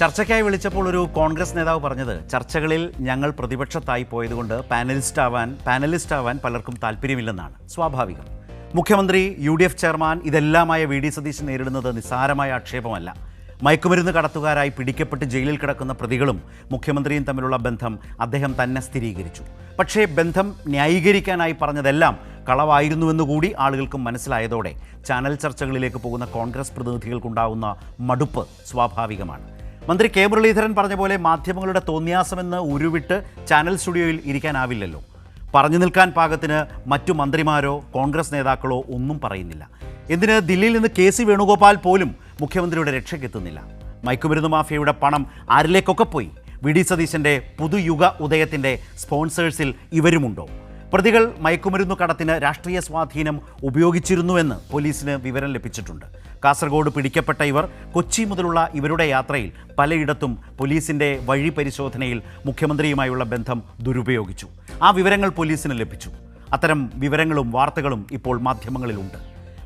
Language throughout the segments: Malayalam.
ചർച്ചയ്ക്കായി വിളിച്ചപ്പോൾ ഒരു കോൺഗ്രസ് നേതാവ് പറഞ്ഞത് ചർച്ചകളിൽ ഞങ്ങൾ പ്രതിപക്ഷത്തായി പോയതുകൊണ്ട് പാനലിസ്റ്റ് ആവാൻ പലർക്കും താല്പര്യമില്ലെന്നാണ്. സ്വാഭാവികം. മുഖ്യമന്ത്രി, UDF ചെയർമാൻ ഇതെല്ലാമായ വി ഡി സതീശൻ നേരിടുന്നത് നിസ്സാരമായ ആക്ഷേപമല്ല. മയക്കുമരുന്ന് കടത്തുകാരായി പിടിക്കപ്പെട്ട് ജയിലിൽ കിടക്കുന്ന പ്രതികളും മുഖ്യമന്ത്രിയും തമ്മിലുള്ള ബന്ധം അദ്ദേഹം തന്നെ സ്ഥിരീകരിച്ചു. പക്ഷേ ബന്ധം ന്യായീകരിക്കാനായി പറഞ്ഞതെല്ലാം കളവായിരുന്നുവെന്നുകൂടി ആളുകൾക്കും മനസ്സിലായതോടെ ചാനൽ ചർച്ചകളിലേക്ക് പോകുന്ന കോൺഗ്രസ് പ്രതിനിധികൾക്കുണ്ടാവുന്ന മടുപ്പ് സ്വാഭാവികമാണ്. മന്ത്രി കെ മുരളീധരൻ പറഞ്ഞ പോലെ മാധ്യമങ്ങളുടെ തോന്നിയാസമെന്ന് ഉരുവിട്ട് ചാനൽ സ്റ്റുഡിയോയിൽ ഇരിക്കാനാവില്ലല്ലോ. പറഞ്ഞു നിൽക്കാൻ പാകത്തിന് മറ്റു മന്ത്രിമാരോ കോൺഗ്രസ് നേതാക്കളോ ഒന്നും പറയുന്നില്ല. എന്തിന് ദില്ലിയിൽ നിന്ന് KC വേണുഗോപാൽ പോലും മുഖ്യമന്ത്രിയുടെ രക്ഷയ്ക്കെത്തുന്നില്ല. മയക്കുമരുന്ന് മാഫിയയുടെ പണം ആരിലേക്കൊക്കെ പോയി? വി ഡി സതീശൻ്റെ പുതുയുഗ ഉദയത്തിൻ്റെ സ്പോൺസേഴ്സിൽ ഇവരുമുണ്ടോ? പ്രതികൾ മയക്കുമരുന്നു കടത്തിന് രാഷ്ട്രീയ സ്വാധീനം ഉപയോഗിച്ചിരുന്നുവെന്ന് പോലീസിന് വിവരം ലഭിച്ചിട്ടുണ്ട്. കാസർഗോഡ് പിടിക്കപ്പെട്ട ഇവർ കൊച്ചി മുതലുള്ള ഇവരുടെ യാത്രയിൽ പലയിടത്തും പോലീസിൻ്റെ വഴി പരിശോധനയിൽ മുഖ്യമന്ത്രിയുമായുള്ള ബന്ധം ദുരുപയോഗിച്ചു. ആ വിവരങ്ങൾ പോലീസിന് ലഭിച്ചു. അത്തരം വിവരങ്ങളും വാർത്തകളും ഇപ്പോൾ മാധ്യമങ്ങളിലുണ്ട്.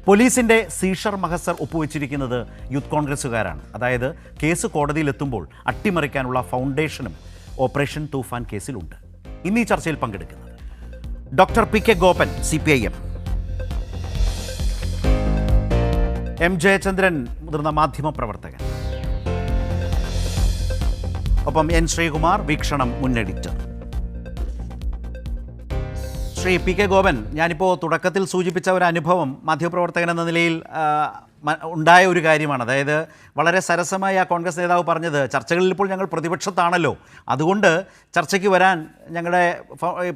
പോലീസിൻ്റെ സീഷർ മഹസർ ഒപ്പുവെച്ചിരിക്കുന്നത് യൂത്ത് കോൺഗ്രസ്സുകാരാണ്. അതായത് കേസ് കോടതിയിലെത്തുമ്പോൾ അട്ടിമറിക്കാനുള്ള ഫൗണ്ടേഷനും ഓപ്പറേഷൻ തൂഫാൻ കേസിലുണ്ട്. ഇന്ന് ഈ ചർച്ചയിൽ പങ്കെടുക്കുന്നത് doctor PK Gopan, CPIM, M Jayachandran, മുതിർന്ന മാധ്യമ പ്രവർത്തകൻ, ഒപ്പം N ശ്രീകുമാർ, വീക്ഷണം മുൻ എഡിറ്റർ. ശ്രീ PK ഗോപൻ, ഞാനിപ്പോൾ തുടക്കത്തിൽ സൂചിപ്പിച്ച ഒരു അനുഭവം മാധ്യമപ്രവർത്തകൻ എന്ന നിലയിൽ ഉണ്ടായ ഒരു കാര്യമാണ്. അതായത് വളരെ സരസമായി ആ കോൺഗ്രസ് നേതാവ് പറഞ്ഞത് ചർച്ചകളിൽ ഇപ്പോൾ ഞങ്ങൾ പ്രതിപക്ഷത്താണല്ലോ, അതുകൊണ്ട് ചർച്ചയ്ക്ക് വരാൻ ഞങ്ങളുടെ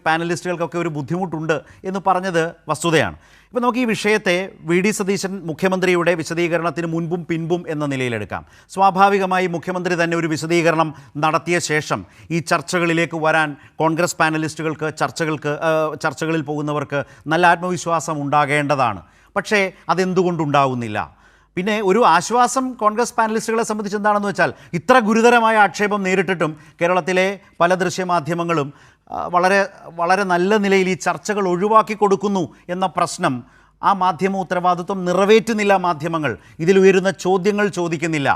പാനലിസ്റ്റുകൾക്കൊക്കെ ഒരു ബുദ്ധിമുട്ടുണ്ട് എന്ന് പറഞ്ഞത് വസ്തുതയാണ്. ഇപ്പോൾ നമുക്ക് ഈ വിഷയത്തെ വി ഡി സതീശൻ മുഖ്യമന്ത്രിയുടെ വിശദീകരണത്തിന് മുൻപും പിൻപും എന്ന നിലയിലെടുക്കാം. സ്വാഭാവികമായി മുഖ്യമന്ത്രി തന്നെ ഒരു വിശദീകരണം നടത്തിയ ശേഷം ഈ ചർച്ചകളിലേക്ക് വരാൻ കോൺഗ്രസ് പാനലിസ്റ്റുകൾക്ക്, ചർച്ചകളിൽ പോകുന്നവർക്ക് നല്ല ആത്മവിശ്വാസം ഉണ്ടാകേണ്ടതാണ്. പക്ഷേ അതെന്തുകൊണ്ടുണ്ടാവുന്നില്ല? പിന്നെ ഒരു ആശ്വാസം കോൺഗ്രസ് പാനലിസ്റ്റുകളെ സംബന്ധിച്ച് എന്താണെന്ന് വെച്ചാൽ, ഇത്ര ഗുരുതരമായ ആക്ഷേപം നേരിട്ടിട്ടും കേരളത്തിലെ പല ദൃശ്യമാധ്യമങ്ങളും വളരെ നല്ല നിലയിൽ ഈ ചർച്ചകൾ ഒഴിവാക്കി കൊടുക്കുന്നു എന്ന പ്രശ്നം, ആ മാധ്യമ ഉത്തരവാദിത്വം നിറവേറ്റുന്നില്ല മാധ്യമങ്ങൾ. ഇതിലുയരുന്ന ചോദ്യങ്ങൾ ചോദിക്കുന്നില്ല.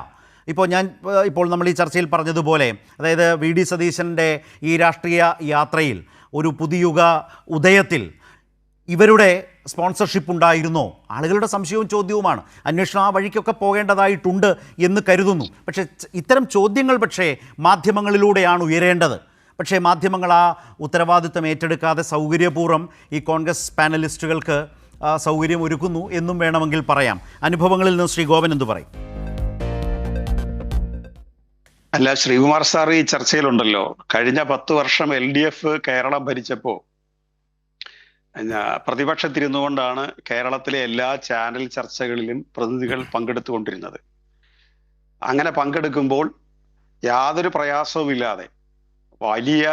ഇപ്പോൾ നമ്മൾ ഈ ചർച്ചയിൽ പറഞ്ഞതുപോലെ, അതായത് വി ഡി സതീശൻ്റെ ഈ രാഷ്ട്രീയ യാത്രയിൽ ഒരു പുതുയുഗ ഉദയത്തിൽ ഇവരുടെ സ്പോൺസർഷിപ്പ് ഉണ്ടായിരുന്നോ? ആളുകളുടെ സംശയവും ചോദ്യവുമാണ്. അന്വേഷണം ആ വഴിക്കൊക്കെ പോകേണ്ടതായിട്ടുണ്ട് എന്ന് കരുതുന്നു. പക്ഷേ ഇത്തരം ചോദ്യങ്ങൾ മാധ്യമങ്ങളിലൂടെയാണ് ഉയരേണ്ടത്. പക്ഷേ മാധ്യമങ്ങൾ ആ ഉത്തരവാദിത്വം ഏറ്റെടുക്കാതെ സൗകര്യപൂർവ്വം ഈ കോൺഗ്രസ് പാനലിസ്റ്റുകൾക്ക് സൗകര്യം ഒരുക്കുന്നു എന്നും വേണമെങ്കിൽ പറയാം. അനുഭവങ്ങളിൽ നിന്ന് ശ്രീ ഗോപൻ എന്തു പറയും? അല്ല, ശ്രീകുമാർ സാർ ഈ ചർച്ചയിലുണ്ടല്ലോ. കഴിഞ്ഞ 10 വർഷം LDF കേരളം ഭരിച്ചപ്പോൾ പ്രതിപക്ഷത്തിരുന്നു കൊണ്ടാണ് കേരളത്തിലെ എല്ലാ ചാനൽ ചർച്ചകളിലും പ്രതിനിധികൾ പങ്കെടുത്തുകൊണ്ടിരുന്നത്. അങ്ങനെ പങ്കെടുക്കുമ്പോൾ യാതൊരു പ്രയാസവുമില്ലാതെ വലിയ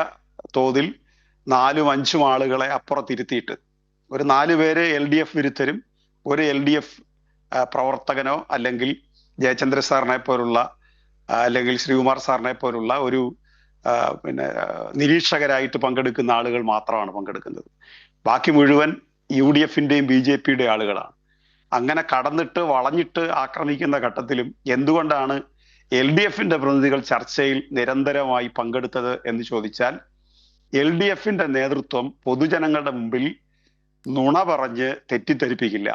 തോതിൽ 4-5 ആളുകളെ അപ്പുറത്തിരുത്തിയിട്ട് ഒരു 4 പേര് LDF വിരുദ്ധരും ഒരു LDF പ്രവർത്തകനോ അല്ലെങ്കിൽ ജയചന്ദ്ര സാറിനെ പോലുള്ള അല്ലെങ്കിൽ ശ്രീകുമാർ സാറിനെ പോലുള്ള ഒരു നിരീക്ഷകരായിട്ട് പങ്കെടുക്കുന്ന ആളുകൾ മാത്രമാണ് പങ്കെടുക്കുന്നത്. ബാക്കി മുഴുവൻ UDFന്റെയും BJPയുടെ ആളുകളാണ്. അങ്ങനെ കടന്നിട്ട് വളഞ്ഞിട്ട് ആക്രമിക്കുന്ന ഘട്ടത്തിലും എന്തുകൊണ്ടാണ് LDFന്റെ പ്രതിനിധികൾ ചർച്ചയിൽ നിരന്തരമായി പങ്കെടുത്തത് എന്ന് ചോദിച്ചാൽ, LDFന്റെ നേതൃത്വം പൊതുജനങ്ങളുടെ മുമ്പിൽ നുണ പറഞ്ഞ് തെറ്റിദ്ധരിപ്പിക്കില്ല.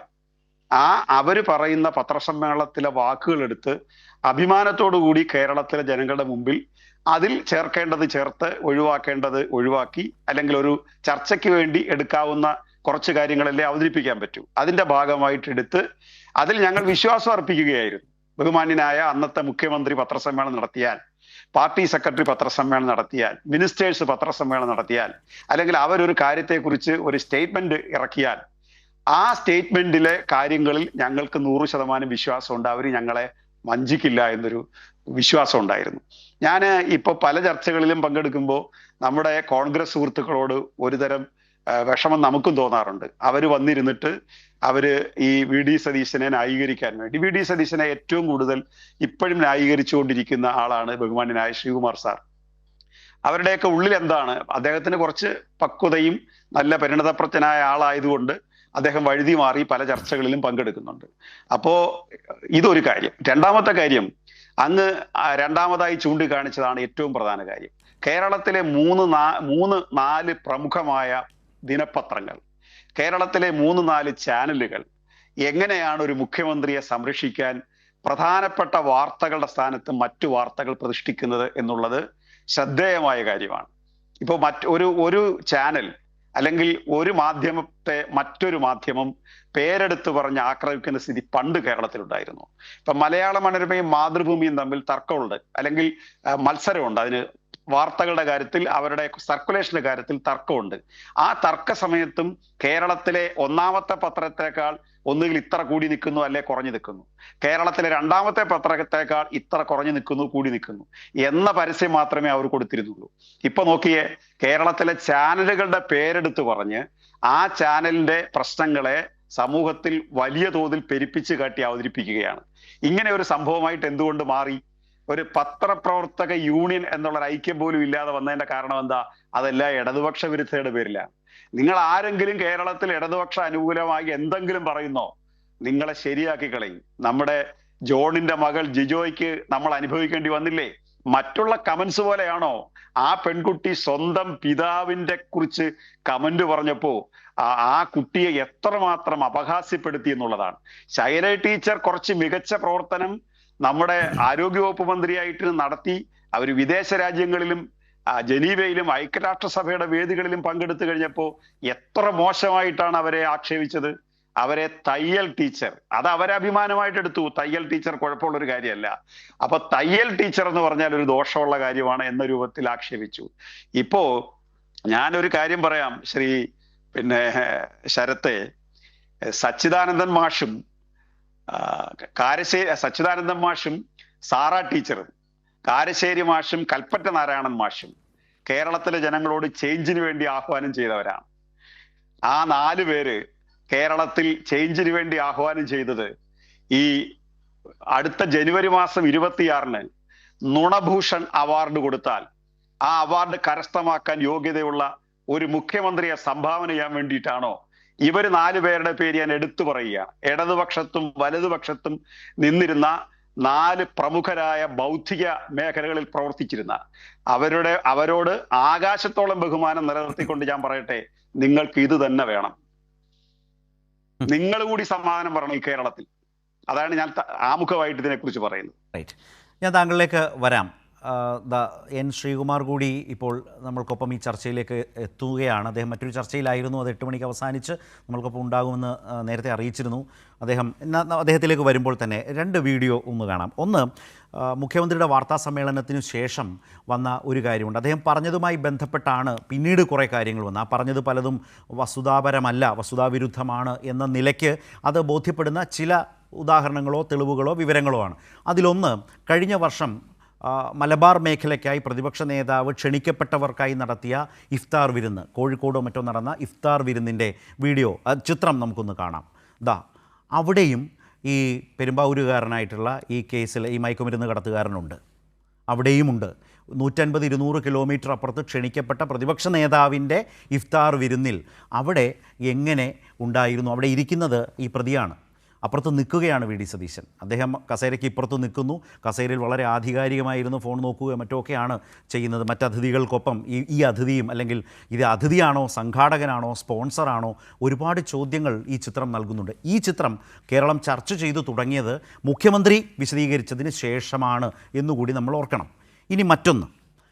അവര് പറയുന്ന പത്രസമ്മേളനത്തിലെ വാക്കുകൾ എടുത്ത് അഭിമാനത്തോടു കൂടി കേരളത്തിലെ ജനങ്ങളുടെ മുമ്പിൽ അതിൽ ചേർക്കേണ്ടത് ചേർത്ത് ഒഴിവാക്കേണ്ടത് ഒഴിവാക്കി, അല്ലെങ്കിൽ ഒരു ചർച്ചയ്ക്ക് വേണ്ടി എടുക്കാവുന്ന കുറച്ച് കാര്യങ്ങളല്ലേ അവതരിപ്പിക്കാൻ പറ്റൂ, അതിന്റെ ഭാഗമായിട്ട് എടുത്ത് അതിൽ ഞങ്ങൾ വിശ്വാസം അർപ്പിക്കുകയായിരുന്നു. ബഹുമാന്യനായ അന്നത്തെ മുഖ്യമന്ത്രി പത്രസമ്മേളനം നടത്തിയാൽ, പാർട്ടി സെക്രട്ടറി പത്രസമ്മേളനം നടത്തിയാൽ, മിനിസ്റ്റേഴ്സ് പത്രസമ്മേളനം നടത്തിയാൽ, അല്ലെങ്കിൽ അവരൊരു കാര്യത്തെക്കുറിച്ച് ഒരു സ്റ്റേറ്റ്മെന്റ് ഇറക്കിയാൽ, ആ സ്റ്റേറ്റ്മെന്റിലെ കാര്യങ്ങളിൽ ഞങ്ങൾക്ക് 100% വിശ്വാസമുണ്ട്. അവർ ഞങ്ങളെ വഞ്ചിക്കില്ല എന്നൊരു വിശ്വാസം ഉണ്ടായിരുന്നു. ഞാൻ ഇപ്പോൾ പല ചർച്ചകളിലും പങ്കെടുക്കുമ്പോൾ നമ്മുടെ കോൺഗ്രസ് സുഹൃത്തുക്കളോട് ഒരുതരം വിഷമം നമുക്കും തോന്നാറുണ്ട്. അവർ വന്നിരുന്നിട്ട് ഈ വി ഡി സതീശനെ ന്യായീകരിക്കാൻ വേണ്ടി, വി ഡി സതീശനെ ഏറ്റവും കൂടുതൽ ഇപ്പോഴും ന്യായീകരിച്ചുകൊണ്ടിരിക്കുന്ന ആളാണ് ബഹുമാന്യനായ ശ്രീകുമാർ സാർ. അവരുടെയൊക്കെ ഉള്ളിൽ എന്താണ്, അദ്ദേഹത്തിന് കുറച്ച് പക്വതയും നല്ല പരിണതപ്രജ്ഞനായ ആളായതുകൊണ്ട് അദ്ദേഹം വഴുതി മാറി പല ചർച്ചകളിലും പങ്കെടുക്കുന്നുണ്ട്. അപ്പോ ഇതൊരു കാര്യം. രണ്ടാമത്തെ കാര്യം, അങ്ങ് രണ്ടാമതായി ചൂണ്ടിക്കാണിച്ചതാണ് ഏറ്റവും പ്രധാന കാര്യം. കേരളത്തിലെ മൂന്ന് നാല് പ്രമുഖമായ ദിനപത്രങ്ങൾ, കേരളത്തിലെ 3-4 ചാനലുകൾ എങ്ങനെയാണ് ഒരു മുഖ്യമന്ത്രിയെ സംരക്ഷിക്കാൻ പ്രധാനപ്പെട്ട വാർത്തകളുടെ സ്ഥാനത്ത് മറ്റു വാർത്തകൾ പ്രതിഷ്ഠിക്കുന്നത് എന്നുള്ളത് ശ്രദ്ധേയമായ കാര്യമാണ്. ഇപ്പോൾ ഒരു ചാനൽ അല്ലെങ്കിൽ ഒരു മാധ്യമത്തെ മറ്റൊരു മാധ്യമം പേരെടുത്ത് പറഞ്ഞ് ആക്രമിക്കുന്ന സ്ഥിതി പണ്ട് കേരളത്തിലുണ്ടായിരുന്നു. ഇപ്പൊ മലയാള മനോരമയും മാതൃഭൂമിയും തമ്മിൽ തർക്കമുണ്ട്, അല്ലെങ്കിൽ മത്സരമുണ്ട്. അതിന് വാർത്തകളുടെ കാര്യത്തിൽ, അവരുടെ സർക്കുലേഷന്റെ കാര്യത്തിൽ തർക്കമുണ്ട്. ആ തർക്ക സമയത്തും കേരളത്തിലെ ഒന്നാമത്തെ പത്രത്തെക്കാൾ ഒന്നുകിൽ ഇത്ര കൂടി നിൽക്കുന്നു, അല്ലെ കുറഞ്ഞു നിൽക്കുന്നു, കേരളത്തിലെ രണ്ടാമത്തെ പത്രത്തെക്കാൾ ഇത്ര കുറഞ്ഞു നിൽക്കുന്നു, കൂടി നിൽക്കുന്നു എന്ന പരസ്യം മാത്രമേ അവർ കൊടുത്തിരുന്നുള്ളൂ. ഇപ്പൊ നോക്കിയേ, കേരളത്തിലെ ചാനലുകളുടെ പേരെടുത്ത് പറഞ്ഞ് ആ ചാനലിന്റെ പ്രശ്നങ്ങളെ സമൂഹത്തിൽ വലിയ തോതിൽ പെരുപ്പിച്ച് കാട്ടി അവതരിപ്പിക്കുകയാണ്. ഇങ്ങനെ ഒരു സംഭവമായിട്ട് എന്തുകൊണ്ട് മാറി? ഒരു പത്രപ്രവർത്തക യൂണിയൻ എന്നുള്ള ഒരു ഐക്യം പോലും ഇല്ലാതെ വന്നതിന്റെ കാരണം എന്താ? അതെല്ലാം ഇടതുപക്ഷ വിരുദ്ധതയുടെ പേരിലാണ്. നിങ്ങൾ ആരെങ്കിലും കേരളത്തിൽ ഇടതുപക്ഷ അനുകൂലമായി എന്തെങ്കിലും പറയുന്നോ, നിങ്ങളെ ശരിയാക്കി കളയും. നമ്മുടെ ജോണിന്റെ മകൾ ജിജോയ്ക്ക് നമ്മൾ അനുഭവിക്കേണ്ടി വന്നില്ലേ? മറ്റുള്ള കമന്റ്സ് പോലെയാണോ? ആ പെൺകുട്ടി സ്വന്തം പിതാവിന്റെ കുറിച്ച് കമന്റ് പറഞ്ഞപ്പോ ആ കുട്ടിയെ എത്രമാത്രം അപഹാസ്യപ്പെടുത്തി എന്നുള്ളതാണ്. ശൈല ടീച്ചർ കുറച്ച് മികച്ച പ്രവർത്തനം നമ്മുടെ ആരോഗ്യവകുപ്പ് മന്ത്രിയായിട്ട് നടത്തി. അവർ വിദേശ രാജ്യങ്ങളിലും ജനീവയിലും ഐക്യരാഷ്ട്രസഭയുടെ വേദികളിലും പങ്കെടുത്തു കഴിഞ്ഞപ്പോൾ എത്ര മോശമായിട്ടാണ് അവരെ ആക്ഷേപിച്ചത്. അവരെ തയ്യൽ ടീച്ചർ, അത് അവരെ അഭിമാനമായിട്ട് എടുത്തു. തയ്യൽ ടീച്ചർ കുഴപ്പമുള്ള ഒരു കാര്യമല്ല. അപ്പൊ തയ്യൽ ടീച്ചർ എന്ന് പറഞ്ഞാൽ ഒരു ദോഷമുള്ള കാര്യമാണ് എന്ന രൂപത്തിൽ ആക്ഷേപിച്ചു. ഇപ്പോ ഞാനൊരു കാര്യം പറയാം, ശരത്തെ, സച്ചിദാനന്ദൻ മാഷും സച്ചിദാനന്ദൻ മാഷും സാറാ ടീച്ചറും കാരശ്ശേരി മാഷും കൽപ്പറ്റ നാരായണൻ മാഷും കേരളത്തിലെ ജനങ്ങളോട് ചേഞ്ചിന് വേണ്ടി ആഹ്വാനം ചെയ്തവരാണ്. ആ 4 പേര് കേരളത്തിൽ ചേഞ്ചിന് വേണ്ടി ആഹ്വാനം ചെയ്തത് ഈ അടുത്ത ജനുവരി മാസം 26-ന് നുണഭൂഷൺ അവാർഡ് കൊടുത്താൽ ആ അവാർഡ് കരസ്ഥമാക്കാൻ യോഗ്യതയുള്ള ഒരു മുഖ്യമന്ത്രിയെ സംഭാവന ചെയ്യാൻ വേണ്ടിയിട്ടാണോ? ഇവര് 4 പേരുടെ പേര് ഞാൻ എടുത്തു പറയുക. ഇടതുപക്ഷത്തും വലതുപക്ഷത്തും നിന്നിരുന്ന 4 പ്രമുഖരായ ബൗദ്ധിക മേഖലകളിൽ പ്രവർത്തിച്ചിരുന്ന അവരോട് ആകാശത്തോളം ബഹുമാനം നിലനിർത്തിക്കൊണ്ട് ഞാൻ പറയട്ടെ, നിങ്ങൾക്ക് ഇത് തന്നെ വേണം. നിങ്ങൾ കൂടി സമാധാനം പറയണം ഈ കേരളത്തിൽ. അതാണ് ഞാൻ ആമുഖമായിട്ട് ഇതിനെക്കുറിച്ച് പറയുന്നത്. റൈറ്റ്, ഞാൻ താങ്കളിലേക്ക് വരാം. എൻ ശ്രീകുമാർ കൂടി ഇപ്പോൾ നമ്മൾക്കൊപ്പം ഈ ചർച്ചയിലേക്ക് എത്തുകയാണ്. അദ്ദേഹം മറ്റൊരു ചർച്ചയിലായിരുന്നു, അത് 8 മണിക്ക് അവസാനിച്ച് നമ്മൾക്കൊപ്പം ഉണ്ടാകുമെന്ന് നേരത്തെ അറിയിച്ചിരുന്നു. അദ്ദേഹത്തിലേക്ക് വരുമ്പോൾ തന്നെ 2 വീഡിയോ ഒന്ന് കാണാം. ഒന്ന്, മുഖ്യമന്ത്രിയുടെ വാർത്താ സമ്മേളനത്തിനു ശേഷം വന്ന ഒരു കാര്യമുണ്ട്. അദ്ദേഹം പറഞ്ഞതുമായി ബന്ധപ്പെട്ടാണ് പിന്നീട് കുറേ കാര്യങ്ങൾ വന്നത്. ആ പറഞ്ഞത് പലതും വസ്തുതാപരമല്ല, വസ്തുതാവിരുദ്ധമാണ് എന്ന നിലയ്ക്ക് അത് ബോധ്യപ്പെടുന്ന ചില ഉദാഹരണങ്ങളോ തെളിവുകളോ വിവരങ്ങളോ ആണ്. അതിലൊന്ന്, കഴിഞ്ഞ വർഷം മലബാർ മേഖലയ്ക്കായി പ്രതിപക്ഷ നേതാവ് ക്ഷണിക്കപ്പെട്ടവർക്കായി നടത്തിയ ഇഫ്താർ വിരുന്ന്, കോഴിക്കോടോ മറ്റോ നടന്ന ഇഫ്താർ വിരുന്നിൻ്റെ വീഡിയോ, ചിത്രം നമുക്കൊന്ന് കാണാം. അവിടെയും ഈ പെരുമ്പാവൂരുകാരനായിട്ടുള്ള ഈ കേസിൽ ഈ മയക്കുമരുന്ന് കടത്തുകാരനുണ്ട്, അവിടെയുമുണ്ട്. 150-200 കിലോമീറ്റർ അപ്പുറത്ത് ക്ഷണിക്കപ്പെട്ട പ്രതിപക്ഷ നേതാവിൻ്റെ ഇഫ്താർ വിരുന്നിൽ അവിടെ എങ്ങനെ ഉണ്ടായിരുന്നു? അവിടെ ഇരിക്കുന്നത് ഈ പ്രതിയാണ്, അപ്പുറത്ത് നിൽക്കുകയാണ് വി ഡി സതീശൻ. അദ്ദേഹം കസേരയ്ക്ക് ഇപ്പുറത്ത് നിൽക്കുന്നു. കസേരയിൽ വളരെ ആധികാരികമായിരുന്നു ഫോൺ നോക്കുകയോ മറ്റൊക്കെയാണ് ചെയ്യുന്നത്. മറ്റതിഥികൾക്കൊപ്പം ഈ അതിഥിയും, അല്ലെങ്കിൽ ഇത് അതിഥിയാണോ, സംഘാടകനാണോ, സ്പോൺസറാണോ, ഒരുപാട് ചോദ്യങ്ങൾ ഈ ചിത്രം നൽകുന്നുണ്ട്. ഈ ചിത്രം കേരളം ചർച്ച ചെയ്തു തുടങ്ങിയത് മുഖ്യമന്ത്രി വിശദീകരിച്ചതിന് ശേഷമാണ് എന്നുകൂടി നമ്മൾ ഓർക്കണം. ഇനി മറ്റൊന്ന്,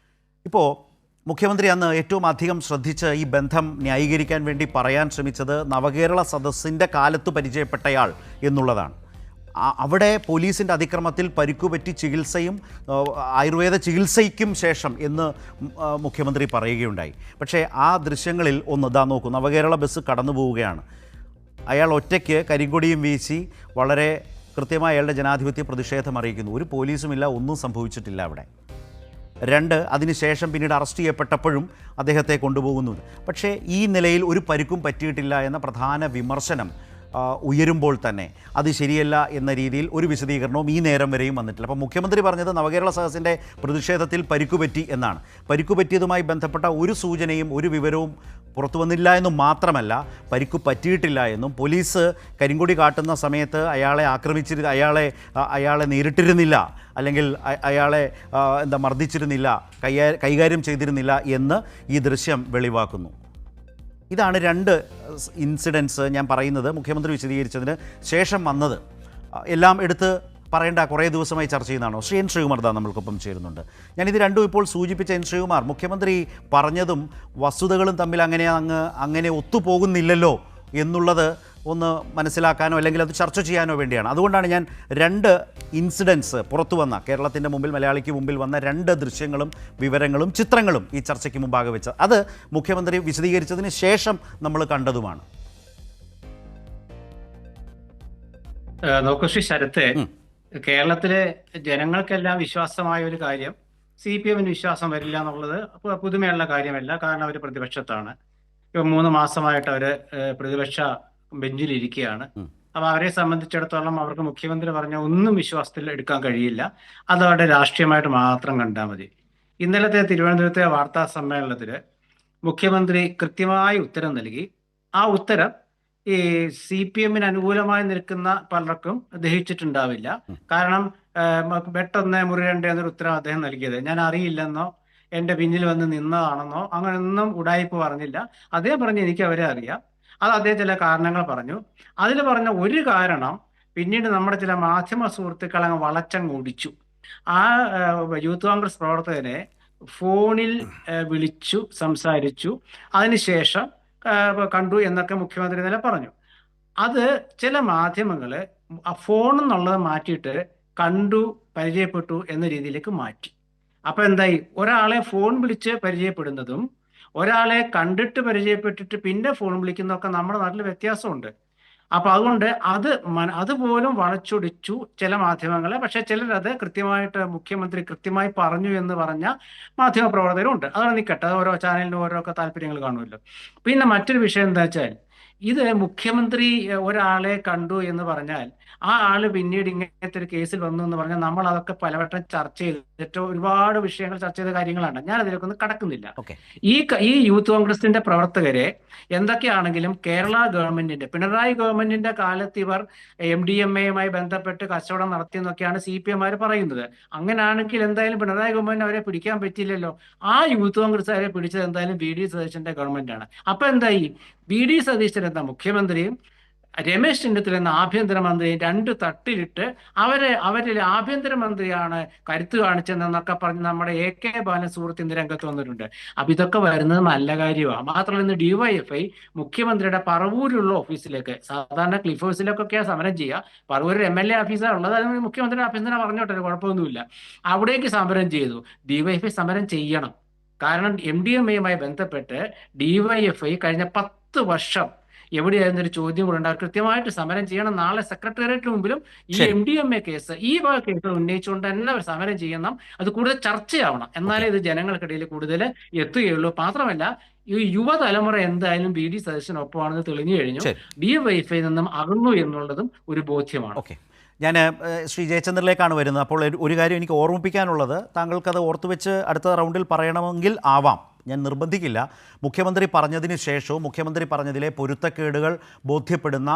ഇപ്പോൾ മുഖ്യമന്ത്രി അന്ന് ഏറ്റവും അധികം ശ്രദ്ധിച്ച് ഈ ബന്ധം ന്യായീകരിക്കാൻ വേണ്ടി പറയാൻ ശ്രമിച്ചത് നവകേരള സദസ്സിൻ്റെ കാലത്ത് പരിചയപ്പെട്ടയാൾ എന്നുള്ളതാണ്. അവിടെ പോലീസിൻ്റെ അതിക്രമത്തിൽ പരിക്കുപറ്റി ചികിത്സയും ആയുർവേദ ചികിത്സയ്ക്കും ശേഷം എന്ന് മുഖ്യമന്ത്രി പറയുകയുണ്ടായി. പക്ഷേ ആ ദൃശ്യങ്ങളിൽ ഒന്ന് നോക്കൂ, നവകേരള ബസ് കടന്നു പോവുകയാണ്. അയാൾ ഒറ്റയ്ക്ക് കരിങ്കൊടിയും വീശി വളരെ കൃത്യമായി അയാളുടെ ജനാധിപത്യ പ്രതിഷേധം അറിയിക്കുന്നു. ഒരു പോലീസുമില്ല, ഒന്നും സംഭവിച്ചിട്ടില്ല അവിടെ. 2, അതിനുശേഷം പിന്നീട് അറസ്റ്റ് ചെയ്യപ്പെട്ടപ്പോഴും അദ്ദേഹത്തെ കൊണ്ടുപോകുന്നുണ്ട്. പക്ഷേ ഈ നിലയിൽ ഒരു പരിക്കും പറ്റിയിട്ടില്ല എന്ന പ്രധാന വിമർശനം ഉയരുമ്പോൾ തന്നെ അത് ശരിയല്ല എന്ന രീതിയിൽ ഒരു വിശദീകരണവും ഈ നേരം വരെയും വന്നിട്ടില്ല. അപ്പോൾ മുഖ്യമന്ത്രി പറഞ്ഞത് നവകേരള സദസ്സിൻ്റെ പ്രതിഷേധത്തിൽ പരിക്കുപറ്റി എന്നാണ്. പരിക്കുപറ്റിയതുമായി ബന്ധപ്പെട്ട ഒരു സൂചനയും ഒരു വിവരവും പുറത്തു വന്നില്ല എന്നും മാത്രമല്ല പരിക്കു പറ്റിയിട്ടില്ല എന്നും പോലീസ് കരിങ്കൊടി കാട്ടുന്ന സമയത്ത് അയാളെ നേരിട്ടിരുന്നില്ല, അല്ലെങ്കിൽ അയാളെ മർദ്ദിച്ചിരുന്നില്ല, കൈകാര്യം ചെയ്തിരുന്നില്ല എന്ന് ഈ ദൃശ്യം വെളിവാക്കുന്നു. ഇതാണ് രണ്ട് ഇൻസിഡൻസ് ഞാൻ പറയുന്നത് മുഖ്യമന്ത്രി വിശദീകരിച്ചതിന് ശേഷം വന്നത്. എല്ലാം എടുത്ത് പറയേണ്ട കുറേ ദിവസമായി ചർച്ച ചെയ്യുന്നതാണോ? ശ്രീ എൻ ശ്രീകുമാർ നമ്മൾക്കൊപ്പം ചേരുന്നുണ്ട്. ഞാനിത് രണ്ടും ഇപ്പോൾ സൂചിപ്പിച്ച എൻ ശ്രീകുമാർ, മുഖ്യമന്ത്രി പറഞ്ഞതും വസ്തുതകളും തമ്മിൽ അങ്ങനെ ഒത്തുപോകുന്നില്ലല്ലോ എന്നുള്ളത് ഒന്ന് മനസ്സിലാക്കാനോ അല്ലെങ്കിൽ അത് ചർച്ച ചെയ്യാനോ വേണ്ടിയാണ്. അതുകൊണ്ടാണ് ഞാൻ രണ്ട് ഇൻസിഡൻസ് പുറത്തു വന്ന, കേരളത്തിൻ്റെ മുമ്പിൽ, മലയാളിക്ക് മുമ്പിൽ വന്ന രണ്ട് ദൃശ്യങ്ങളും വിവരങ്ങളും ചിത്രങ്ങളും ഈ ചർച്ചയ്ക്ക് മുമ്പാകെ വെച്ചത്. അത് മുഖ്യമന്ത്രി വിശദീകരിച്ചതിന് ശേഷം നമ്മൾ കണ്ടതുമാണ്. നോക്കൂ ശ്രീ ശരത്ത്, കേരളത്തിലെ ജനങ്ങൾക്കെല്ലാം വിശ്വാസമായ ഒരു കാര്യം CPM-ന് വിശ്വാസം വരില്ല എന്നുള്ളത് പുതുമയുള്ള കാര്യമല്ല. കാരണം അവർ പ്രതിപക്ഷത്താണ്. ഇപ്പൊ 3 മാസമായിട്ട് അവര് പ്രതിപക്ഷ ബെഞ്ചിലിരിക്കുകയാണ്. അപ്പൊ അവരെ സംബന്ധിച്ചിടത്തോളം അവർക്ക് മുഖ്യമന്ത്രി പറഞ്ഞ ഒന്നും വിശ്വാസത്തിൽ എടുക്കാൻ കഴിയില്ല. അത് അവരുടെ രാഷ്ട്രീയമായിട്ട് മാത്രം കണ്ടാൽ മതി. ഇന്നലത്തെ തിരുവനന്തപുരത്തെ വാർത്താ സമ്മേളനത്തില് മുഖ്യമന്ത്രി കൃത്യമായ ഉത്തരം നൽകി. ആ ഉത്തരം ഈ CPM-ന് അനുകൂലമായി നിൽക്കുന്ന പലർക്കും ദഹിച്ചിട്ടുണ്ടാവില്ല. കാരണം പെട്ടെന്ന് മുറിയണ്ട എന്നൊരു ഉത്തരം അദ്ദേഹം നൽകിയത്. ഞാൻ അറിയില്ലെന്നോ എന്റെ പിന്നിൽ വന്ന് നിന്നതാണെന്നോ അങ്ങനെയൊന്നും ഉടായിപ്പ് പറഞ്ഞില്ല. അദ്ദേഹം പറഞ്ഞു എനിക്ക് അവരെ അറിയാം. അത് അദ്ദേഹം ചില കാരണങ്ങൾ പറഞ്ഞു. അതിൽ പറഞ്ഞ ഒരു കാരണം പിന്നീട് നമ്മുടെ ചില മാധ്യമ സുഹൃത്തുക്കൾ അങ്ങ് വളച്ചങ്ങ് ഓടിച്ചു. ആ യൂത്ത് കോൺഗ്രസ് പ്രവർത്തകനെ ഫോണിൽ വിളിച്ചു സംസാരിച്ചു, അതിനുശേഷം കണ്ടു എന്നൊക്കെ മുഖ്യമന്ത്രി ഇന്നലെ പറഞ്ഞു. അത് ചില മാധ്യമങ്ങള് ഫോൺ എന്നുള്ളത് മാറ്റിയിട്ട് കണ്ടു, പരിചയപ്പെട്ടു എന്ന രീതിയിലേക്ക് മാറ്റി. അപ്പൊ എന്തായി, ഒരാളെ ഫോൺ വിളിച്ച് പരിചയപ്പെടുന്നതും ഒരാളെ കണ്ടിട്ട് പരിചയപ്പെട്ടിട്ട് പിന്നെ ഫോൺ വിളിക്കുന്നതൊക്കെ നമ്മുടെ നാട്ടിൽ വ്യത്യാസമുണ്ട്. അപ്പൊ അതുകൊണ്ട് അതുപോലും വളച്ചൊടിച്ചു ചില മാധ്യമങ്ങളെ. പക്ഷെ ചിലരത് കൃത്യമായിട്ട് മുഖ്യമന്ത്രി കൃത്യമായി പറഞ്ഞു എന്ന് പറഞ്ഞ മാധ്യമ പ്രവർത്തകരുണ്ട്. അതാണ് നിൽക്കട്ടെ, ഓരോ ചാനലിനും ഓരോ താല്പര്യങ്ങൾ കാണുമല്ലോ. പിന്നെ മറ്റൊരു വിഷയം എന്താ വെച്ചാൽ, ഇത് മുഖ്യമന്ത്രി ഒരാളെ കണ്ടു എന്ന് പറഞ്ഞാൽ ആ ആള് പിന്നീട് ഇങ്ങനത്തെ ഒരു കേസിൽ വന്നു എന്ന് പറഞ്ഞാൽ നമ്മൾ അതൊക്കെ പലവട്ടം ചർച്ച ചെയ്തിട്ട് ഒരുപാട് വിഷയങ്ങൾ ചർച്ച ചെയ്ത കാര്യങ്ങളാണ്. ഞാൻ അതിലേക്കൊന്നും കടക്കുന്നില്ല. ഈ യൂത്ത് കോൺഗ്രസിന്റെ പ്രവർത്തകരെ എന്തൊക്കെയാണെങ്കിലും കേരള ഗവൺമെന്റിന്റെ, പിണറായി ഗവൺമെന്റിന്റെ കാലത്ത് ഇവർ MDMA-യുമായി ബന്ധപ്പെട്ട് കച്ചവടം നടത്തിയെന്നൊക്കെയാണ് CPM-മാർ പറയുന്നത്. അങ്ങനെയാണെങ്കിൽ എന്തായാലും പിണറായി ഗവൺമെന്റ് അവരെ പിടിക്കാൻ പറ്റില്ലല്ലോ. ആ യൂത്ത് കോൺഗ്രസ്സുകാരെ പിടിച്ചത് എന്തായാലും VD സതീശന്റെ ഗവൺമെന്റാണ്. അപ്പൊ എന്തായി, VD സതീശൻ എന്ന മുഖ്യമന്ത്രിയും രമേശ് ചെന്നിത്തല എന്ന ആഭ്യന്തരമന്ത്രിയും രണ്ട് തട്ടിലിട്ട് അവരിൽ ആഭ്യന്തരമന്ത്രിയാണ് കരുത്ത് കാണിച്ചതെന്നൊക്കെ പറഞ്ഞ് നമ്മുടെ AK ബാലൻ സുഹൃത്ത് ഇന്ന് രംഗത്ത് വന്നിട്ടുണ്ട്. അപ്പൊ ഇതൊക്കെ വരുന്നത് നല്ല കാര്യമാണ്. മാത്രമല്ല ഇന്ന് DYFI മുഖ്യമന്ത്രിയുടെ പറവൂരിലുള്ള ഓഫീസിലേക്ക്, സാധാരണ ക്ലിഫ് ഹൗസിലേക്കൊക്കെയാണ് സമരം ചെയ്യുക, പറവൂർ MLA ഓഫീസാണ് ഉള്ളത്, അത് മുഖ്യമന്ത്രിയുടെ ഓഫീസിനെ പറഞ്ഞോട്ടെ, കുഴപ്പമൊന്നുമില്ല. അവിടേക്ക് സമരം ചെയ്തു. DYFI സമരം ചെയ്യണം. കാരണം MDMA-യുമായി ബന്ധപ്പെട്ട് DYFI കഴിഞ്ഞ 10 വർഷം എവിടെയായിരുന്ന ഒരു ചോദ്യം കൂടെ ഉണ്ടാവും. കൃത്യമായിട്ട് സമരം ചെയ്യണം. നാളെ സെക്രട്ടേറിയറ്റിന് മുമ്പിലും ഈ MDMA കേസ്, ഈ കേസുകൾ ഉന്നയിച്ചുകൊണ്ട് തന്നെ അവർ സമരം ചെയ്യണം. അത് കൂടുതൽ ചർച്ചയാവണം. എന്നാലേ ഇത് ജനങ്ങൾക്കിടയിൽ കൂടുതൽ എത്തുകയുള്ളൂ. മാത്രമല്ല ഈ യുവതലമുറ എന്തായാലും VD സതീശനൊപ്പമാണെന്ന് തെളിഞ്ഞു കഴിഞ്ഞു. DYFI നിന്നും അകന്നു എന്നുള്ളതും ഒരു ബോധ്യമാണ്. ഞാൻ ശ്രീ ജയചന്ദ്രനിലേക്കാണ് വരുന്നത്. അപ്പോൾ ഒരു കാര്യം എനിക്ക് ഓർമ്മിപ്പിക്കാനുള്ളത്, താങ്കൾക്കത് ഓർത്തുവെച്ച് അടുത്ത റൗണ്ടിൽ പറയണമെങ്കിൽ ആവാം, ഞാൻ നിർബന്ധിക്കില്ല. മുഖ്യമന്ത്രി പറഞ്ഞതിന് ശേഷവും മുഖ്യമന്ത്രി പറഞ്ഞതിലെ പൊരുത്തക്കേടുകൾ ബോധ്യപ്പെടുന്ന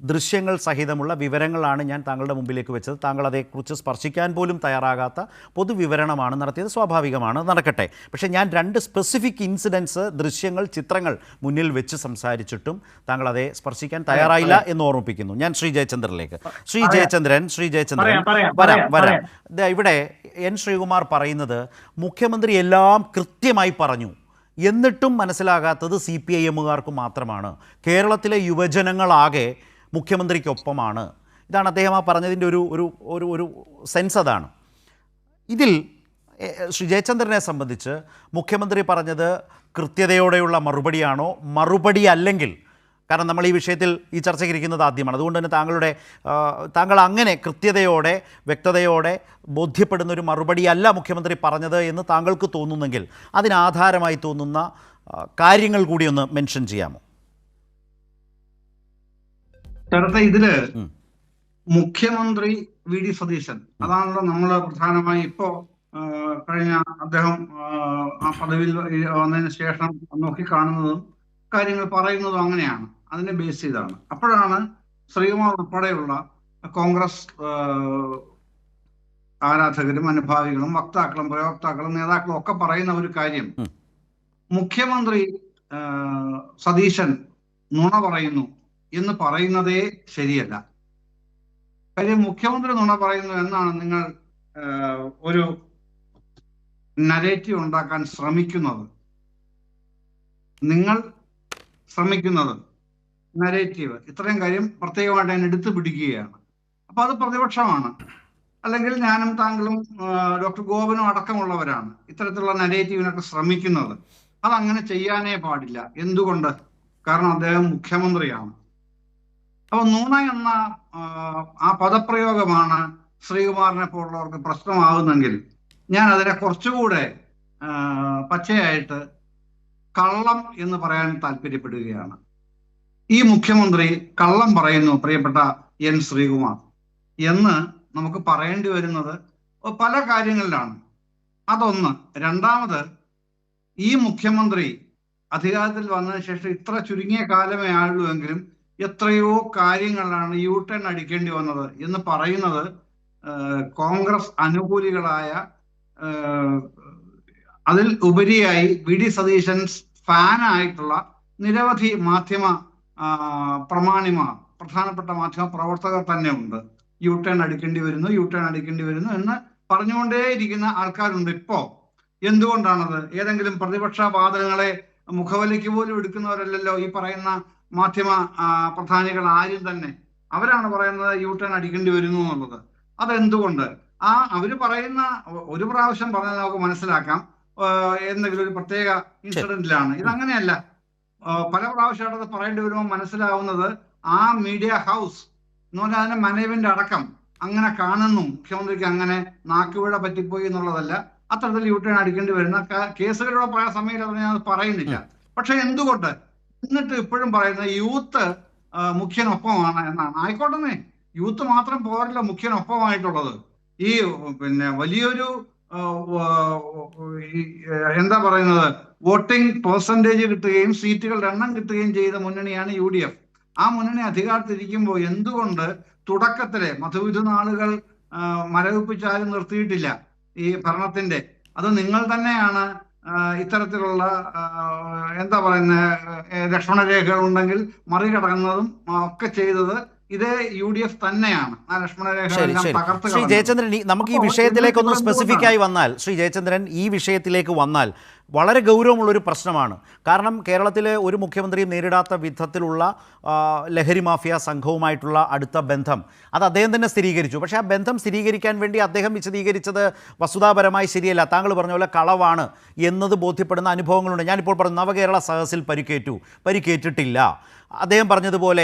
ദൃശ്യങ്ങൾ സഹിതമുള്ള വിവരങ്ങളാണ് ഞാൻ താങ്കളുടെ മുമ്പിലേക്ക് വെച്ചത്. താങ്കൾ അതേക്കുറിച്ച് സ്പർശിക്കാൻ പോലും തയ്യാറാകാത്ത പൊതുവിവരണമാണ് നടത്തിയത്. സ്വാഭാവികമാണ്, നടക്കട്ടെ. പക്ഷേ ഞാൻ രണ്ട് സ്പെസിഫിക് ഇൻസിഡൻസ്, ദൃശ്യങ്ങൾ, ചിത്രങ്ങൾ മുന്നിൽ വെച്ച് സംസാരിച്ചിട്ടും താങ്കൾ അതേ സ്പർശിക്കാൻ തയ്യാറായില്ല എന്ന് ഓർമ്മിപ്പിക്കുന്നു. ഞാൻ ശ്രീ ജയചന്ദ്രനിലേക്ക്. ശ്രീ ജയചന്ദ്രൻ വരാം. ഇവിടെ എൻ ശ്രീകുമാർ പറയുന്നത് മുഖ്യമന്ത്രി എല്ലാം കൃത്യമായി പറഞ്ഞു, എന്നിട്ടും മനസ്സിലാകാത്തത് CPIM-കാർക്ക് മാത്രമാണ്, കേരളത്തിലെ യുവജനങ്ങളാകെ മുഖ്യമന്ത്രിക്കൊപ്പമാണ്. ഇതാണ് അദ്ദേഹം ആ പറഞ്ഞതിൻ്റെ ഒരു സെൻസ്. അതാണ് ഇതിൽ ശ്രീ ജയചന്ദ്രനെ സംബന്ധിച്ച് മുഖ്യമന്ത്രി പറഞ്ഞത് കൃത്യതയോടെയുള്ള മറുപടിയാണോ, മറുപടി അല്ലെങ്കിൽ, കാരണം നമ്മൾ ഈ വിഷയത്തിൽ ഈ ചർച്ചയ്ക്ക് ഇരിക്കുന്നത് ആദ്യമാണ്, അതുകൊണ്ട് തന്നെ താങ്കൾ അങ്ങനെ കൃത്യതയോടെ വ്യക്തതയോടെ ബോധ്യപ്പെടുന്ന ഒരു മറുപടിയല്ല മുഖ്യമന്ത്രി പറഞ്ഞത് എന്ന് താങ്കൾക്ക് തോന്നുന്നെങ്കിൽ അതിനാധാരമായി തോന്നുന്ന കാര്യങ്ങൾ കൂടി ഒന്ന് മെൻഷൻ ചെയ്യാമോ? ഇതില് മുഖ്യമന്ത്രി VD സതീശൻ, അതാണല്ലോ നമ്മൾ പ്രധാനമായി ഇപ്പോ കഴിഞ്ഞ അദ്ദേഹം ആ പദവിയിൽ വന്നതിന് ശേഷം നോക്കിക്കാണുന്നതും കാര്യങ്ങൾ പറയുന്നതും അങ്ങനെയാണ്, അതിനെ ബേസ് ചെയ്താണ്. അപ്പോഴാണ് ശ്രീകുമാർ ഉൾപ്പെടെയുള്ള കോൺഗ്രസ് ആരാധകരും അനുഭാവികളും വക്താക്കളും പ്രയോക്താക്കളും നേതാക്കളും ഒക്കെ പറയുന്ന ഒരു കാര്യം, മുഖ്യമന്ത്രി സതീശൻ നുണ പറയുന്നു എന്ന് പറയുന്നതേ ശരിയല്ല. കാര്യം മുഖ്യമന്ത്രി നുണ പറയുന്നു എന്നാണ് നിങ്ങൾ ഒരു നരേറ്റീവ് ഉണ്ടാക്കാൻ ശ്രമിക്കുന്നത്. നിങ്ങൾ ശ്രമിക്കുന്നത് നരേറ്റീവ്, ഇത്രയും കാര്യം പ്രത്യേകമായിട്ട് അതിനെ എടുത്തു പിടിക്കുകയാണ്. അപ്പൊ അത് പ്രതിപക്ഷമാണ്, അല്ലെങ്കിൽ ഞാനും താങ്കളും ഡോക്ടർ ഗോപനും അടക്കമുള്ളവരാണ് ഇത്തരത്തിലുള്ള നരേറ്റീവിനൊക്കെ ശ്രമിക്കുന്നത്. അതങ്ങനെ ചെയ്യാനേ പാടില്ല. എന്തുകൊണ്ട്? കാരണം അദ്ദേഹം മുഖ്യമന്ത്രിയാണ്. അപ്പൊ നുണ എന്ന ആ പദപ്രയോഗമാണ് ശ്രീകുമാറിനെ പോലുള്ളവർക്ക് പ്രശ്നമാകുന്നെങ്കിൽ ഞാൻ അതിനെ കുറച്ചുകൂടെ പച്ചയായിട്ട് കള്ളം എന്ന് പറയാൻ താല്പര്യപ്പെടുകയാണ്. ഈ മുഖ്യമന്ത്രി കള്ളം പറയുന്നു, പ്രിയപ്പെട്ട എൻ ശ്രീകുമാർ, എന്ന് നമുക്ക് പറയേണ്ടി വരുന്നത് പല കാര്യങ്ങളിലാണ്. അതൊന്ന്. രണ്ടാമത്, ഈ മുഖ്യമന്ത്രി അധികാരത്തിൽ വന്നതിന് ശേഷം ഇത്ര ചുരുങ്ങിയ കാലമേ ആയുള്ളൂ എങ്കിലും എത്രയോ കാര്യങ്ങളിലാണ് യു ടേൺ അടിക്കേണ്ടി വന്നത് എന്ന് പറയുന്നത് കോൺഗ്രസ് അനുകൂലികളായ, അതിൽ ഉപരിയായി വി ഡി സതീശൻ ഫാനായിട്ടുള്ള നിരവധി മാധ്യമ പ്രമാണിമാർ, പ്രധാനപ്പെട്ട മാധ്യമ പ്രവർത്തകർ തന്നെ ഉണ്ട്. യു ടേൺ അടിക്കേണ്ടി വരുന്നു എന്ന് പറഞ്ഞുകൊണ്ടേയിരിക്കുന്ന ആൾക്കാരുണ്ട് ഇപ്പോ. എന്തുകൊണ്ടാണത്? ഏതെങ്കിലും പ്രതിപക്ഷ വാദങ്ങളെ മുഖവലിക്ക് പോലും എടുക്കുന്നവരല്ലല്ലോ ഈ പറയുന്ന മാധ്യമ പ്രധാനികൾ ആരും തന്നെ. അവരാണ് പറയുന്നത് യു ടേൺ അടിക്കേണ്ടി വരുന്നു എന്നുള്ളത്. അതെന്തുകൊണ്ട്? അവര് പറയുന്ന ഒരു പ്രാവശ്യം പറഞ്ഞാൽ നമുക്ക് മനസ്സിലാക്കാം എന്തെങ്കിലും ഒരു പ്രത്യേക ഇൻസിഡന്റിലാണ്. ഇതങ്ങനെയല്ല. പല പ്രാവശ്യമായിട്ട് പറയേണ്ടി വരുമ്പോൾ മനസ്സിലാവുന്നത് ആ മീഡിയ ഹൗസ് എന്ന് പറഞ്ഞാൽ അതിന്റെ മാനേജ്മെന്റ് അടക്കം അങ്ങനെ കാണുന്നു. മുഖ്യമന്ത്രിക്ക് അങ്ങനെ നാക്കുപിഴ പറ്റിപ്പോയി എന്നുള്ളതല്ല, അത്തരത്തിൽ യു ടേൺ അടിക്കേണ്ടി വരുന്ന കേസുകളുടെ പറയാൻ സമയത്ത് ഞാൻ അത് പറയുന്നില്ല. പക്ഷെ എന്തുകൊണ്ട് എന്നിട്ട് ഇപ്പോഴും പറയുന്നത് യൂത്ത് മുഖ്യനൊപ്പമാണ് എന്നാണ്? ആയിക്കോട്ടെ, യൂത്ത് മാത്രം പോരല്ലോ മുഖ്യനൊപ്പമായിട്ടുള്ളത്. ഈ വലിയൊരു എന്താ പറയുന്നത്, വോട്ടിംഗ് പെർസെന്റേജ് കിട്ടുകയും സീറ്റുകളുടെ എണ്ണം കിട്ടുകയും ചെയ്ത മുന്നണിയാണ് UDF. ആ മുന്നണി അധികാരത്തിരിക്കുമ്പോൾ എന്തുകൊണ്ട് തുടക്കത്തിലെ മധുവിധു നാളുകൾ മരവിപ്പിച്ചാലും നിർത്തിയിട്ടില്ല ഈ ഭരണത്തിന്റെ? അത് നിങ്ങൾ തന്നെയാണ് ഇത്തരത്തിലുള്ള എന്താ പറയുന്ന ലക്ഷ്മണരേഖകൾ ഉണ്ടെങ്കിൽ മറികടന്നതും ഒക്കെ ചെയ്തത് ഇതേ UDF തന്നെയാണ്. ആ ലക്ഷ്മണരേഖ തകർത്ത്. ശ്രീ ജയചന്ദ്രൻ, നമുക്ക് ഈ വിഷയത്തിലേക്ക് ഒന്ന് സ്പെസിഫിക് ആയി വന്നാൽ, ശ്രീ ജയചന്ദ്രൻ ഈ വിഷയത്തിലേക്ക് വന്നാൽ വളരെ ഗൗരവമുള്ളൊരു പ്രശ്നമാണ്. കാരണം കേരളത്തിലെ ഒരു മുഖ്യമന്ത്രിയും നേരിടാത്ത വിധത്തിലുള്ള ലഹരി മാഫിയ സംഘവുമായിട്ടുള്ള അടുത്ത ബന്ധം അത് അദ്ദേഹം തന്നെ സ്ഥിരീകരിച്ചു. പക്ഷേ ആ ബന്ധം സ്ഥിരീകരിക്കാൻ വേണ്ടി അദ്ദേഹം വിശദീകരിച്ചത് വസ്തുതാപരമായി ശരിയല്ല. താങ്കൾ പറഞ്ഞ പോലെ കളവാണ് എന്നത് ബോധ്യപ്പെടുന്ന അനുഭവങ്ങളുണ്ട്. ഞാനിപ്പോൾ പറഞ്ഞു നവകേരള സദസ്സിൽ പരിക്കേറ്റിട്ടില്ല. അദ്ദേഹം പറഞ്ഞതുപോലെ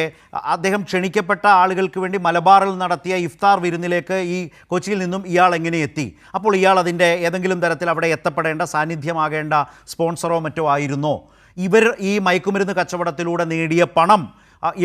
അദ്ദേഹം ക്ഷണിക്കപ്പെട്ട ആളുകൾക്ക് വേണ്ടി മലബാറിൽ നടത്തിയ ഇഫ്താർ വിരുന്നിലേക്ക് ഈ കൊച്ചിയിൽ നിന്നും ഇയാൾ എങ്ങനെ എത്തി? അപ്പോൾ ഇയാൾ അതിൻ്റെ ഏതെങ്കിലും തരത്തിൽ അവിടെ എത്തപ്പെടേണ്ട, സാന്നിധ്യമാകേണ്ട സ്പോൺസറോ മറ്റോ ആയിരുന്നോ? ഇവർ ഈ മയക്കുമരുന്ന് കച്ചവടത്തിലൂടെ നേടിയ പണം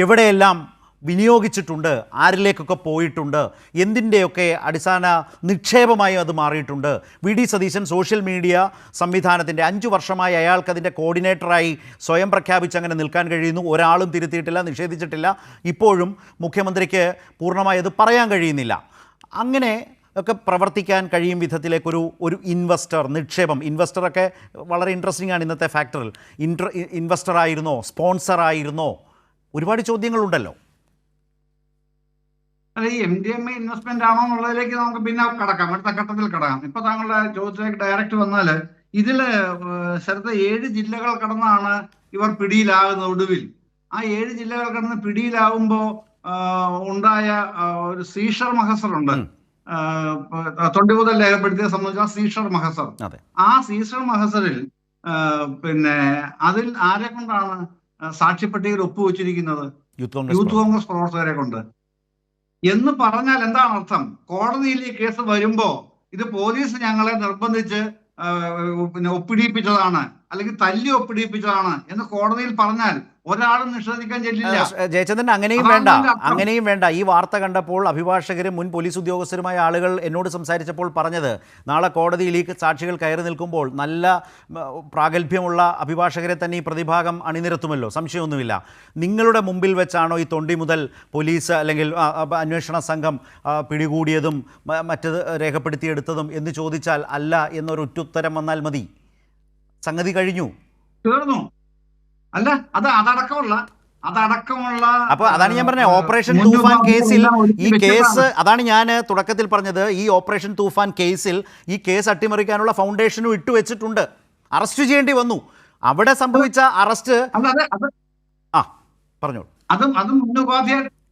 എവിടെയെല്ലാം വിനിയോഗിച്ചിട്ടുണ്ട്, ആരിലേക്കൊക്കെ പോയിട്ടുണ്ട്, എന്തിൻ്റെയൊക്കെ അടിസ്ഥാന നിക്ഷേപമായി അത് മാറിയിട്ടുണ്ട്? V D Satheesan social media സംവിധാനത്തിൻ്റെ 5 വർഷമായി അയാൾക്കതിൻ്റെ കോർഡിനേറ്ററായി സ്വയം പ്രഖ്യാപിച്ച് അങ്ങനെ നിൽക്കാൻ കഴിയുന്നു. ഒരാളും തിരുത്തിയിട്ടില്ല, നിഷേധിച്ചിട്ടില്ല. ഇപ്പോഴും മുഖ്യമന്ത്രിക്ക് പൂർണ്ണമായി അത് പറയാൻ കഴിയുന്നില്ല. അങ്ങനെ ഒക്കെ പ്രവർത്തിക്കാൻ കഴിയും വിധത്തിലേക്കൊരു ഇൻവെസ്റ്ററൊക്കെ വളരെ ഇൻട്രസ്റ്റിംഗ് ആണ് ഇന്നത്തെ ഫാക്ടറിൽ. ഇൻവെസ്റ്ററായിരുന്നോ, സ്പോൺസറായിരുന്നോ? ഒരുപാട് ചോദ്യങ്ങളുണ്ടല്ലോ. അല്ല, ഈ MDMA ഇൻവെസ്റ്റ്മെന്റ് ആണോ എന്നുള്ളതിലേക്ക് നമുക്ക് പിന്നെ കടക്കാം, അടുത്ത ഘട്ടത്തിൽ കടക്കാം. ഇപ്പൊ താങ്കളുടെ ചോദ്യത്തിലേക്ക് ഡയറക്റ്റ് വന്നാല് ഇതില് ശരത്ത് 7 ജില്ലകൾ കടന്നാണ് ഇവർ പിടിയിലാകുന്നത്. ഒടുവിൽ ആ 7 ജില്ലകൾ കടന്ന് പിടിയിലാവുമ്പോ ഉണ്ടായ ഒരു സീഷർ മഹസറുണ്ട്. തൊണ്ടിമുതൽ രേഖപ്പെടുത്തിയെ സംബന്ധിച്ച സീഷർ മഹസർ. ആ സീഷർ മഹസറിൽ അതിൽ ആരെ കൊണ്ടാണ് സാക്ഷ്യപ്പട്ടികയിൽ ഒപ്പുവെച്ചിരിക്കുന്നത്? യൂത്ത് കോൺഗ്രസ് പ്രവർത്തകരെ കൊണ്ട്. എന്ന് പറഞ്ഞാൽ എന്താണ് അർത്ഥം? കോടതിയിൽ ഈ കേസ് വരുമ്പോ ഇത് പോലീസ് ഞങ്ങളെ നിർബന്ധിച്ച് ഒപ്പിടിപ്പിച്ചതാണ്, അല്ലെങ്കിൽ തല്ലി ഒപ്പിടിപ്പിച്ചതാണ് എന്ന് കോടതിയിൽ പറഞ്ഞാൽ ഒരാളും നിഷേധിക്കാൻ ചെല്ലില്ല. ജയചന്ദ്രൻ, അങ്ങനെയും വേണ്ട. ഈ വാർത്ത കണ്ടപ്പോൾ അഭിഭാഷകരും മുൻ പോലീസ് ഉദ്യോഗസ്ഥരുമായ ആളുകൾ എന്നോട് സംസാരിച്ചപ്പോൾ പറഞ്ഞത്, നാളെ കോടതിയിൽ ഈ സാക്ഷികൾ കയറി നിൽക്കുമ്പോൾ നല്ല പ്രാഗൽഭ്യമുള്ള അഭിഭാഷകരെ തന്നെ ഈ പ്രതിഭാഗം അണിനിരത്തുമല്ലോ, സംശയമൊന്നുമില്ല. നിങ്ങളുടെ മുമ്പിൽ വെച്ചാണോ ഈ തൊണ്ടി മുതൽ പോലീസ് അല്ലെങ്കിൽ അന്വേഷണ സംഘം പിടികൂടിയതും മറ്റത് രേഖപ്പെടുത്തിയെടുത്തതും എന്ന് ചോദിച്ചാൽ അല്ല എന്നൊരു ഉറ്റുത്തരം വന്നാൽ മതി, സംഗതി കഴിഞ്ഞു, തീർന്നു. അല്ല, അതടക്കമുള്ള അപ്പോൾ അതാണ് ഞാൻ പറഞ്ഞത്, ഓപ്പറേഷൻ തൂഫാൻ കേസിൽ ഈ കേസ്, അതാണ് ഞാൻ തുടക്കത്തിൽ പറഞ്ഞത്, ഈ ഓപ്പറേഷൻ തൂഫാൻ കേസിൽ ഈ കേസ് അട്ടിമറിക്കാനുള്ള ഫൗണ്ടേഷനും ഇട്ടുവെച്ചിട്ടുണ്ട്. അറസ്റ്റ് ചെയ്യേണ്ടി വന്നു. അവിടെ സംഭവിച്ച അറസ്റ്റ് പറഞ്ഞോളൂ.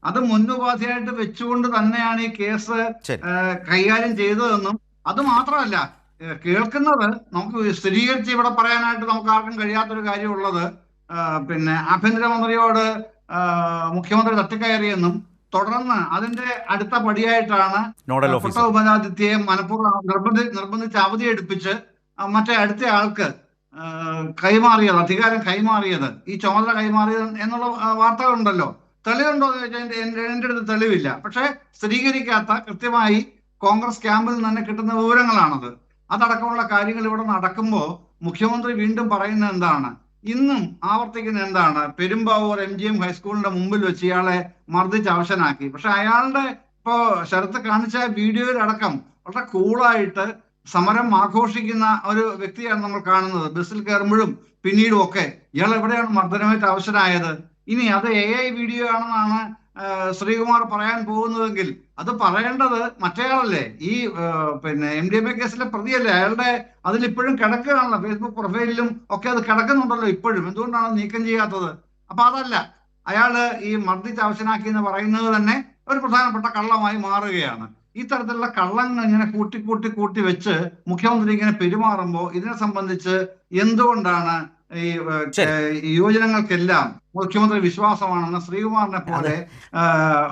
അത് മുന്നുപാധിയായിട്ട് വെച്ചുകൊണ്ട് തന്നെയാണ് ഈ കേസ് കൈകാര്യം ചെയ്തതെന്നും, അത് മാത്രമല്ല കേൾക്കുന്നത് നമുക്ക് സ്ഥിരീകരിച്ച് ഇവിടെ പറയാനായിട്ട് നമുക്ക് ആർക്കും കഴിയാത്തൊരു കാര്യമുള്ളത്, പിന്നെ ആഭ്യന്തരമന്ത്രിയോട് മുഖ്യമന്ത്രി തട്ടിക്കയറിയെന്നും തുടർന്ന് അതിന്റെ അടുത്ത പടിയായിട്ടാണ് ഉപജാതിയെ മനഃപൂർവ്വം നിർബന്ധിച്ച് അവധി എടുപ്പിച്ച് മറ്റേ അടുത്ത ആൾക്ക് കൈമാറിയത്, അധികാരം കൈമാറിയത്, ഈ ചുമതല കൈമാറിയത് എന്നുള്ള വാർത്തകളുണ്ടല്ലോ. തെളിവുണ്ടോ എന്ന് ചോദിച്ചാൽ എൻ്റെ അടുത്ത് തെളിവില്ല. പക്ഷെ സ്ഥിരീകരിക്കാത്ത കൃത്യമായി കോൺഗ്രസ് ക്യാമ്പിൽ നിന്ന് തന്നെ കിട്ടുന്ന വിവരങ്ങളാണത്. അതടക്കമുള്ള കാര്യങ്ങൾ ഇവിടെ നടക്കുമ്പോൾ മുഖ്യമന്ത്രി വീണ്ടും പറയുന്നത് എന്താണ്, ഇന്നും ആവർത്തിക്കുന്ന എന്താണ്, പെരുമ്പാവൂർ MGM ഹൈസ്കൂളിന്റെ മുമ്പിൽ വെച്ച് ഇയാളെ മർദ്ദിച്ച് അവശനാക്കി. പക്ഷെ അയാളുടെ ഇപ്പോ ശരത്ത് കാണിച്ച വീഡിയോയിലടക്കം വളരെ കൂളായിട്ട് സമരം ആഘോഷിക്കുന്ന ഒരു വ്യക്തിയാണ് നമ്മൾ കാണുന്നത്. ബസ്സിൽ കയറുമ്പോഴും പിന്നീടും ഒക്കെ ഇയാൾ എവിടെയാണ് മർദ്ദനമേറ്റ് അവശനായത്? ഇനി അത് AI വീഡിയോ ആണെന്നാണ് ശ്രീകുമാർ പറയാൻ പോകുന്നതെങ്കിൽ അത് പറയേണ്ടത് മറ്റേയാളല്ലേ, ഈ പിന്നെ MDMA കേസിലെ പ്രതിയല്ലേ, അയാളുടെ അതിലിപ്പോഴും കിടക്കുകയാണല്ലോ, ഫേസ്ബുക്ക് പ്രൊഫൈലിലും ഒക്കെ അത് കിടക്കുന്നുണ്ടല്ലോ ഇപ്പോഴും. എന്തുകൊണ്ടാണ് നീക്കം ചെയ്യാത്തത്? അപ്പൊ അതല്ല, അയാള് ഈ മർദ്ദിച്ച് അവശനാക്കി എന്ന് പറയുന്നത് തന്നെ ഒരു പ്രധാനപ്പെട്ട കള്ളമായി മാറുകയാണ്. ഈ തരത്തിലുള്ള കള്ളങ്ങൾ ഇങ്ങനെ കൂട്ടി വെച്ച് മുഖ്യമന്ത്രി ഇങ്ങനെ പെരുമാറുമ്പോൾ ഇതിനെ സംബന്ധിച്ച് എന്തുകൊണ്ടാണ് ഈ യുവജനങ്ങൾക്കെല്ലാം മുഖ്യമന്ത്രി വിശ്വാസമാണെന്ന് ശ്രീകുമാറിനെ പോലെ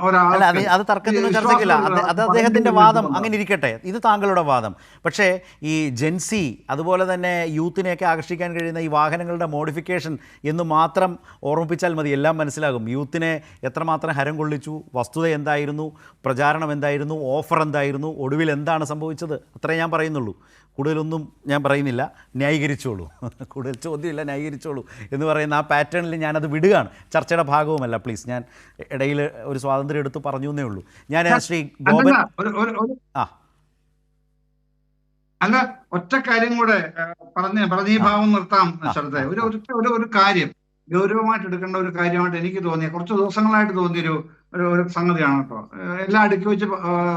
ഒരാൾ, അത് തർക്കത്തിന് ചർച്ചയ്ക്കില്ല, അത് അദ്ദേഹത്തിന്റെ വാദം, അങ്ങനെ ഇരിക്കട്ടെ, ഇത് താങ്കളുടെ വാദം. പക്ഷേ ഈ ജെൻസി അതുപോലെ തന്നെ യൂത്തിനെയൊക്കെ ആകർഷിക്കാൻ കഴിയുന്ന ഈ വാഹനങ്ങളുടെ മോഡിഫിക്കേഷൻ എന്ന് മാത്രം ഓർമ്മിപ്പിച്ചാൽ മതി, എല്ലാം മനസ്സിലാകും. യൂത്തിനെ എത്രമാത്രം ഹരം കൊള്ളിച്ചു, വസ്തുത എന്തായിരുന്നു, പ്രചാരണം എന്തായിരുന്നു, ഓഫർ എന്തായിരുന്നു, ഒടുവിൽ എന്താണ് സംഭവിച്ചത്, അത്രേ ഞാൻ പറയുന്നുള്ളൂ. കൂടുതലൊന്നും ഞാൻ പറയുന്നില്ല, ന്യായീകരിച്ചോളൂ, കൂടുതൽ ചോദ്യമില്ല, ന്യായീകരിച്ചോളൂ എന്ന് പറയുന്ന ആ പാറ്റേണിൽ ഞാനത് വിടുകയാണ്, ചർച്ചയുടെ ഭാഗവുമല്ല. പ്ലീസ്, ഞാൻ ഇടയിൽ ഒരു സ്വാതന്ത്ര്യം എടുത്ത് പറഞ്ഞു എന്നേ ഉള്ളൂ. ഞാൻ ശ്രീ ഗോപൻ അല്ല ഒറ്റ കാര്യം കൂടെ പറഞ്ഞ ഈ ഭാവം നിർത്താം ശരത്തെ. ഒരു കാര്യം ഗൗരവമായിട്ട് എടുക്കേണ്ട ഒരു കാര്യമായിട്ട് എനിക്ക് തോന്നിയ, കുറച്ച് ദിവസങ്ങളായിട്ട് തോന്നിയൊരു ഒരു സംഗതിയാണ് കേട്ടോ. എല്ലാം അടുക്കി വെച്ച്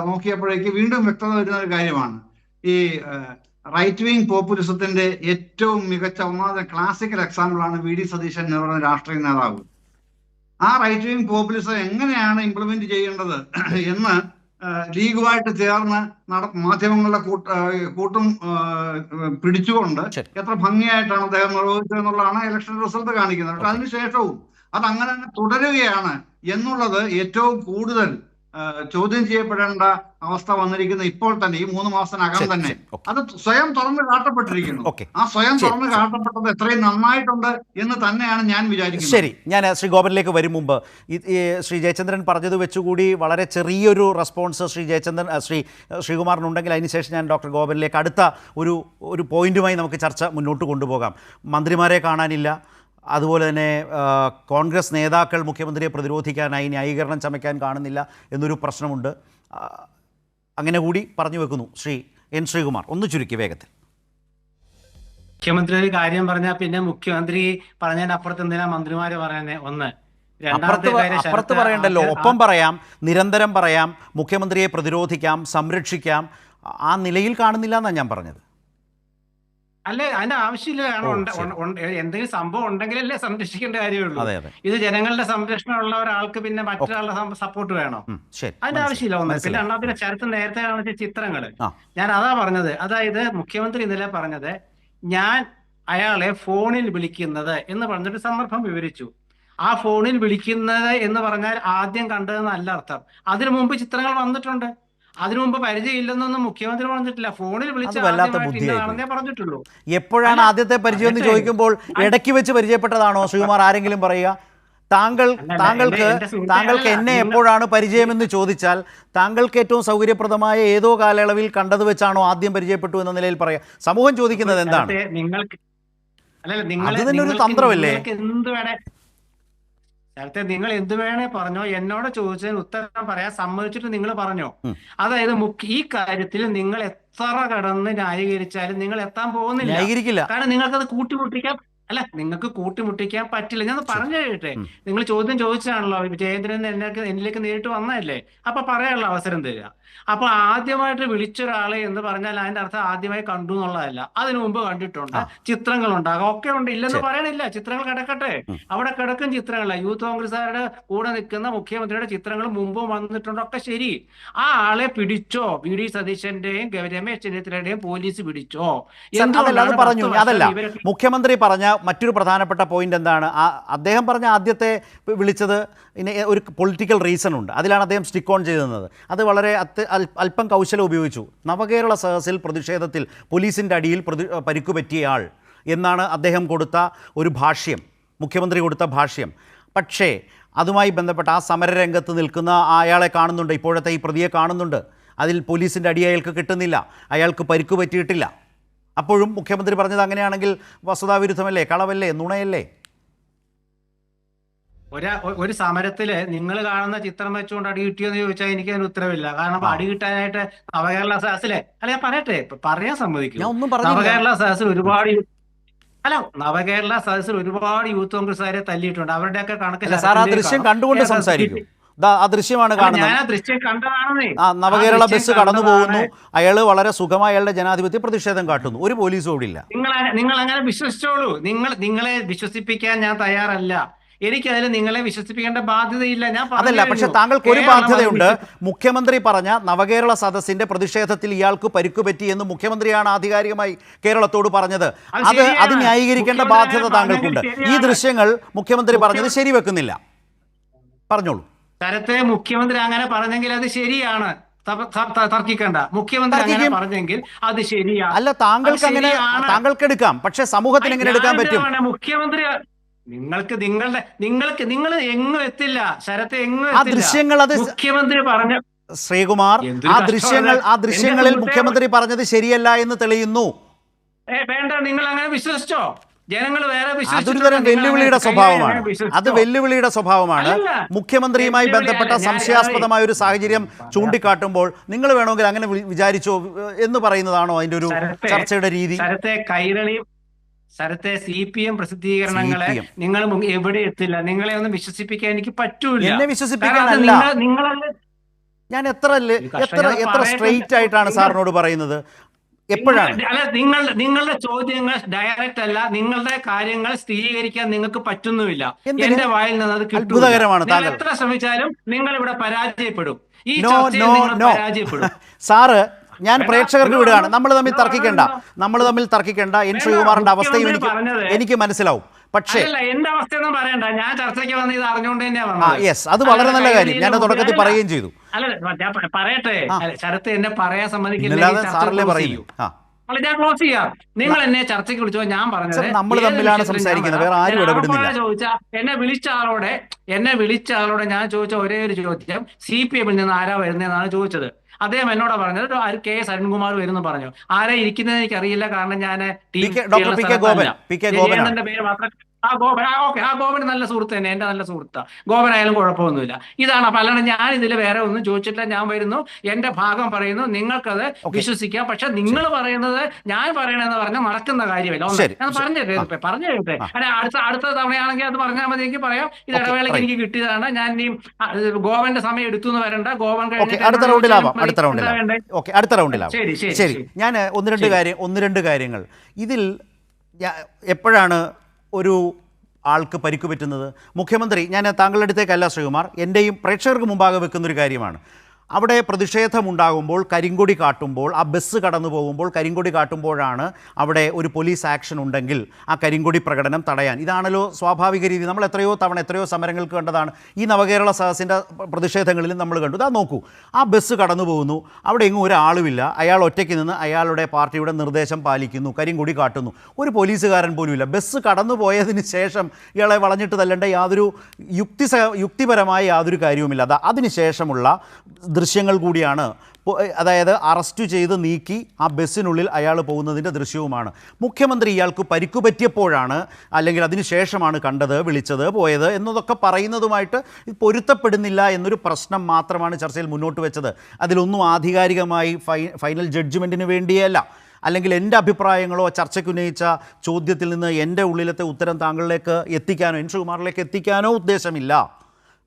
നോക്കിയപ്പോഴേക്ക് വീണ്ടും വ്യക്തത വരുന്ന ഒരു കാര്യമാണ്. ഈ റൈറ്റ് വിങ് പോപ്പുലിസത്തിന്റെ ഏറ്റവും മികച്ച ഒന്നാമത്തെ ക്ലാസിക്കൽ എക്സാമ്പിളാണ് VD സതീശൻ എന്ന് പറയുന്ന രാഷ്ട്രീയ നേതാവ്. ആ റൈറ്റ് വിങ് പോപ്പുലിസം എങ്ങനെയാണ് ഇംപ്ലിമെന്റ് ചെയ്യേണ്ടത് എന്ന് ലീഗുമായിട്ട് ചേർന്ന് മാധ്യമങ്ങളുടെ കൂട്ടും പിടിച്ചുകൊണ്ട് എത്ര ഭംഗിയായിട്ടാണ് അദ്ദേഹം നിർവഹിച്ചത് എന്നുള്ളതാണ് ഇലക്ഷൻ റിസൾട്ട് കാണിക്കുന്നത്. പക്ഷെ അതിനുശേഷവും അതങ്ങനെ തന്നെ തുടരുകയാണ് എന്നുള്ളത് ഏറ്റവും കൂടുതൽ ചോദ്യം ചെയ്യപ്പെടേണ്ട അവസ്ഥ വന്നിരിക്കുന്ന ഇപ്പോൾ തന്നെ, ഈ 3 മാസത്തിനകം തന്നെ അത് സ്വയം തുറന്ന് കാട്ടപ്പെട്ടിരിക്കുന്നു. ആ സ്വയം തുറന്ന് കാട്ടപ്പെട്ടത് എത്രയും നന്നായിട്ടുണ്ട് എന്ന് തന്നെയാണ് ഞാൻ വിചാരിക്കുന്നത്. ശരി, ഞാൻ ശ്രീ ഗോപനിലേക്ക് വരും മുമ്പ് ശ്രീ ജയചന്ദ്രൻ പറഞ്ഞത് വെച്ചുകൂടി വളരെ ചെറിയൊരു റെസ്പോൺസ് ശ്രീകുമാറിനുണ്ടെങ്കിൽ അതിനുശേഷം ഞാൻ ഡോക്ടർ ഗോപനിലേക്ക് അടുത്ത ഒരു പോയിന്റുമായി നമുക്ക് ചർച്ച മുന്നോട്ട് കൊണ്ടുപോകാം. മന്ത്രിമാരെ കാണാനില്ല, അതുപോലെ തന്നെ കോൺഗ്രസ് നേതാക്കൾ മുഖ്യമന്ത്രിയെ പ്രതിരോധിക്കാനായി ന്യായീകരണം ചമയ്ക്കാൻ കാണുന്നില്ല എന്നൊരു പ്രശ്നമുണ്ട്. അങ്ങനെ കൂടി പറഞ്ഞു വെക്കുന്നു. ശ്രീ N. ശ്രീകുമാർ, ഒന്ന് ചുരുക്കി വേഗത്തിൽ. മുഖ്യമന്ത്രി ഒരു കാര്യം പറഞ്ഞാൽ പിന്നെ മുഖ്യമന്ത്രി പറഞ്ഞതിനപ്പുറത്ത് എന്തിനാ മന്ത്രിമാര് പറയുന്നത്? ഒന്ന്, അപ്പുറത്ത് പറയണ്ടല്ലോ, ഒപ്പം പറയാം, നിരന്തരം പറയാം, മുഖ്യമന്ത്രിയെ പ്രതിരോധിക്കാം, സംരക്ഷിക്കാം. ആ നിലയിൽ കാണുന്നില്ല എന്നാണ് ഞാൻ പറഞ്ഞത്. അല്ലെ, അതിന്റെ ആവശ്യമില്ല. എന്തെങ്കിലും സംഭവം ഉണ്ടെങ്കിലല്ലേ സംരക്ഷിക്കേണ്ട കാര്യമുള്ളൂ. ഇത് ജനങ്ങളുടെ സംരക്ഷണമുള്ള ഒരാൾക്ക് പിന്നെ മറ്റൊരാളുടെ സപ്പോർട്ട് വേണോ? അതിന്റെ ആവശ്യമില്ല. ഒന്ന്, പിന്നെ രണ്ടാമത്തെ ചരിത്രം നേരത്തെ കാണിച്ച ചിത്രങ്ങള്, ഞാൻ അതാ പറഞ്ഞത്. അതായത് മുഖ്യമന്ത്രി ഇന്നലെ പറഞ്ഞത്, ഞാൻ അയാളെ ഫോണിൽ വിളിക്കുന്നത് എന്ന് പറഞ്ഞിട്ട് സന്ദർഭം വിവരിച്ചു. ആ ഫോണിൽ വിളിക്കുന്നത് എന്ന് പറഞ്ഞാൽ ആദ്യം കണ്ടതെന്നല്ല അർത്ഥം. അതിനു മുമ്പ് ചിത്രങ്ങൾ വന്നിട്ടുണ്ട്. അതിനു മുമ്പ് പരിചയമില്ലെന്നൊന്നും മുഖ്യമന്ത്രി പറഞ്ഞിട്ടില്ല. ഫോണിൽ വിളിച്ച് അത് വല്ലാത്ത ആദ്യമായിട്ട് ബുദ്ധിയായി ഇന്നതാണെന്നേ പറഞ്ഞിട്ടുള്ളൂ. എപ്പോഴാണ് അല്ല, ആദ്യത്തെ പരിചയം എന്ന് പറയട്ടെ. ചോദിക്കുമ്പോൾ ഇടയ്ക്ക് വെച്ച് പരിചയപ്പെട്ടതാണോ ശ്രീകുമാർ? ആരെങ്കിലും പറയുക അല്ലല്ല, താങ്കൾക്ക് എന്റെ സുഹൃത്തേ, താങ്കൾക്ക് അല്ല, എന്നെ നിങ്ങൾ- എപ്പോഴാണ് പരിചയമെന്ന് ചോദിച്ചാൽ താങ്കൾക്ക് ഏറ്റവും സൗകര്യപ്രദമായ ഏതോ കാലയളവിൽ കണ്ടത് വെച്ചാണോ ആദ്യം പരിചയപ്പെട്ടു എന്ന നിലയിൽ പറയാം. സമൂഹം ചോദിക്കുന്നത് എന്താണ്? നേരത്തെ നിങ്ങൾക്ക് അല്ലല്ല അത് തന്നെ ഒരു തന്ത്രമല്ലേ? നിങ്ങൾക്ക് എന്ത് വേണേ നേരത്തെ നിങ്ങൾ എന്ത് വേണേ പറഞ്ഞോ, എന്നോട് ചോദിച്ചതിന് ഉത്തരം പറയാൻ സമ്മതിച്ചിട്ട് നിങ്ങൾ പറഞ്ഞോ. അതായത് ഈ കാര്യത്തിൽ നിങ്ങൾ എത്ര കടന്ന് ന്യായീകരിച്ചാലും നിങ്ങൾ എത്താൻ പോകുന്നില്ല. ന്യായീകരിക്കില്ല. കാരണം നിങ്ങൾക്കത് കൂട്ടിമുട്ടിക്കാൻ നിങ്ങൾക്ക് കൂട്ടിമുട്ടിക്കാൻ പറ്റില്ല. ഞാൻ പറഞ്ഞു കഴിയട്ടെ. നിങ്ങൾ ചോദ്യം ചോദിച്ചാണല്ലോ, ജയേന്ദ്രൻ എന്നിലേക്ക് നേരിട്ട് വന്നതല്ലേ, അപ്പൊ പറയാനുള്ള അവസരം തരിക. അപ്പൊ ആദ്യമായിട്ട് വിളിച്ചൊരാളെ എന്ന് പറഞ്ഞാൽ അതിന്റെ അർത്ഥം ആദ്യമായി കണ്ടു എന്നുള്ളതല്ല. അതിനു മുമ്പ് കണ്ടിട്ടുണ്ട്, ചിത്രങ്ങൾ ഉണ്ടാകാം, ഒക്കെ ഉണ്ട്, ഇല്ലെന്ന് പറയണില്ല. ചിത്രങ്ങൾ കിടക്കട്ടെ, അവിടെ കിടക്കും ചിത്രങ്ങളല്ല. യൂത്ത് കോൺഗ്രസ്സുകാരുടെ കൂടെ നിൽക്കുന്ന മുഖ്യമന്ത്രിയുടെ ചിത്രങ്ങൾ മുമ്പും വന്നിട്ടുണ്ട്, ഒക്കെ ശരി. ആ ആളെ പിടിച്ചോ? വി.ഡി. സതീശന്റെയും രമേശ് ചെന്നിത്തലയുടെയും പോലീസ് പിടിച്ചോ? അത് പറഞ്ഞു. അതല്ല, മുഖ്യമന്ത്രി പറഞ്ഞ മറ്റൊരു പ്രധാനപ്പെട്ട പോയിന്റ് എന്താണ്? അദ്ദേഹം പറഞ്ഞ ആദ്യത്തെ വിളിച്ചത് ഒരു പൊളിറ്റിക്കൽ റീസൺ ഉണ്ട്, അതിലാണ് അദ്ദേഹം സ്റ്റിക്ക് ഓൺ ചെയ്തിരുന്നത്. അത് വളരെ അല്പം കൗശലം ഉപയോഗിച്ചു. നവകേരള സദസ്സിൽ പ്രതിഷേധത്തിൽ പോലീസിൻ്റെ അടിയിൽ പരിക്കുപറ്റിയയാൾ എന്നാണ് അദ്ദേഹം കൊടുത്ത ഒരു ഭാഷ്യം, മുഖ്യമന്ത്രി കൊടുത്ത ഭാഷ്യം. പക്ഷേ അതുമായി ബന്ധപ്പെട്ട ആ സമരരംഗത്ത് നിൽക്കുന്ന അയാളെ കാണുന്നുണ്ട്, ഇപ്പോഴത്തെ ഈ പ്രതിയെ കാണുന്നുണ്ട്. അതിൽ പോലീസിൻ്റെ അടി അയാൾക്ക് കിട്ടുന്നില്ല, അയാൾക്ക് പരിക്ക് പറ്റിയിട്ടില്ല. അപ്പോഴും മുഖ്യമന്ത്രി പറഞ്ഞത് അങ്ങനെയാണെങ്കിൽ വസ്തുതാവിരുദ്ധമല്ലേ, കളവല്ലേ, നുണയല്ലേ? ഒരു സമരത്തില് നിങ്ങൾ കാണുന്ന ചിത്രം വെച്ചുകൊണ്ട് അടി കിട്ടിയെന്ന് ചോദിച്ചാൽ എനിക്ക് അതിന് ഉത്തരവില്ല. കാരണം അടി കിട്ടാനായിട്ട് നവകേരള സദസ്സിലെ ഞാൻ പറയട്ടെ, പറയാൻ സമ്മതിക്കും. നവകേരള സദസ്സിൽ ഒരുപാട് യൂത്ത് കോൺഗ്രസ്സുകാരെ തല്ലിയിട്ടുണ്ട്. അവരുടെയൊക്കെ കണക്ക് സാർ ആ ദൃശ്യം കണ്ടുകൊണ്ട് സംസാരിക്കും. ആ ദൃശ്യമാണ് കാണുന്നത്. ഞാൻ ആ ദൃശ്യം കണ്ടതാണെന്നേ. നവകേരള ബസ് കടന്നു പോകുന്നു, അയാള് വളരെ സുഖമായി അയാളുടെ ജനാധിപത്യ പ്രതിഷേധം കാട്ടുന്നു, ഒരു പോലീസും ഓടില്ല. നിങ്ങൾ അങ്ങനെ വിശ്വസിച്ചോളൂ. നിങ്ങളെ വിശ്വസിപ്പിക്കാൻ ഞാൻ തയ്യാറല്ല. എനിക്കതിൽ നിങ്ങളെ വിശ്വസിപ്പിക്കേണ്ട ബാധ്യതയില്ല. ഞാൻ അതല്ല, പക്ഷെ താങ്കൾക്ക് ഒരു ബാധ്യതയുണ്ട്. മുഖ്യമന്ത്രി പറഞ്ഞ നവകേരള സദസ്സിന്റെ പ്രതിഷേധത്തിൽ ഇയാൾക്ക് പരിക്കുപറ്റി എന്ന് മുഖ്യമന്ത്രിയാണ് ആധികാരികമായി കേരളത്തോട് പറഞ്ഞത്. അത് ന്യായീകരിക്കേണ്ട ബാധ്യത താങ്കൾക്കുണ്ട്. ഈ ദൃശ്യങ്ങൾ മുഖ്യമന്ത്രി പറഞ്ഞത് ശരിവെക്കുന്നില്ല. പറഞ്ഞോളൂ. നേരത്തെ മുഖ്യമന്ത്രി അങ്ങനെ പറഞ്ഞെങ്കിൽ അത് ശരിയാണ്, തർക്കിക്കണ്ട. മുഖ്യമന്ത്രി അങ്ങനെ പറഞ്ഞെങ്കിൽ അത് ശരിയാണ്. അല്ല, താങ്കൾക്ക് എടുക്കാം, പക്ഷെ സമൂഹത്തിന് എങ്ങനെ എടുക്കാൻ പറ്റും? മുഖ്യമന്ത്രി നിങ്ങൾ എങ്ങും എത്തില്ല ശരത്തെ, എങ്ങും ദൃശ്യങ്ങൾ മുഖ്യമന്ത്രി പറഞ്ഞ ശ്രീകുമാർ, ആ ദൃശ്യങ്ങളിൽ മുഖ്യമന്ത്രി പറഞ്ഞത് ശരിയല്ല എന്ന് തെളിയുന്നു. വേണ്ട, നിങ്ങൾ അങ്ങനെ വിശ്വസിച്ചോ? ജനങ്ങൾ വേറെ അതൊരു തരം വെല്ലുവിളിയുടെ സ്വഭാവമാണ്. അത് വെല്ലുവിളിയുടെ സ്വഭാവമാണ്. മുഖ്യമന്ത്രിയുമായി ബന്ധപ്പെട്ട സംശയാസ്പദമായ ഒരു സാഹചര്യം ചൂണ്ടിക്കാട്ടുമ്പോൾ നിങ്ങൾ വേണമെങ്കിൽ അങ്ങനെ വിചാരിച്ചോ എന്ന് പറയുന്നതാണോ അതിന്റെ ഒരു ചർച്ചയുടെ രീതി? ശരത്തെ CPM പ്രസിദ്ധീകരണങ്ങളെ നിങ്ങൾ എവിടെ എത്തില്ല. നിങ്ങളെ ഒന്നും വിശ്വസിപ്പിക്കാൻ എനിക്ക് പറ്റൂല. എന്നെ വിശ്വസിപ്പിക്കാനല്ല, ഞാൻ എത്ര സ്ട്രെയിറ്റ് ആയിട്ടാണ് സാറിനോട് പറയുന്നത്. എപ്പോഴാണ് നിങ്ങളുടെ ചോദ്യങ്ങൾ ഡയറക്റ്റ് അല്ല, നിങ്ങളുടെ കാര്യങ്ങൾ സ്ഥിരീകരിക്കാൻ നിങ്ങൾക്ക് പറ്റുന്നുമില്ല. എന്റെ വായിൽ നിന്ന് അത് അത്ഭുതകരമാണ്. താങ്കൾ എത്ര ശ്രമിച്ചാലും നിങ്ങൾ ഇവിടെ പരാജയപ്പെടും. ഈ പരാജയപ്പെടും. സാറ്, ഞാൻ പ്രേക്ഷകർക്ക് വിടുകയാണ്. നമ്മൾ തമ്മിൽ തർക്കിക്കേണ്ട. എൻ ശ്രീകുമാറിന്റെ അവസ്ഥയും എനിക്ക് മനസ്സിലാവും. പക്ഷേ എന്റെ അവസ്ഥയൊന്നും പറയണ്ട. ഞാൻ ചർച്ചയ്ക്ക് വന്ന് ഇത് അറിഞ്ഞുകൊണ്ട് തന്നെയാണ്. യെസ്, അത് വളരെ നല്ല കാര്യം. ഞാൻ തുടക്കത്തിൽ പറയുകയും ചെയ്തു. ഞാൻ പറയട്ടെ, ശരത്ത് എന്നെ പറയാൻ സമ്മതിക്കില്ല. ഞാൻ ക്ലോസ് ചെയ്യാം. നിങ്ങൾ എന്നെ ചർച്ചയ്ക്ക് വിളിച്ചോ? ഞാൻ പറഞ്ഞത് നമ്മൾ തമ്മിലാണ് സംസാരിക്കുന്നത്, വേറെ ആരും ഇടപെടുന്നില്ല. എന്നെ വിളിച്ച ആളോടെ ഞാൻ ചോദിച്ച ഒരേ ഒരു ചോദ്യം, CPM നിന്ന് ആരാ വരുന്നതെന്നാണ് ചോദിച്ചത്. അദ്ദേഹം എന്നോട് പറഞ്ഞത് KS അരുൺകുമാർ വരുന്നു പറഞ്ഞു. ആരാ ഇരിക്കുന്നത് എനിക്ക് അറിയില്ല, കാരണം ഞാൻ ജയണ്ണന്റെ പേര് മാത്രം. ആ ഗോപൻ നല്ല സുഹൃത്ത് തന്നെ, എന്റെ നല്ല സുഹൃത്താ. ഗോപനായാലും കുഴപ്പമൊന്നുമില്ല. ഇതാണ്. അപ്പൊ അല്ലാണ്ട് ഞാൻ ഇതിൽ വേറെ ഒന്നും ചോദിച്ചിട്ടില്ല. ഞാൻ വരുന്നു, എന്റെ ഭാഗം പറയുന്നു, നിങ്ങൾക്കത് വിശ്വസിക്കാം. പക്ഷെ നിങ്ങൾ പറയുന്നത് ഞാൻ പറയണെന്ന് പറഞ്ഞാൽ നടക്കുന്ന കാര്യമല്ല. ഞാൻ പറഞ്ഞു തരട്ടെ. അടുത്ത തവണയാണെങ്കിൽ അത് പറഞ്ഞാൽ മതി, എനിക്ക് പറയാം. ഇത് ഇടവേളയ്ക്ക് എനിക്ക് കിട്ടിയതാണ്. ഞാൻ ഈ ഗോവന്റെ സമയം എടുത്തു എന്ന് വരണ്ട. ഗോവൻ അടുത്ത റൗണ്ടിലാവാം. ശരി, ഞാൻ ഒന്ന് രണ്ട് കാര്യങ്ങൾ. ഇതിൽ എപ്പോഴാണ് ഒരു ആൾക്ക് പരിക്ക് പറ്റുന്നത്? മുഖ്യമന്ത്രി, ഞാൻ താങ്കളുടെ അടുത്തേക്കല്ല ശ്രീകുമാർ, എൻ്റെയും പ്രേക്ഷകർക്ക് മുമ്പാകെ വെക്കുന്നൊരു കാര്യമാണ്. അവിടെ പ്രതിഷേധമുണ്ടാകുമ്പോൾ കരിങ്കൊടി കാട്ടുമ്പോൾ ആ ബസ് കടന്നു പോകുമ്പോൾ കരിങ്കൊടി കാട്ടുമ്പോഴാണ് അവിടെ ഒരു പോലീസ് ആക്ഷൻ ഉണ്ടെങ്കിൽ ആ കരിങ്കൊടി പ്രകടനം തടയാൻ. ഇതാണല്ലോ സ്വാഭാവിക രീതി. നമ്മൾ എത്രയോ തവണ എത്രയോ സമരങ്ങൾക്ക് കണ്ടതാണ്. ഈ നവകേരള സദസ്സിൻ്റെ പ്രതിഷേധങ്ങളിലും നമ്മൾ കണ്ടു. ഇതാ നോക്കൂ, ആ ബസ് കടന്നു പോകുന്നു, അവിടെ എങ്ങും ഒരാളുമില്ല, അയാൾ ഒറ്റയ്ക്ക് നിന്ന് അയാളുടെ പാർട്ടിയുടെ നിർദ്ദേശം പാലിക്കുന്നു, കരിങ്കൊടി കാട്ടുന്നു, ഒരു പോലീസുകാരൻ പോലും ഇല്ല. ബസ് കടന്നു പോയതിന് ശേഷം ഇയാളെ വളഞ്ഞിട്ട് തല്ലേണ്ട യാതൊരു യുക്തിപരമായ യാതൊരു കാര്യവുമില്ല. അതിനുശേഷമുള്ള ദൃശ്യങ്ങൾ കൂടിയാണ്. അതായത് അറസ്റ്റ് ചെയ്ത് നീക്കി ആ ബസ്സിനുള്ളിൽ അയാൾ പോകുന്നതിൻ്റെ ദൃശ്യവുമാണ്. മുഖ്യമന്ത്രി ഇയാൾക്ക് പരിക്കു പറ്റിയപ്പോഴാണ് അല്ലെങ്കിൽ അതിനുശേഷമാണ് കണ്ടത്, വിളിച്ചത്, പോയത് എന്നതൊക്കെ പറയുന്നതുമായിട്ട് പൊരുത്തപ്പെടുന്നില്ല എന്നൊരു പ്രശ്നം മാത്രമാണ് ചർച്ചയിൽ മുന്നോട്ട് വെച്ചത്. അതിലൊന്നും ആധികാരികമായി ഫൈനൽ ജഡ്ജ്മെൻറ്റിന് വേണ്ടിയല്ല, അല്ലെങ്കിൽ എൻ്റെ അഭിപ്രായങ്ങളോ ചർച്ചയ്ക്കുന്നയിച്ച ചോദ്യത്തിൽ നിന്ന് എൻ്റെ ഉള്ളിലത്തെ ഉത്തരം താങ്കളിലേക്ക് എത്തിക്കാനോ എൻ ശ്രീകുമാറിലേക്ക് എത്തിക്കാനോ ഉദ്ദേശമില്ല.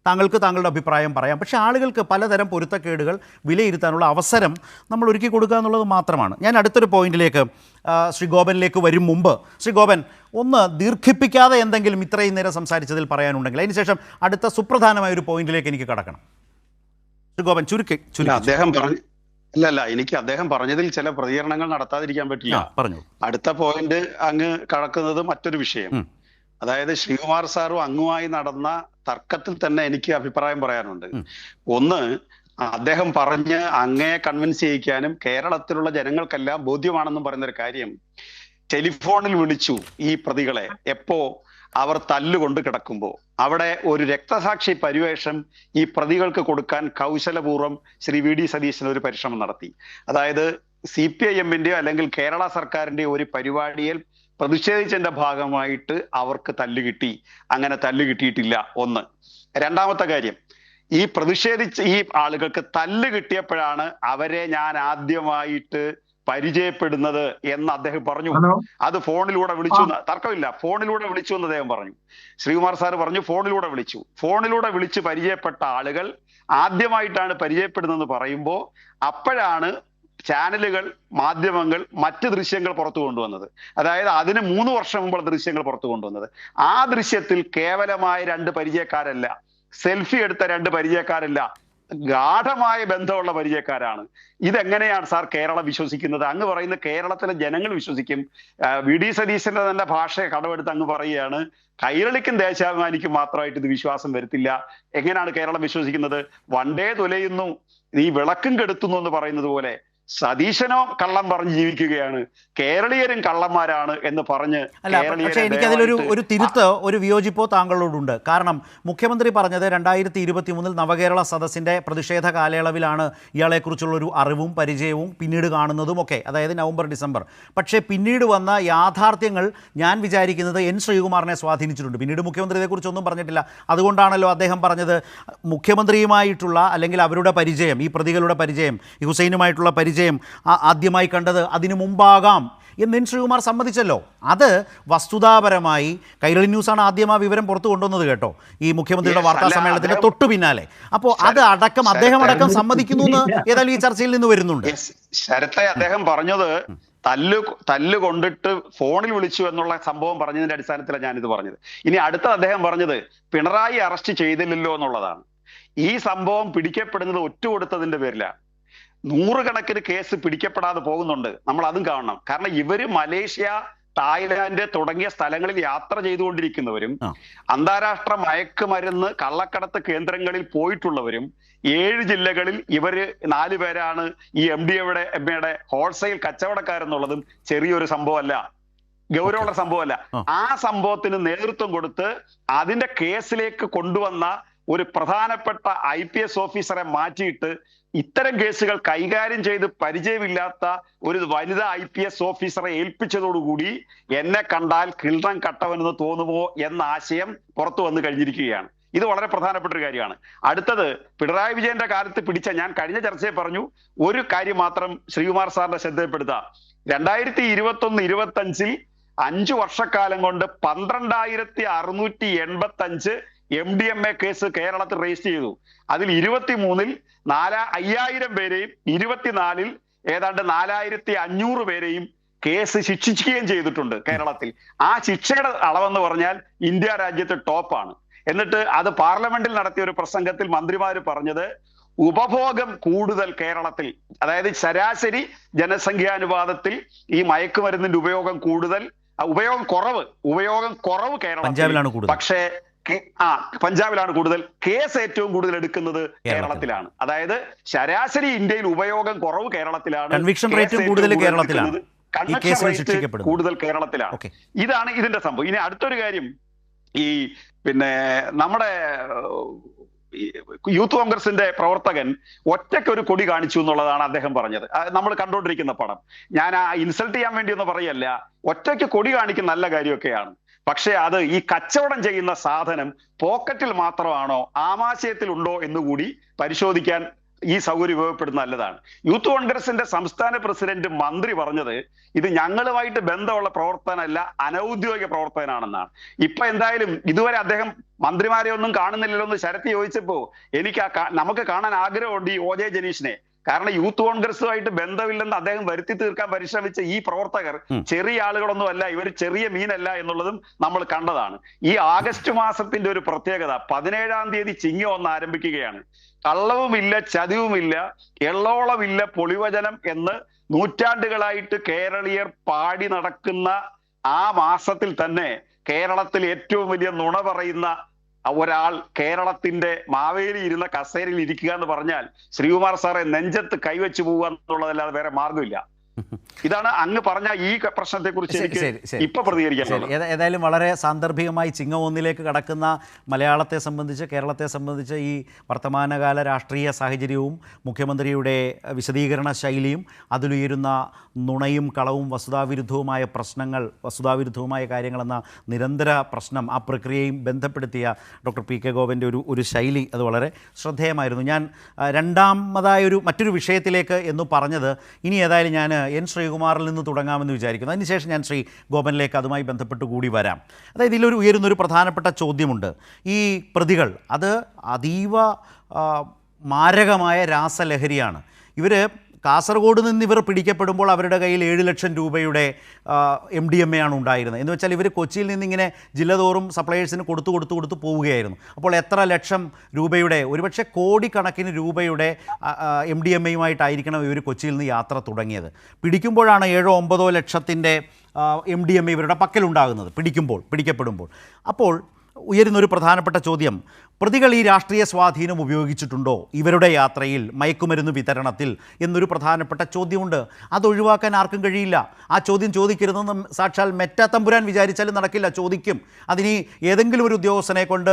താങ്കൾക്ക് താങ്കളുടെ അഭിപ്രായം പറയാം. പക്ഷേ ആളുകൾക്ക് പലതരം പൊരുത്തക്കേടുകൾ വിലയിരുത്താനുള്ള അവസരം നമ്മൾ ഒരുക്കി കൊടുക്കുക എന്നുള്ളത് മാത്രമാണ്. ഞാൻ അടുത്തൊരു പോയിന്റിലേക്ക് ശ്രീ ഗോപനിലേക്ക് വരും മുമ്പ്, ശ്രീ ഗോപൻ ഒന്ന് ദീർഘിപ്പിക്കാതെ എന്തെങ്കിലും ഇത്രയും നേരം സംസാരിച്ചതിൽ പറയാനുണ്ടെങ്കിൽ അതിനുശേഷം അടുത്ത സുപ്രധാനമായ ഒരു പോയിന്റിലേക്ക് എനിക്ക് കടക്കണം. ശ്രീ ഗോപൻ ചുരുക്കി. എനിക്ക് അദ്ദേഹം പറഞ്ഞതിൽ ചില പ്രതികരണങ്ങൾ നടത്താതിരിക്കാൻ പറ്റില്ല. പറഞ്ഞു. അടുത്ത പോയിന്റ് അങ്ങ് കടക്കുന്നത് മറ്റൊരു വിഷയം. അതായത് ശ്രീകുമാർ സാറും അങ്ങുമായി നടന്ന തർക്കത്തിൽ തന്നെ എനിക്ക് അഭിപ്രായം പറയാനുണ്ട്. ഒന്ന്, അദ്ദേഹം പറഞ്ഞ് അങ്ങയെ കൺവിൻസ് ചെയ്യിക്കാനും കേരളത്തിലുള്ള ജനങ്ങൾക്കെല്ലാം ബോധ്യമാണെന്നും പറയുന്നൊരു കാര്യം, ടെലിഫോണിൽ വിളിച്ചു ഈ പ്രതികളെ എപ്പോ അവർ തല്ലുകൊണ്ട് കിടക്കുമ്പോ അവിടെ ഒരു രക്തസാക്ഷി പരിവേഷം ഈ പ്രതികൾക്ക് കൊടുക്കാൻ കൗശലപൂർവ്വം ശ്രീ വി ഡി സതീശൻ ഒരു പരിശ്രമം നടത്തി. അതായത് CPIM-ന്റെയോ അല്ലെങ്കിൽ കേരള സർക്കാരിന്റെ ഒരു പരിപാടിയിൽ പ്രതിഷേധിച്ചതിന്റെ ഭാഗമായിട്ട് അവർക്ക് തല്ലുകിട്ടി. അങ്ങനെ തല്ലുകിട്ടിയിട്ടില്ല. ഒന്ന്. രണ്ടാമത്തെ കാര്യം, ഈ പ്രതിഷേധിച്ച ഈ ആളുകൾക്ക് തല്ല് കിട്ടിയപ്പോഴാണ് അവരെ ഞാൻ ആദ്യമായിട്ട് പരിചയപ്പെടുന്നത് എന്ന് അദ്ദേഹം പറഞ്ഞു. അത് ഫോണിലൂടെ വിളിച്ചു, തർക്കമില്ല, ഫോണിലൂടെ വിളിച്ചു എന്ന് അദ്ദേഹം പറഞ്ഞു. ശ്രീകുമാർ സാർ പറഞ്ഞു ഫോണിലൂടെ വിളിച്ചു. ഫോണിലൂടെ വിളിച്ച് പരിചയപ്പെട്ട ആളുകൾ ആദ്യമായിട്ടാണ് പരിചയപ്പെടുന്നതെന്ന് പറയുമ്പോൾ അപ്പോഴാണ് ചാനലുകൾ, മാധ്യമങ്ങൾ മറ്റ് ദൃശ്യങ്ങൾ പുറത്തു കൊണ്ടുവന്നത്. അതായത് അതിന് 3 വർഷം മുമ്പുള്ള ദൃശ്യങ്ങൾ പുറത്തു കൊണ്ടുവന്നത്. ആ ദൃശ്യത്തിൽ കേവലമായ 2 പരിചയക്കാരല്ല, സെൽഫി എടുത്ത 2 പരിചയക്കാരല്ല, ഗാഢമായ ബന്ധമുള്ള പരിചയക്കാരാണ്. ഇതെങ്ങനെയാണ് സാർ കേരളം വിശ്വസിക്കുന്നത്? അങ്ങ് പറയുന്ന കേരളത്തിലെ ജനങ്ങൾ വിശ്വസിക്കും. വി ഡി സതീശന്റെ തന്നെ ഭാഷയെ കടമെടുത്ത് അങ്ങ് പറയുകയാണ് കൈരളിക്കും ദേശാഭിമാനിക്കും മാത്രമായിട്ട് ഇത് വിശ്വാസം വരത്തില്ല. എങ്ങനെയാണ് കേരളം വിശ്വസിക്കുന്നത്? വണ്ടേ തുലയുന്നു, ഈ വിളക്കും കെടുത്തുന്നു എന്ന് പറയുന്നത് പോലെ സതീശനോ കള്ളം പറഞ്ഞ് ജീവിക്കുകയാണ്, കേരളീയരും കള്ളന്മാരാണ് എന്ന് പറഞ്ഞ്. പക്ഷേ എനിക്കതിലൊരു ഒരു തിരുത്ത്, ഒരു വിയോജിപ്പോ താങ്കളോടുണ്ട്. കാരണം മുഖ്യമന്ത്രി പറഞ്ഞത് 2023 നവകേരള സദസ്സിൻ്റെ പ്രതിഷേധ കാലയളവിലാണ് ഇയാളെക്കുറിച്ചുള്ള ഒരു അറിവും പരിചയവും പിന്നീട് കാണുന്നതും ഒക്കെ, അതായത് നവംബർ ഡിസംബർ. പക്ഷേ പിന്നീട് വന്ന യാഥാർത്ഥ്യങ്ങൾ ഞാൻ വിചാരിക്കുന്നത് എൻ ശ്രീകുമാറിനെ സ്വാധീനിച്ചിട്ടുണ്ട്. പിന്നീട് മുഖ്യമന്ത്രി ഇതേക്കുറിച്ചൊന്നും പറഞ്ഞിട്ടില്ല. അതുകൊണ്ടാണല്ലോ അദ്ദേഹം പറഞ്ഞത് മുഖ്യമന്ത്രിയുമായിട്ടുള്ള അല്ലെങ്കിൽ അവരുടെ പരിചയം, ഈ പ്രതികളുടെ പരിചയം, ഈ ഹുസൈനുമായിട്ടുള്ള പരിചയം ആദ്യമായി കണ്ടത് അതിനു മുമ്പാകാം എന്ന് എൻ ശ്രീകുമാർ സമ്മതിച്ചല്ലോ. അത് വസ്തുതാപരമായി കൈരളി ന്യൂസാണ് ആദ്യം ആ വിവരം പുറത്തു കൊണ്ടുവന്നത് കേട്ടോ, ഈ മുഖ്യമന്ത്രിയുടെ വാർത്താ സമ്മേളനത്തിന് തൊട്ടു പിന്നാലെ. അപ്പോൾ അത് അടക്കം അദ്ദേഹം അടക്കം സമ്മതിക്കുന്നു എന്ന് ഏതായാലും ഈ ചർച്ചയിൽ നിന്ന് വരുന്നുണ്ട്. ശരത്തെ അദ്ദേഹം പറഞ്ഞത് തല്ല് കൊണ്ടിട്ട് ഫോണിൽ വിളിച്ചു എന്നുള്ള സംഭവം പറഞ്ഞതിന്റെ അടിസ്ഥാനത്തിലാണ് ഞാനിത് പറഞ്ഞത്. ഇനി അടുത്ത അദ്ദേഹം പറഞ്ഞത് പിണറായി അറസ്റ്റ് ചെയ്തില്ലല്ലോ എന്നുള്ളതാണ്. ഈ സംഭവം പിടിക്കപ്പെടുന്നത് ഒറ്റ കൊടുത്തതിന്റെ പേരിലാണ്. 100 കണക്കിന് കേസ് പിടിക്കപ്പെടാതെ പോകുന്നുണ്ട്. നമ്മൾ അതും കാണണം. കാരണം ഇവര് മലേഷ്യ, തായ്ലാന്റ് തുടങ്ങിയ സ്ഥലങ്ങളിൽ യാത്ര ചെയ്തുകൊണ്ടിരിക്കുന്നവരും അന്താരാഷ്ട്ര മയക്കുമരുന്ന് കള്ളക്കടത്ത് കേന്ദ്രങ്ങളിൽ പോയിട്ടുള്ളവരും 7 ജില്ലകളിൽ ഇവര് 4 പേരാണ് ഈ MDMA ഹോൾസെയിൽ കച്ചവടക്കാരെന്നുള്ളതും ചെറിയൊരു സംഭവമല്ല, ഗൗരവമുള്ള സംഭവമല്ല. ആ സംഭവത്തിന് നേതൃത്വം കൊടുത്ത് അതിന്റെ കേസിലേക്ക് കൊണ്ടുവന്ന ഒരു പ്രധാനപ്പെട്ട IPS ഓഫീസറെ മാറ്റിയിട്ട് ഇത്തരം കേസുകൾ കൈകാര്യം ചെയ്ത് പരിചയമില്ലാത്ത ഒരു വനിതാ IPS ഓഫീസറെ ഏൽപ്പിച്ചതോടുകൂടി എന്നെ കണ്ടാൽ കിൽറം കട്ടവനെന്ന് തോന്നുമോ എന്ന ആശയം പുറത്തു വന്നു കഴിഞ്ഞിരിക്കുകയാണ്. ഇത് വളരെ പ്രധാനപ്പെട്ട ഒരു കാര്യമാണ്. അടുത്തത്, പിണറായി വിജയന്റെ കാലത്ത് പിടിച്ച, ഞാൻ കഴിഞ്ഞ ചർച്ചയിൽ പറഞ്ഞു, ഒരു കാര്യം മാത്രം ശ്രീകുമാർ സാറിന്റെ ശ്രദ്ധയിൽപ്പെടുത്താം. 2021-25 5 വർഷക്കാലം കൊണ്ട് 12,685 MDMA കേസ് കേരളത്തിൽ രജിസ്റ്റർ ചെയ്തു. അതിൽ 23-ൽ 5000 പേരെയും 24-ൽ ഏതാണ്ട് 4500 പേരെയും കേസ് ശിക്ഷിക്കുകയും ചെയ്തിട്ടുണ്ട് കേരളത്തിൽ. ആ ശിക്ഷയുടെ അളവെന്ന് പറഞ്ഞാൽ ഇന്ത്യ രാജ്യത്ത് ടോപ്പാണ്. എന്നിട്ട് അത് പാർലമെന്റിൽ നടത്തിയ ഒരു പ്രസംഗത്തിൽ മന്ത്രിമാര് പറഞ്ഞത് ഉപഭോഗം കൂടുതൽ കേരളത്തിൽ, അതായത് ശരാശരി ജനസംഖ്യാനുപാതത്തിൽ ഈ മയക്കുമരുന്നിന്റെ ഉപയോഗം കൂടുതൽ, ഉപയോഗം കുറവ് പഞ്ചാബിലാണ് കേരളത്തിൽ. കൂടുതൽ. പക്ഷേ പഞ്ചാബിലാണ് കൂടുതൽ. കേസ് ഏറ്റവും കൂടുതൽ എടുക്കുന്നത് കേരളത്തിലാണ്. അതായത് ശരാശരി ഇന്ത്യയിൽ ഉപയോഗം കുറവ് കേരളത്തിലാണ്, കൺവിക്ഷൻ റേറ്റും കൂടുതൽ കേരളത്തിലാണ്, കൺവിക്ഷൻ റേറ്റ് കൂടുതൽ കേരളത്തിലാണ്. ഇതാണ് ഇതിന്റെ സംഭവം. ഇനി അടുത്തൊരു കാര്യം, ഈ നമ്മുടെ യൂത്ത് കോൺഗ്രസിന്റെ പ്രവർത്തകൻ ഒറ്റയ്ക്ക് ഒരു കൊടി കാണിച്ചു എന്നുള്ളതാണ് അദ്ദേഹം പറഞ്ഞത്. നമ്മൾ കണ്ടുകൊണ്ടിരിക്കുന്ന പടം. ഞാൻ ഇൻസൾട്ട് ചെയ്യാൻ വേണ്ടിയൊന്നും പറയല്ല, ഒറ്റയ്ക്ക് കൊടി കാണിക്കുന്ന നല്ല കാര്യമൊക്കെയാണ്. പക്ഷെ അത് ഈ കച്ചവടം ചെയ്യുന്ന സാധനം പോക്കറ്റിൽ മാത്രമാണോ ആമാശയത്തിൽ ഉണ്ടോ എന്നുകൂടി പരിശോധിക്കാൻ ഈ സൗകര്യം ഉപയോഗപ്പെടുന്ന നല്ലതാണ്. യൂത്ത് കോൺഗ്രസിന്റെ സംസ്ഥാന പ്രസിഡന്റ് മന്ത്രി പറഞ്ഞത് ഇത് ഞങ്ങളുമായിട്ട് ബന്ധമുള്ള പ്രവർത്തനമല്ല, അനൗദ്യോഗിക പ്രവർത്തനമാണെന്നാണ്. ഇപ്പൊ എന്തായാലും ഇതുവരെ അദ്ദേഹം മന്ത്രിമാരെ ഒന്നും കാണുന്നില്ലല്ലോ എന്ന് ശരത്ത് ചോദിച്ചപ്പോ നമുക്ക് കാണാൻ ആഗ്രഹമുണ്ട് ഈ OJ ജനീഷിനെ. കാരണം യൂത്ത് കോൺഗ്രസുമായിട്ട് ബന്ധമില്ലെന്ന് അദ്ദേഹം വരുത്തി തീർക്കാൻ പരിശ്രമിച്ച ഈ പ്രവർത്തകർ ചെറിയ ആളുകളൊന്നും അല്ല, ഇവർ ചെറിയ മീനല്ല എന്നുള്ളതും നമ്മൾ കണ്ടതാണ്. ഈ ആഗസ്റ്റ് മാസത്തിന്റെ ഒരു പ്രത്യേകത, 17-ാം തീയതി ചിങ്ങം ആരംഭിക്കുകയാണ്. കള്ളവുമില്ല, ചതിവുമില്ല, എള്ളോളമില്ല, പൊളിവചനം എന്ന് നൂറ്റാണ്ടുകളായിട്ട് കേരളീയർ പാടി നടക്കുന്ന ആ മാസത്തിൽ തന്നെ കേരളത്തിൽ ഏറ്റവും വലിയ നുണ പറയുന്ന ഒരാൾ കേരളത്തിന്റെ മാവേലി ഇരുന്ന കസേരയിൽ ഇരിക്കുക എന്ന് പറഞ്ഞാൽ ശ്രീകുമാർ സാറെ നെഞ്ചത്ത് കൈവച്ചു പോവുക എന്നുള്ളതല്ലാതെ വേറെ മാർഗമില്ല. ഇതാണ് അങ്ങ് പറഞ്ഞ ഈ പ്രശ്നത്തെ കുറിച്ച് എനിക്ക് ഇപ്പൊ പ്രതികരിക്കാൻ. ഏതായാലും വളരെ സാന്ദർഭികമായി ചിങ്ങം 1 കടക്കുന്ന മലയാളത്തെ സംബന്ധിച്ച്, കേരളത്തെ സംബന്ധിച്ച് ഈ വർത്തമാനകാല രാഷ്ട്രീയ സാഹചര്യവും മുഖ്യമന്ത്രിയുടെ വിശദീകരണ ശൈലിയും അതിലുയരുന്ന നുണയും കളവും വസ്തുതാവിരുദ്ധവുമായ പ്രശ്നങ്ങൾ, വസ്തുതാവിരുദ്ധവുമായ കാര്യങ്ങളെന്ന നിരന്തര പ്രശ്നം, ആ പ്രക്രിയയും ബന്ധപ്പെടുത്തിയ ഡോക്ടർ PK ഗോപൻ്റെ ഒരു ശൈലി അത് വളരെ ശ്രദ്ധേയമായിരുന്നു. ഞാൻ രണ്ടാമതായൊരു മറ്റൊരു വിഷയത്തിലേക്ക് എന്ന് പറഞ്ഞത്, ഇനി ഏതായാലും ഞാൻ N. ശ്രീകുമാറിൽ നിന്ന് തുടങ്ങാമെന്ന് വിചാരിക്കുന്നു. അതിനുശേഷം ഞാൻ ശ്രീ ഗോപനിലേക്ക് അതുമായി ബന്ധപ്പെട്ട് കൂടി വരാം. അതായത് ഇതിലൊരു ഉയരുന്നൊരു പ്രധാനപ്പെട്ട ചോദ്യമുണ്ട്. ഈ പ്രതികൾ അത് അതീവ മാരകമായ രാസലഹരിയാണ്. ഇവർ കാസർഗോഡ് നിന്ന് ഇവർ പിടിക്കപ്പെടുമ്പോൾ അവരുടെ കയ്യിൽ 7 ലക്ഷം രൂപയുടെ MDMA ആണ് ഉണ്ടായിരുന്നത്. എന്ന് വെച്ചാൽ ഇവർ കൊച്ചിയിൽ നിന്നിങ്ങനെ ജില്ലതോറും സപ്ലയേഴ്സിന് കൊടുത്തു പോവുകയായിരുന്നു. അപ്പോൾ എത്ര ലക്ഷം രൂപയുടെ, ഒരുപക്ഷെ കോടിക്കണക്കിന് രൂപയുടെ MDMAയുമായിട്ടായിരിക്കണം ഇവർ കൊച്ചിയിൽ നിന്ന് യാത്ര തുടങ്ങിയത്. പിടിക്കുമ്പോഴാണ് 7-9 ലക്ഷത്തിൻ്റെ MDMA ഇവരുടെ പക്കലുണ്ടാകുന്നത്, പിടിക്കപ്പെടുമ്പോൾ. അപ്പോൾ ഉയരുന്നൊരു പ്രധാനപ്പെട്ട ചോദ്യം, പ്രതികൾ ഈ രാഷ്ട്രീയ സ്വാധീനം ഉപയോഗിച്ചിട്ടുണ്ടോ ഇവരുടെ യാത്രയിൽ, മയക്കുമരുന്ന് വിതരണത്തിൽ എന്നൊരു പ്രധാനപ്പെട്ട ചോദ്യമുണ്ട്. അതൊഴിവാക്കാൻ ആർക്കും കഴിയില്ല. ആ ചോദ്യം ചോദിക്കരുതെന്ന് സാക്ഷാൽ മെറ്റത്തമ്പുരാൻ വിചാരിച്ചാലും നടക്കില്ല, ചോദിക്കും. അതിന് ഏതെങ്കിലും ഒരു ഉദ്യോഗസ്ഥനെ കൊണ്ട്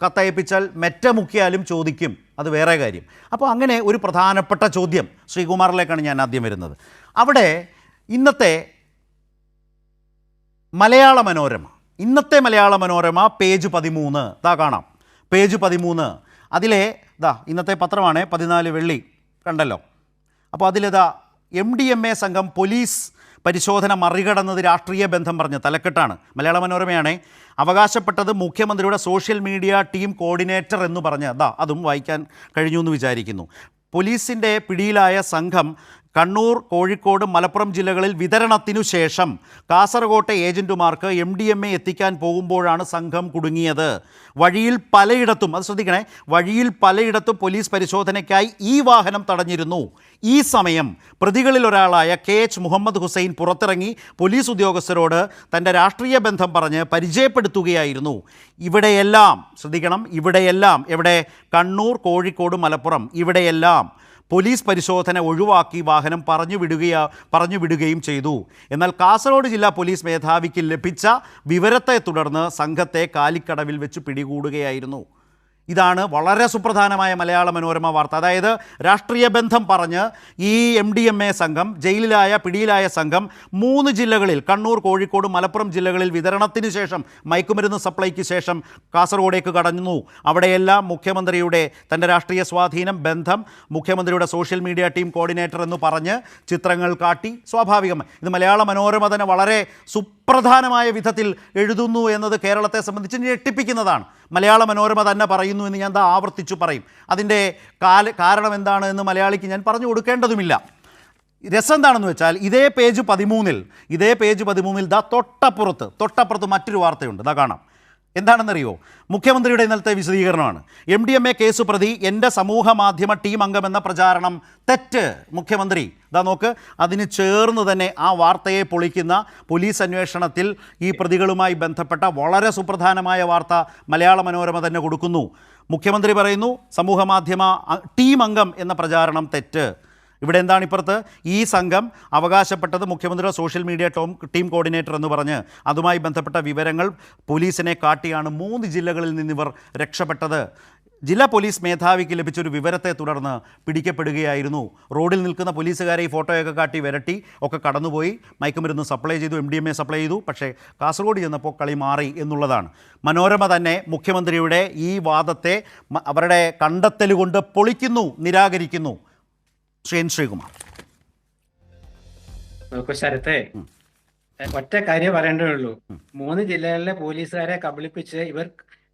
കത്തയപ്പിച്ചാൽ മെറ്റ മുക്കിയാലും ചോദിക്കും, അത് വേറെ കാര്യം. അപ്പോൾ അങ്ങനെ ഒരു പ്രധാനപ്പെട്ട ചോദ്യം ശ്രീകുമാറിലേക്കാണ് ഞാൻ ആദ്യം വരുന്നത്. അവിടെ ഇന്നത്തെ മലയാള മനോരമ പേജ് 13 കാണാം. പേജ് 13 അതിലെ ഇന്നത്തെ പത്രമാണ്, 14 വെള്ളി കണ്ടല്ലോ. അപ്പോൾ അതിലിതാ MDMA സംഘം പോലീസ് പരിശോധന മറികടന്നത് രാഷ്ട്രീയ ബന്ധം പറഞ്ഞ് തലക്കെട്ടാണ്. മലയാള മനോരമയാണ് അവകാശപ്പെട്ടത് മുഖ്യമന്ത്രിയുടെ സോഷ്യൽ മീഡിയ ടീം കോർഡിനേറ്റർ എന്ന് പറഞ്ഞ് അതും വായിക്കാൻ കഴിഞ്ഞു എന്ന് വിചാരിക്കുന്നു. പോലീസിൻ്റെ പിടിയിലായ സംഘം കണ്ണൂർ, കോഴിക്കോട്, മലപ്പുറം ജില്ലകളിൽ വിതരണത്തിനു ശേഷം കാസർകോട്ടെ ഏജൻറ്റുമാർക്ക് MDMA എത്തിക്കാൻ പോകുമ്പോഴാണ് സംഘം കുടുങ്ങിയത്. വഴിയിൽ പലയിടത്തും, അത് ശ്രദ്ധിക്കണേ, വഴിയിൽ പലയിടത്തും പോലീസ് പരിശോധനയ്ക്കായി ഈ വാഹനം തടഞ്ഞിരുന്നു. ഈ സമയം പ്രതികളിൽ ഒരാളായ KH മുഹമ്മദ് ഹുസൈൻ പുറത്തിറങ്ങി പോലീസ് ഉദ്യോഗസ്ഥരോട് തൻ്റെ രാഷ്ട്രീയ ബന്ധം പറഞ്ഞ് പരിചയപ്പെടുത്തുകയായിരുന്നു. ഇവിടെയെല്ലാം ശ്രദ്ധിക്കണം, ഇവിടെയെല്ലാം എവിടെ? കണ്ണൂർ, കോഴിക്കോട്, മലപ്പുറം, ഇവിടെയെല്ലാം പോലീസ് പരിശോധന ഒഴിവാക്കി വാഹനം പറഞ്ഞു വിടുകയും ചെയ്തു. എന്നാൽ കാസർഗോഡ് ജില്ലാ പോലീസ് മേധാവിക്ക് ലഭിച്ച വിവരത്തെ തുടർന്ന് സംഘത്തെ കാലിക്കടവിൽ വെച്ച് പിടികൂടുകയായിരുന്നു. ഇതാണ് വളരെ സുപ്രധാനമായ മലയാള മനോരമ വാർത്ത. അതായത് രാഷ്ട്രീയ ബന്ധം പറഞ്ഞ് ഈ MDMA സംഘം, പിടിയിലായ സംഘം 3 ജില്ലകളിൽ, കണ്ണൂർ, കോഴിക്കോട്, മലപ്പുറം ജില്ലകളിൽ വിതരണത്തിന് ശേഷം, മയക്കുമരുന്ന് സപ്ലൈക്ക് ശേഷം കാസർഗോഡേക്ക് കടന്നു. അവിടെയെല്ലാം മുഖ്യമന്ത്രിയുടെ തൻ്റെ രാഷ്ട്രീയ സ്വാധീനം, ബന്ധം, മുഖ്യമന്ത്രിയുടെ സോഷ്യൽ മീഡിയ ടീം കോർഡിനേറ്റർ എന്ന് പറഞ്ഞ് ചിത്രങ്ങൾ കാട്ടി. സ്വാഭാവികമായി ഇത് മലയാള മനോരമ തന്നെ വളരെ സുപ്രധാനമായ വിധത്തിൽ എഴുതുന്നു എന്നത് കേരളത്തെ സംബന്ധിച്ച് ഞെട്ടിപ്പിക്കുന്നതാണ്. മലയാള മനോരമ തന്നെ പറയുന്നു എന്ന് ഞാൻ ആവർത്തിച്ചു പറയും. അതിൻ്റെ കാരണം എന്താണ് എന്ന് മലയാളിക്ക് ഞാൻ പറഞ്ഞു കൊടുക്കേണ്ടതുമില്ല. രസം എന്താണെന്ന് വെച്ചാൽ ഇതേ പേജ് 13 തൊട്ടപ്പുറത്ത് മറ്റൊരു വാർത്തയുണ്ട്. കാണാം. എന്താണെന്നറിയോ? മുഖ്യമന്ത്രിയുടെ ഇന്നലത്തെ വിശദീകരണമാണ്. MDMA കേസ് പ്രതി എൻ്റെ സമൂഹ മാധ്യമ ടീം അംഗമെന്ന പ്രചാരണം തെറ്റ്. മുഖ്യമന്ത്രി ഇതാ നോക്ക്, അതിന് ചേർന്ന് തന്നെ ആ വാർത്തയെ പൊളിക്കുന്ന പോലീസ് അന്വേഷണത്തിൽ ഈ പ്രതികളുമായി ബന്ധപ്പെട്ട വളരെ സുപ്രധാനമായ വാർത്ത മലയാള മനോരമ തന്നെ കൊടുക്കുന്നു. മുഖ്യമന്ത്രി പറയുന്നു സമൂഹ മാധ്യമ ടീം അംഗം എന്ന പ്രചാരണം തെറ്റ്. ഇവിടെ എന്താണ് ഇപ്പുറത്ത്? ഈ സംഘം അവകാശപ്പെട്ടത് മുഖ്യമന്ത്രിയുടെ സോഷ്യൽ മീഡിയ ടീം കോർഡിനേറ്റർ എന്ന് പറഞ്ഞ് അതുമായി ബന്ധപ്പെട്ട വിവരങ്ങൾ പോലീസിനെ കാട്ടിയാണ് 3 ജില്ലകളിൽ നിന്നിവർ രക്ഷപ്പെട്ടത്. ജില്ലാ പോലീസ് മേധാവിക്ക് ലഭിച്ചൊരു വിവരത്തെ തുടർന്ന് പിടിക്കപ്പെടുകയായിരുന്നു. റോഡിൽ നിൽക്കുന്ന പോലീസുകാരെ ഈ ഫോട്ടോയൊക്കെ കാട്ടി വിരട്ടി ഒക്കെ കടന്നുപോയി. മയക്കുമരുന്ന് സപ്ലൈ ചെയ്തു, MDMA സപ്ലൈ ചെയ്തു. പക്ഷേ കാസർഗോഡ് ചെന്നപ്പോൾ കളി മാറി എന്നുള്ളതാണ്. മനോരമ തന്നെ മുഖ്യമന്ത്രിയുടെ ഈ വാദത്തെ അവരുടെ കണ്ടെത്തൽ കൊണ്ട് പൊളിക്കുന്നു, നിരാകരിക്കുന്നു. ശ്രീകുമാർ, നോക്കൂ ശരത്തെ, ഒറ്റ കാര്യം പറയേണ്ടേ ഉള്ളൂ. 3 ജില്ലകളിലെ പോലീസുകാരെ കബളിപ്പിച്ച് ഇവർ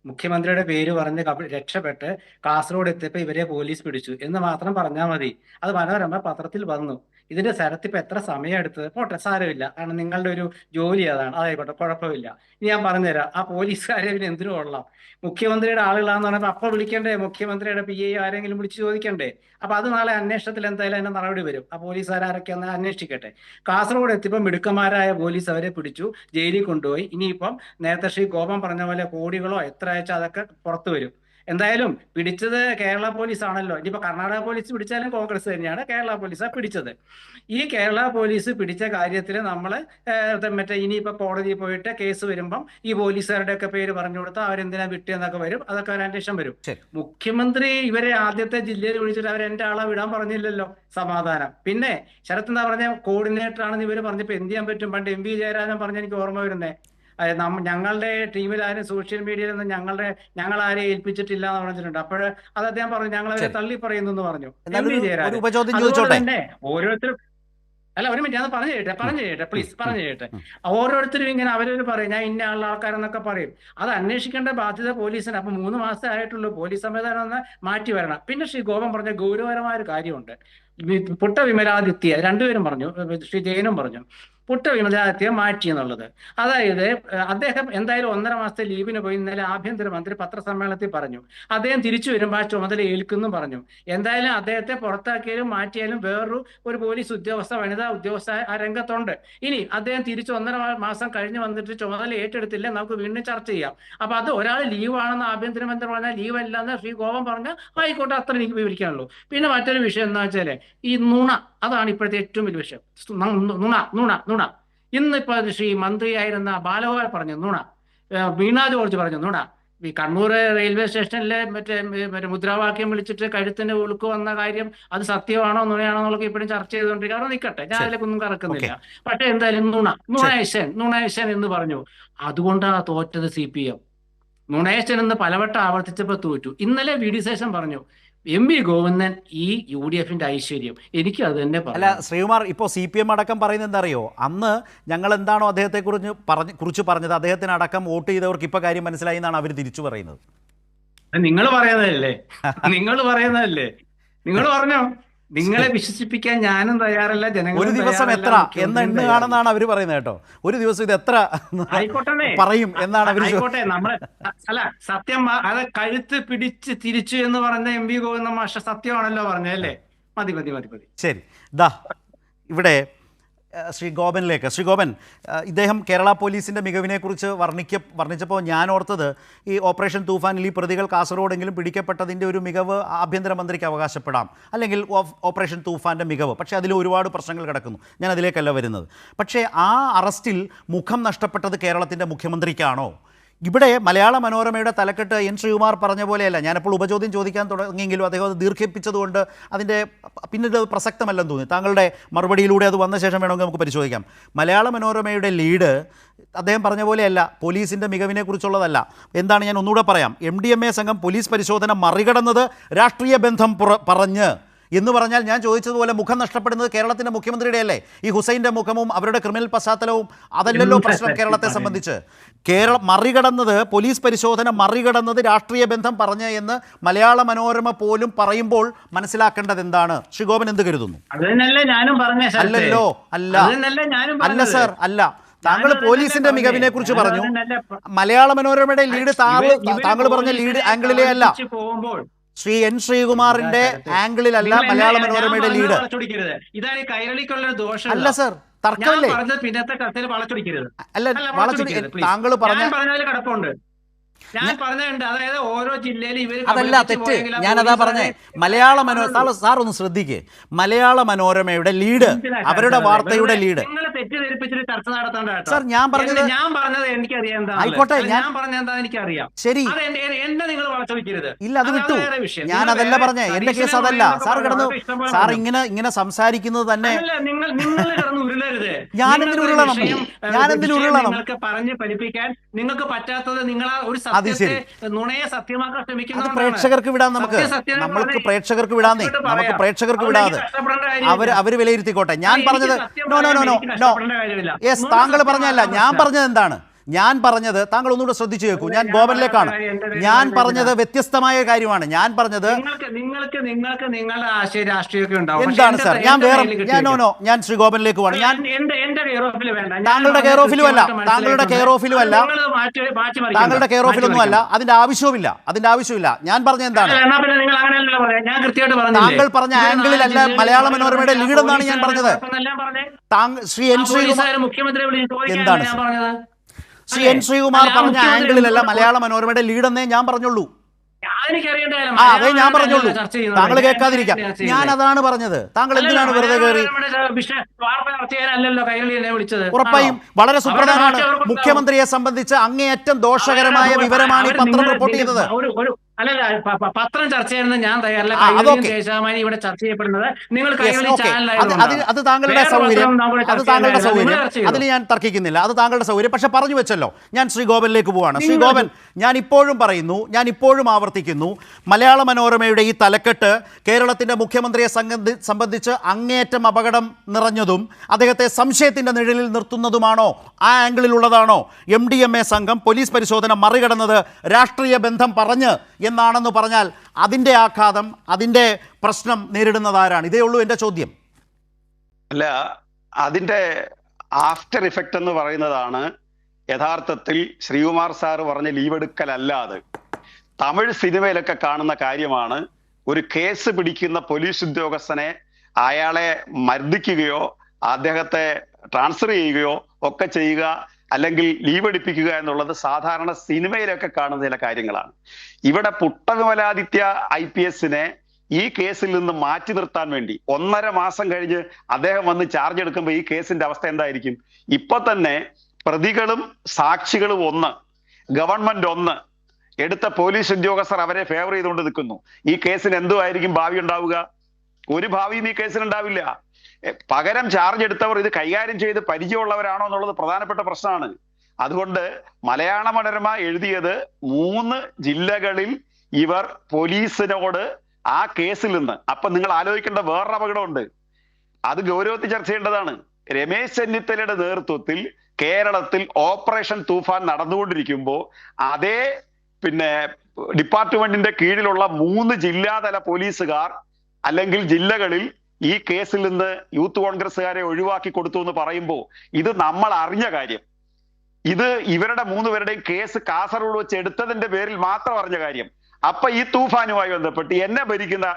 മുഖ്യമന്ത്രിയുടെ പേര് പറഞ്ഞ് രക്ഷപ്പെട്ട് കാസർഗോഡ് എത്തിയപ്പോൾ ഇവരെ പോലീസ് പിടിച്ചു എന്ന് മാത്രം പറഞ്ഞാൽ മതി. അത് മനോരമ പത്രത്തിൽ വന്നു. ഇതിന്റെ സ്ഥലത്തിപ്പോൾ എത്ര സമയം എടുത്തത് പോട്ടെ, സാരമില്ല, കാരണം നിങ്ങളുടെ ഒരു ജോലി അതാണ്, അതായിക്കോട്ടെ, കുഴപ്പമില്ല. ഇനി ഞാൻ പറഞ്ഞുതരാം, ആ പോലീസുകാരെ പിന്നെ എന്തിനു കൊള്ളാം? മുഖ്യമന്ത്രിയുടെ ആളുകളാന്ന് പറഞ്ഞപ്പോൾ അപ്പോൾ വിളിക്കണ്ടേ? മുഖ്യമന്ത്രിയുടെ PA ആരെങ്കിലും വിളിച്ച് ചോദിക്കണ്ടേ? അപ്പൊ അത് നാളെ അന്വേഷണത്തിൽ എന്തായാലും അതിന്റെ നടപടി വരും. ആ പോലീസുകാരൊക്കെയാന്ന് അന്വേഷിക്കട്ടെ. കാസർഗോഡ് എത്തിയപ്പോൾ മിടുക്കന്മാരായ പോലീസ് അവരെ പിടിച്ചു, ജയിലിൽ കൊണ്ടുപോയി. ഇനിയിപ്പം നേരത്തെ ശ്രീ ഗോപൻ പറഞ്ഞ പോലെ കോടികളോ എത്ര അയച്ചാൽ അതൊക്കെ പുറത്തു വരും. എന്തായാലും പിടിച്ചത് കേരള പോലീസ് ആണല്ലോ. ഇനിയിപ്പോ കർണാടക പോലീസ് പിടിച്ചാലും കോൺഗ്രസ് തന്നെയാണ്, കേരള പോലീസാണ് പിടിച്ചത്. ഈ കേരള പോലീസ് പിടിച്ച കാര്യത്തിൽ നമ്മൾ മറ്റേ ഇനിയിപ്പോ കോടതിയിൽ പോയിട്ട് കേസ് വരുമ്പം ഈ പോലീസുകാരുടെ ഒക്കെ പേര് പറഞ്ഞു കൊടുത്താൽ അവരെന്തിനാ വിട്ടിയെന്നൊക്കെ വരും, അതൊക്കെ ഒരു അന്വേഷണം വരും. മുഖ്യമന്ത്രി ഇവരെ ആദ്യത്തെ ജില്ലയിൽ വിളിച്ചിട്ട് അവർ എൻ്റെ ആളെ വിടാൻ പറഞ്ഞില്ലല്ലോ, സമാധാനം. പിന്നെ ശരത് എന്താ പറഞ്ഞ കോർഡിനേറ്റർ ആണെന്ന് ഇവര് പറഞ്ഞപ്പോ എന്ത് ചെയ്യാൻ പറ്റും? പണ്ട് MV ജയരാജൻ പറഞ്ഞ എനിക്ക് ഓർമ്മ വരുന്നേ, ഞങ്ങളുടെ ടീമിലാരും സോഷ്യൽ മീഡിയയിലൊന്നും ഞങ്ങൾ ആരെയും ഏൽപ്പിച്ചിട്ടില്ല എന്ന് പറഞ്ഞിട്ടുണ്ട്. അപ്പോൾ അത് അദ്ദേഹം പറഞ്ഞു ഞങ്ങളവരെ തള്ളി പറയുന്നു എന്ന് പറഞ്ഞു. MV ജയരാജൻ. അതുപോലെ തന്നെ ഓരോരുത്തരും, അല്ല ഒരു മിനിറ്റ്, അത് പറഞ്ഞു ചെയ്യട്ടെ പ്ലീസ്, പറഞ്ഞു ചെയ്യട്ടെ. ഓരോരുത്തരും ഇങ്ങനെ അവരൊരു പറയും ഞാൻ ഇന്ന ആൾക്കാരെന്നൊക്കെ പറയും. അത് അന്വേഷിക്കേണ്ട ബാധ്യത പോലീസിന്. അപ്പൊ 3 മാസമേ ആയിട്ടുള്ളൂ, പോലീസ് സംവിധാനം ഒന്ന് മാറ്റി വരണം. പിന്നെ ശ്രീ ഗോപൻ പറഞ്ഞ ഗൗരവകരമായ ഒരു കാര്യമുണ്ട്. പുട്ട വിമലാദിത്യ രണ്ടുപേരും പറഞ്ഞു, ശ്രീ ജയനും പറഞ്ഞു പുട്ട വിമലാദിത്യ മാറ്റി എന്നുള്ളത്. അതായത് അദ്ദേഹം എന്തായാലും 1.5 മാസത്തെ ലീവിന് പോയി. ഇന്നലെ ആഭ്യന്തരമന്ത്രി പത്രസമ്മേളനത്തിൽ പറഞ്ഞു അദ്ദേഹം തിരിച്ചു വരുമ്പോൾ ആ ചുമതല ഏൽക്കുന്നു പറഞ്ഞു. എന്തായാലും അദ്ദേഹത്തെ പുറത്താക്കിയാലും മാറ്റിയാലും വേറൊരു പോലീസ് ഉദ്യോഗസ്ഥ, വനിതാ ഉദ്യോഗസ്ഥ ആ രംഗത്തുണ്ട്. ഇനി അദ്ദേഹം തിരിച്ച് 1.5 മാസം കഴിഞ്ഞ് വന്നിട്ട് ചുമതല ഏറ്റെടുത്തില്ല, നമുക്ക് വീണ്ടും ചർച്ച ചെയ്യാം. അപ്പൊ അത് ഒരാൾ ലീവാണെന്ന് ആഭ്യന്തരമന്ത്രി പറഞ്ഞാൽ ലീവല്ല എന്ന് ശ്രീ ഗോപൻ പറഞ്ഞാൽ ആയിക്കോട്ടെ, അത്ര എനിക്ക് വിവരിക്കാനുള്ളൂ. പിന്നെ മറ്റൊരു വിഷയം എന്താ വെച്ചാല് ഈ നുണ, അതാണ് ഇപ്പോഴത്തെ ഏറ്റവും വലിയ വിഷയം. നുണ. ഇന്നിപ്പോ ശ്രീ മന്ത്രിയായിരുന്ന ബാലഗോപാൽ പറഞ്ഞു നുണ, വീണ ജോർജ് പറഞ്ഞു നുണ, ഈ കണ്ണൂർ റെയിൽവേ സ്റ്റേഷനിലെ മറ്റേ മുദ്രാവാക്യം വിളിച്ചിട്ട് കഴുത്തിന്റെ ഉളുക്ക് വന്ന കാര്യം അത് സത്യമാണോ നുണയാണോ എന്നുള്ളത് ഇപ്പോഴും ചർച്ച ചെയ്തുകൊണ്ടിരിക്കുക. അവിടെ നിൽക്കട്ടെ, ഞാൻ അതിലേക്കൊന്നും കറക്കുന്നില്ല. പക്ഷെ എന്തായാലും നുണേശൻ എന്ന് പറഞ്ഞു. അതുകൊണ്ടാണ് തോറ്റത് CPM. നുണേശൻ എന്ന് പലവട്ടം ആവർത്തിച്ചപ്പോൾ തോറ്റു. ഇന്നലെ VD സേഷൻ പറഞ്ഞു MV ഗോവിന്ദൻ ഈ UDFന്റെ ഐശ്വര്യം. എനിക്ക് അത് തന്നെ അല്ല ശ്രീകുമാർ, ഇപ്പോൾ CPM അടക്കം പറയുന്നത് എന്താ അറിയോ? അന്ന് ഞങ്ങൾ എന്താണോ അദ്ദേഹത്തെ കുറിച്ച് പറഞ്ഞത്, അദ്ദേഹത്തിന് അടക്കം വോട്ട് ചെയ്തവർക്ക് ഇപ്പൊ കാര്യം മനസ്സിലായി എന്നാണ് അവർ തിരിച്ചു പറയുന്നത്. നിങ്ങൾ പറയുന്നതല്ലേ, നിങ്ങൾ പറഞ്ഞോ. നിങ്ങളെ വിശ്വസിപ്പിക്കാൻ ഞാനും തയ്യാറല്ല, ജനങ്ങൾ. ഒരു ദിവസം എത്ര എന്ന എണ്ണുകയാണെന്നാണ് അവർ പറയുന്നത് കേട്ടോ. ഒരു ദിവസം ഇത് എത്ര പറയും എന്നാണ് അവർ. ആയിക്കോട്ടെ, നമ്മള് അല്ല സത്യം അത് കഴുത്ത് പിടിച്ച് തിരിച്ചു എന്ന് പറഞ്ഞ MV ഗോവിന്ദൻ മാഷ സത്യമാണല്ലോ പറഞ്ഞല്ലേ. മതി. ശരി, ദാ ഇവിടെ ശ്രീ ഗോപനിലേക്ക്. ശ്രീ ഗോപൻ, ഇദ്ദേഹം കേരള പോലീസിൻ്റെ മികവിനെക്കുറിച്ച് വർണ്ണിച്ചപ്പോൾ ഞാൻ ഓർത്തത് ഈ ഓപ്പറേഷൻ തൂഫാനിൽ ഈ പ്രതികൾ കാസർഗോഡെങ്കിലും പിടിക്കപ്പെട്ടതിൻ്റെ ഒരു മികവ് ആഭ്യന്തരമന്ത്രിക്ക് അവകാശപ്പെടാം, അല്ലെങ്കിൽ ഓപ്പറേഷൻ തൂഫാൻ്റെ മികവ്. പക്ഷേ അതിൽ ഒരുപാട് പ്രശ്നങ്ങൾ കിടക്കുന്നു, ഞാൻ അതിലേക്കല്ല വരുന്നത്. പക്ഷേ ആ അറസ്റ്റിൽ മുഖം നഷ്ടപ്പെട്ടത് കേരളത്തിൻ്റെ മുഖ്യമന്ത്രിക്കാണോ? ഇവിടെ മലയാള മനോരമയുടെ തലക്കെട്ട് ശ്രീകുമാർ പറഞ്ഞ പോലെയല്ല. ഞാനപ്പോൾ ഉപചോദ്യം ചോദിക്കാൻ തുടങ്ങിയെങ്കിലും അദ്ദേഹം അത് ദീർഘിപ്പിച്ചതുകൊണ്ട് അതിൻ്റെ പിന്നീട് പ്രസക്തമല്ലെന്ന് തോന്നി. താങ്കളുടെ മറുപടിയിലൂടെ അത് വന്ന ശേഷം വേണമെങ്കിൽ നമുക്ക് പരിശോധിക്കാം. മലയാള മനോരമയുടെ ലീഡ് അദ്ദേഹം പറഞ്ഞ പോലെയല്ല, പോലീസിൻ്റെ മികവിനെക്കുറിച്ചുള്ളതല്ല. എന്താണ്, ഞാൻ ഒന്നുകൂടെ പറയാം. MDMA സംഘം പോലീസ് പരിശോധന മറികടന്നത് രാഷ്ട്രീയ ബന്ധം പറഞ്ഞ് എന്ന് പറഞ്ഞാൽ ഞാൻ ചോദിച്ചതുപോലെ മുഖം നഷ്ടപ്പെടുന്നത് കേരളത്തിൻ്റെ മുഖ്യമന്ത്രിയുടെ അല്ലേ? ഈ ഹുസൈൻ്റെ മുഖവും അവരുടെ ക്രിമിനൽ പശ്ചാത്തലവും അതല്ലല്ലോ പ്രശ്നം കേരളത്തെ സംബന്ധിച്ച്. പോലീസ് പരിശോധന മറികടന്നത് രാഷ്ട്രീയ ബന്ധം പറഞ്ഞ് എന്ന് മലയാള മനോരമ പോലും പറയുമ്പോൾ മനസ്സിലാക്കേണ്ടത് എന്താണ്? ശ്രീഗോപൻ എന്ത് കരുതുന്നു? അല്ലല്ലോ, അല്ല സർ, അല്ല. താങ്കൾ പോലീസിന്റെ മികവിനെ കുറിച്ച് പറഞ്ഞു. മലയാള മനോരമയുടെ ലീഡ് താങ്കൾ പറഞ്ഞ ലീഡ് ആംഗിളിലേ അല്ല, പോകുമ്പോൾ ശ്രീ എൻ ശ്രീകുമാറിന്റെ ആംഗിളിലല്ല മലയാള മനോരമയുടെ ലീഡ്. ഇതാണ് ഈ കൈരളിക്കുള്ള ദോഷം. അല്ല സർ, തർക്കമല്ലേ? പിന്നത്തെ കത്തിൽ വളച്ചൊടിക്കരുത്. അല്ല, താങ്കൾ പറഞ്ഞതിൽ കിടപ്പുണ്ട്. ഞാൻ പറഞ്ഞിട്ടുണ്ട്, അതായത് ഓരോ ജില്ലയിലും അതല്ല തെറ്റ്. ഞാനതാ പറഞ്ഞേ, മലയാള സാർ ഒന്ന് ശ്രദ്ധിക്കേ, മലയാള മനോരമയുടെ ലീഡ്, അവരുടെ വാർത്തയുടെ ലീഡ്. തെറ്റിദ്ധരിപ്പിച്ചിട്ട് ചർച്ച നടത്തേണ്ട സാർ. ഞാൻ പറഞ്ഞത് എനിക്കറിയാം. ആയിക്കോട്ടെ, ഞാൻ പറഞ്ഞെന്താ എനിക്കറിയാം. ശരി, എന്നെ നിങ്ങൾ വളച്ചൊടിക്കരുത്. ഇല്ല, അത് വിട്ടു. ഞാൻ അതല്ല പറഞ്ഞേ, എന്റെ കേസ് അതല്ല. സാർ കിടന്നു, സാർ ഇങ്ങനെ സംസാരിക്കുന്നത് തന്നെ. നിങ്ങൾ കിടന്ന് ഉരുളരുത്. ഞാനെന്തിനു ഉരുളണം? നിങ്ങൾക്ക് പറഞ്ഞ് പഠിപ്പിക്കാൻ നിങ്ങൾക്ക് പറ്റാത്തത് നിങ്ങൾ ഒരു നുണയെ സത്യമാക്കാൻ ശ്രമിക്കുന്നത്. പ്രേക്ഷകർക്ക് വിടാം, നമ്മൾക്ക് പ്രേക്ഷകർക്ക് വിടാന്നേ, നമുക്ക് പ്രേക്ഷകർക്ക് വിടാതെ അവര് വിലയിരുത്തിക്കോട്ടെ. ഞാൻ പറഞ്ഞത് നോ, യെസ്, താങ്കൾ പറഞ്ഞല്ല. ഞാൻ പറഞ്ഞത് എന്താണ്? ഞാൻ പറഞ്ഞത്, താങ്കൾ ഒന്നുകൂടെ ശ്രദ്ധിച്ചു കേൾക്കൂ, ഞാൻ ഗോപനിലേക്കാണ്. ഞാൻ പറഞ്ഞത് വ്യത്യസ്തമായ കാര്യമാണ്. ഞാൻ പറഞ്ഞത് നിങ്ങൾക്ക് നിങ്ങളുടെ ആശയ രാഷ്ട്രീയമൊക്കെ ഉണ്ടാവും. എന്താണ് സാർ? ഞാൻ ശ്രീ ഗോപനിലേക്ക് പോകണം. ഞാൻ താങ്കളുടെ കെയർ ഓഫിലും അല്ല, താങ്കളുടെ കെയർ ഓഫിലൊന്നും അല്ല. അതിന്റെ ആവശ്യമില്ല. ഞാൻ പറഞ്ഞ എന്താണ്? താങ്കൾ പറഞ്ഞ ആംഗിളിലല്ല മലയാള മനോരമയുടെ ലീഡ് എന്നാണ് ഞാൻ പറഞ്ഞത്. ശ്രീ എൻ ശ്രീകുമാർ എന്താണ് ശ്രീ എൻ ശ്രീകുമാർ പറഞ്ഞ ആംഗിളിലല്ല മലയാള മനോരമയുടെ ലീഡ് എന്നേ ഞാൻ പറഞ്ഞുള്ളൂ. അതേ ഞാൻ പറഞ്ഞുള്ളൂ. താങ്കൾ കേൾക്കാതിരിക്കാം. ഞാൻ അതാണ് പറഞ്ഞത്. താങ്കൾ എന്തിനാണ് വെറുതെ കയറി? ഉറപ്പായും വളരെ സുപ്രധാനമാണ്. മുഖ്യമന്ത്രിയെ സംബന്ധിച്ച് അങ്ങേയറ്റം ദോഷകരമായ വിവരമാണ് ഈ പത്രം റിപ്പോർട്ട് ചെയ്തത്. അല്ലല്ല, പത്രം ചർച്ച ചെയ്യുന്നത് ഞാൻ തയ്യാറല്ല. ഇവിടെ ചർച്ച ചെയ്യപ്പെടുന്നത് നിങ്ങൾ അത് താങ്കളുടെ സൗകര്യം, അതിൽ ഞാൻ തർക്കിക്കുന്നില്ല. അത് താങ്കളുടെ സൗകര്യം. പക്ഷെ പറഞ്ഞു വെച്ചല്ലോ, ഞാൻ ശ്രീ ഗോപനിലേക്ക് പോവാണ്. ശ്രീ ഗോപൻ, ഞാൻ ഇപ്പോഴും പറയുന്നു, ഞാൻ ഇപ്പോഴും ആവർത്തിക്കുന്നു, മലയാള മനോരമയുടെ ഈ തലക്കെട്ട് കേരളത്തിന്റെ മുഖ്യമന്ത്രിയെ സംബന്ധിച്ച് അങ്ങേയറ്റം അപകടം നിറഞ്ഞതും അദ്ദേഹത്തെ സംശയത്തിന്റെ നിഴലിൽ നിർത്തുന്നതുമാണോ? ആ ആംഗിളിലുള്ളതാണോ? MDMA സംഘം പോലീസ് പരിശോധന മറികടന്നത് രാഷ്ട്രീയ ബന്ധം പറഞ്ഞ് എന്നാണെന്ന് പറഞ്ഞാൽ അതിന്റെ ആഘാതം, അതിന്റെ പ്രശ്നം നേരിടുന്നതാരാണ്? ഇതേ ഉള്ളൂ എന്റെ ചോദ്യം. അല്ല, അതിന്റെ ആഫ്റ്റർ ഇഫക്റ്റ് എന്ന് പറയുന്നതാണ് യഥാർത്ഥത്തിൽ ശ്രീകുമാർ സാറ് പറഞ്ഞ ലീവെടുക്കലല്ലാതെ തമിഴ് സിനിമയിലൊക്കെ കാണുന്ന കാര്യമാണ്. ഒരു കേസ് പിടിക്കുന്ന പോലീസ് ഉദ്യോഗസ്ഥനെ അയാളെ മർദ്ദിക്കുകയോ അദ്ദേഹത്തെ ട്രാൻസ്ഫർ ചെയ്യുകയോ ഒക്കെ ചെയ്യുക, അല്ലെങ്കിൽ ലീവ് എടുപ്പിക്കുക എന്നുള്ളത് സാധാരണ സിനിമയിലൊക്കെ കാണുന്ന ചില കാര്യങ്ങളാണ്. ഇവിടെ പുട്ടവിമലാദിത്യ IPS-നെ ഈ കേസിൽ നിന്ന് മാറ്റി നിർത്താൻ വേണ്ടി 1.5 മാസം കഴിഞ്ഞ് അദ്ദേഹം വന്ന് ചാർജ് എടുക്കുമ്പോൾ ഈ കേസിന്റെ അവസ്ഥ എന്തായിരിക്കും? ഇപ്പൊ തന്നെ പ്രതികളും സാക്ഷികളും ഒന്ന്, ഗവൺമെന്റ് ഒന്ന്, എടുത്ത പോലീസ് ഉദ്യോഗസ്ഥർ അവരെ ഫേവർ ചെയ്തുകൊണ്ട് നിൽക്കുന്നു. ഈ കേസിന് എന്തുമായിരിക്കും ഭാവി ഉണ്ടാവുക? ഒരു ഭാവിയും ഈ കേസിന് ഉണ്ടാവില്ല. പകരം ചാർജ് എടുത്തവർ ഇത് കൈകാര്യം ചെയ്ത് പരിചയമുള്ളവരാണോ എന്നുള്ളത് പ്രധാനപ്പെട്ട പ്രശ്നമാണ്. അതുകൊണ്ട് മലയാള മനോരമ എഴുതിയത് 3 ജില്ലകളിൽ ഇവർ പോലീസിനോട് ആ കേസിൽ നിന്ന്, അപ്പൊ നിങ്ങൾ ആലോചിക്കേണ്ട വേറൊരു അപകടമുണ്ട്. അത് ഗൗരവത്തിൽ ചർച്ച ചെയ്യേണ്ടതാണ്. രമേശ് ചെന്നിത്തലയുടെ നേതൃത്വത്തിൽ കേരളത്തിൽ ഓപ്പറേഷൻ തൂഫാൻ നടന്നുകൊണ്ടിരിക്കുമ്പോൾ അതേ ഡിപ്പാർട്ട്മെന്റിന്റെ കീഴിലുള്ള 3 ജില്ലാതല പോലീസുകാർ അല്ലെങ്കിൽ ജില്ലകളിൽ ഈ കേസിൽ നിന്ന് യൂത്ത് കോൺഗ്രസ്സുകാരെ ഒഴിവാക്കി കൊടുത്തു എന്ന് പറയുമ്പോൾ ഇത് നമ്മൾ അറിഞ്ഞ കാര്യം. ഇത് ഇവരുടെ 3 പേരുടെയും കേസ് കാസർഗോഡ് വെച്ച് എടുത്തതിന്റെ പേരിൽ മാത്രം അറിഞ്ഞ കാര്യം. അപ്പൊ ഈ തൂഫാനുമായി ബന്ധപ്പെട്ട് എന്നെ ഭരിക്കുന്ന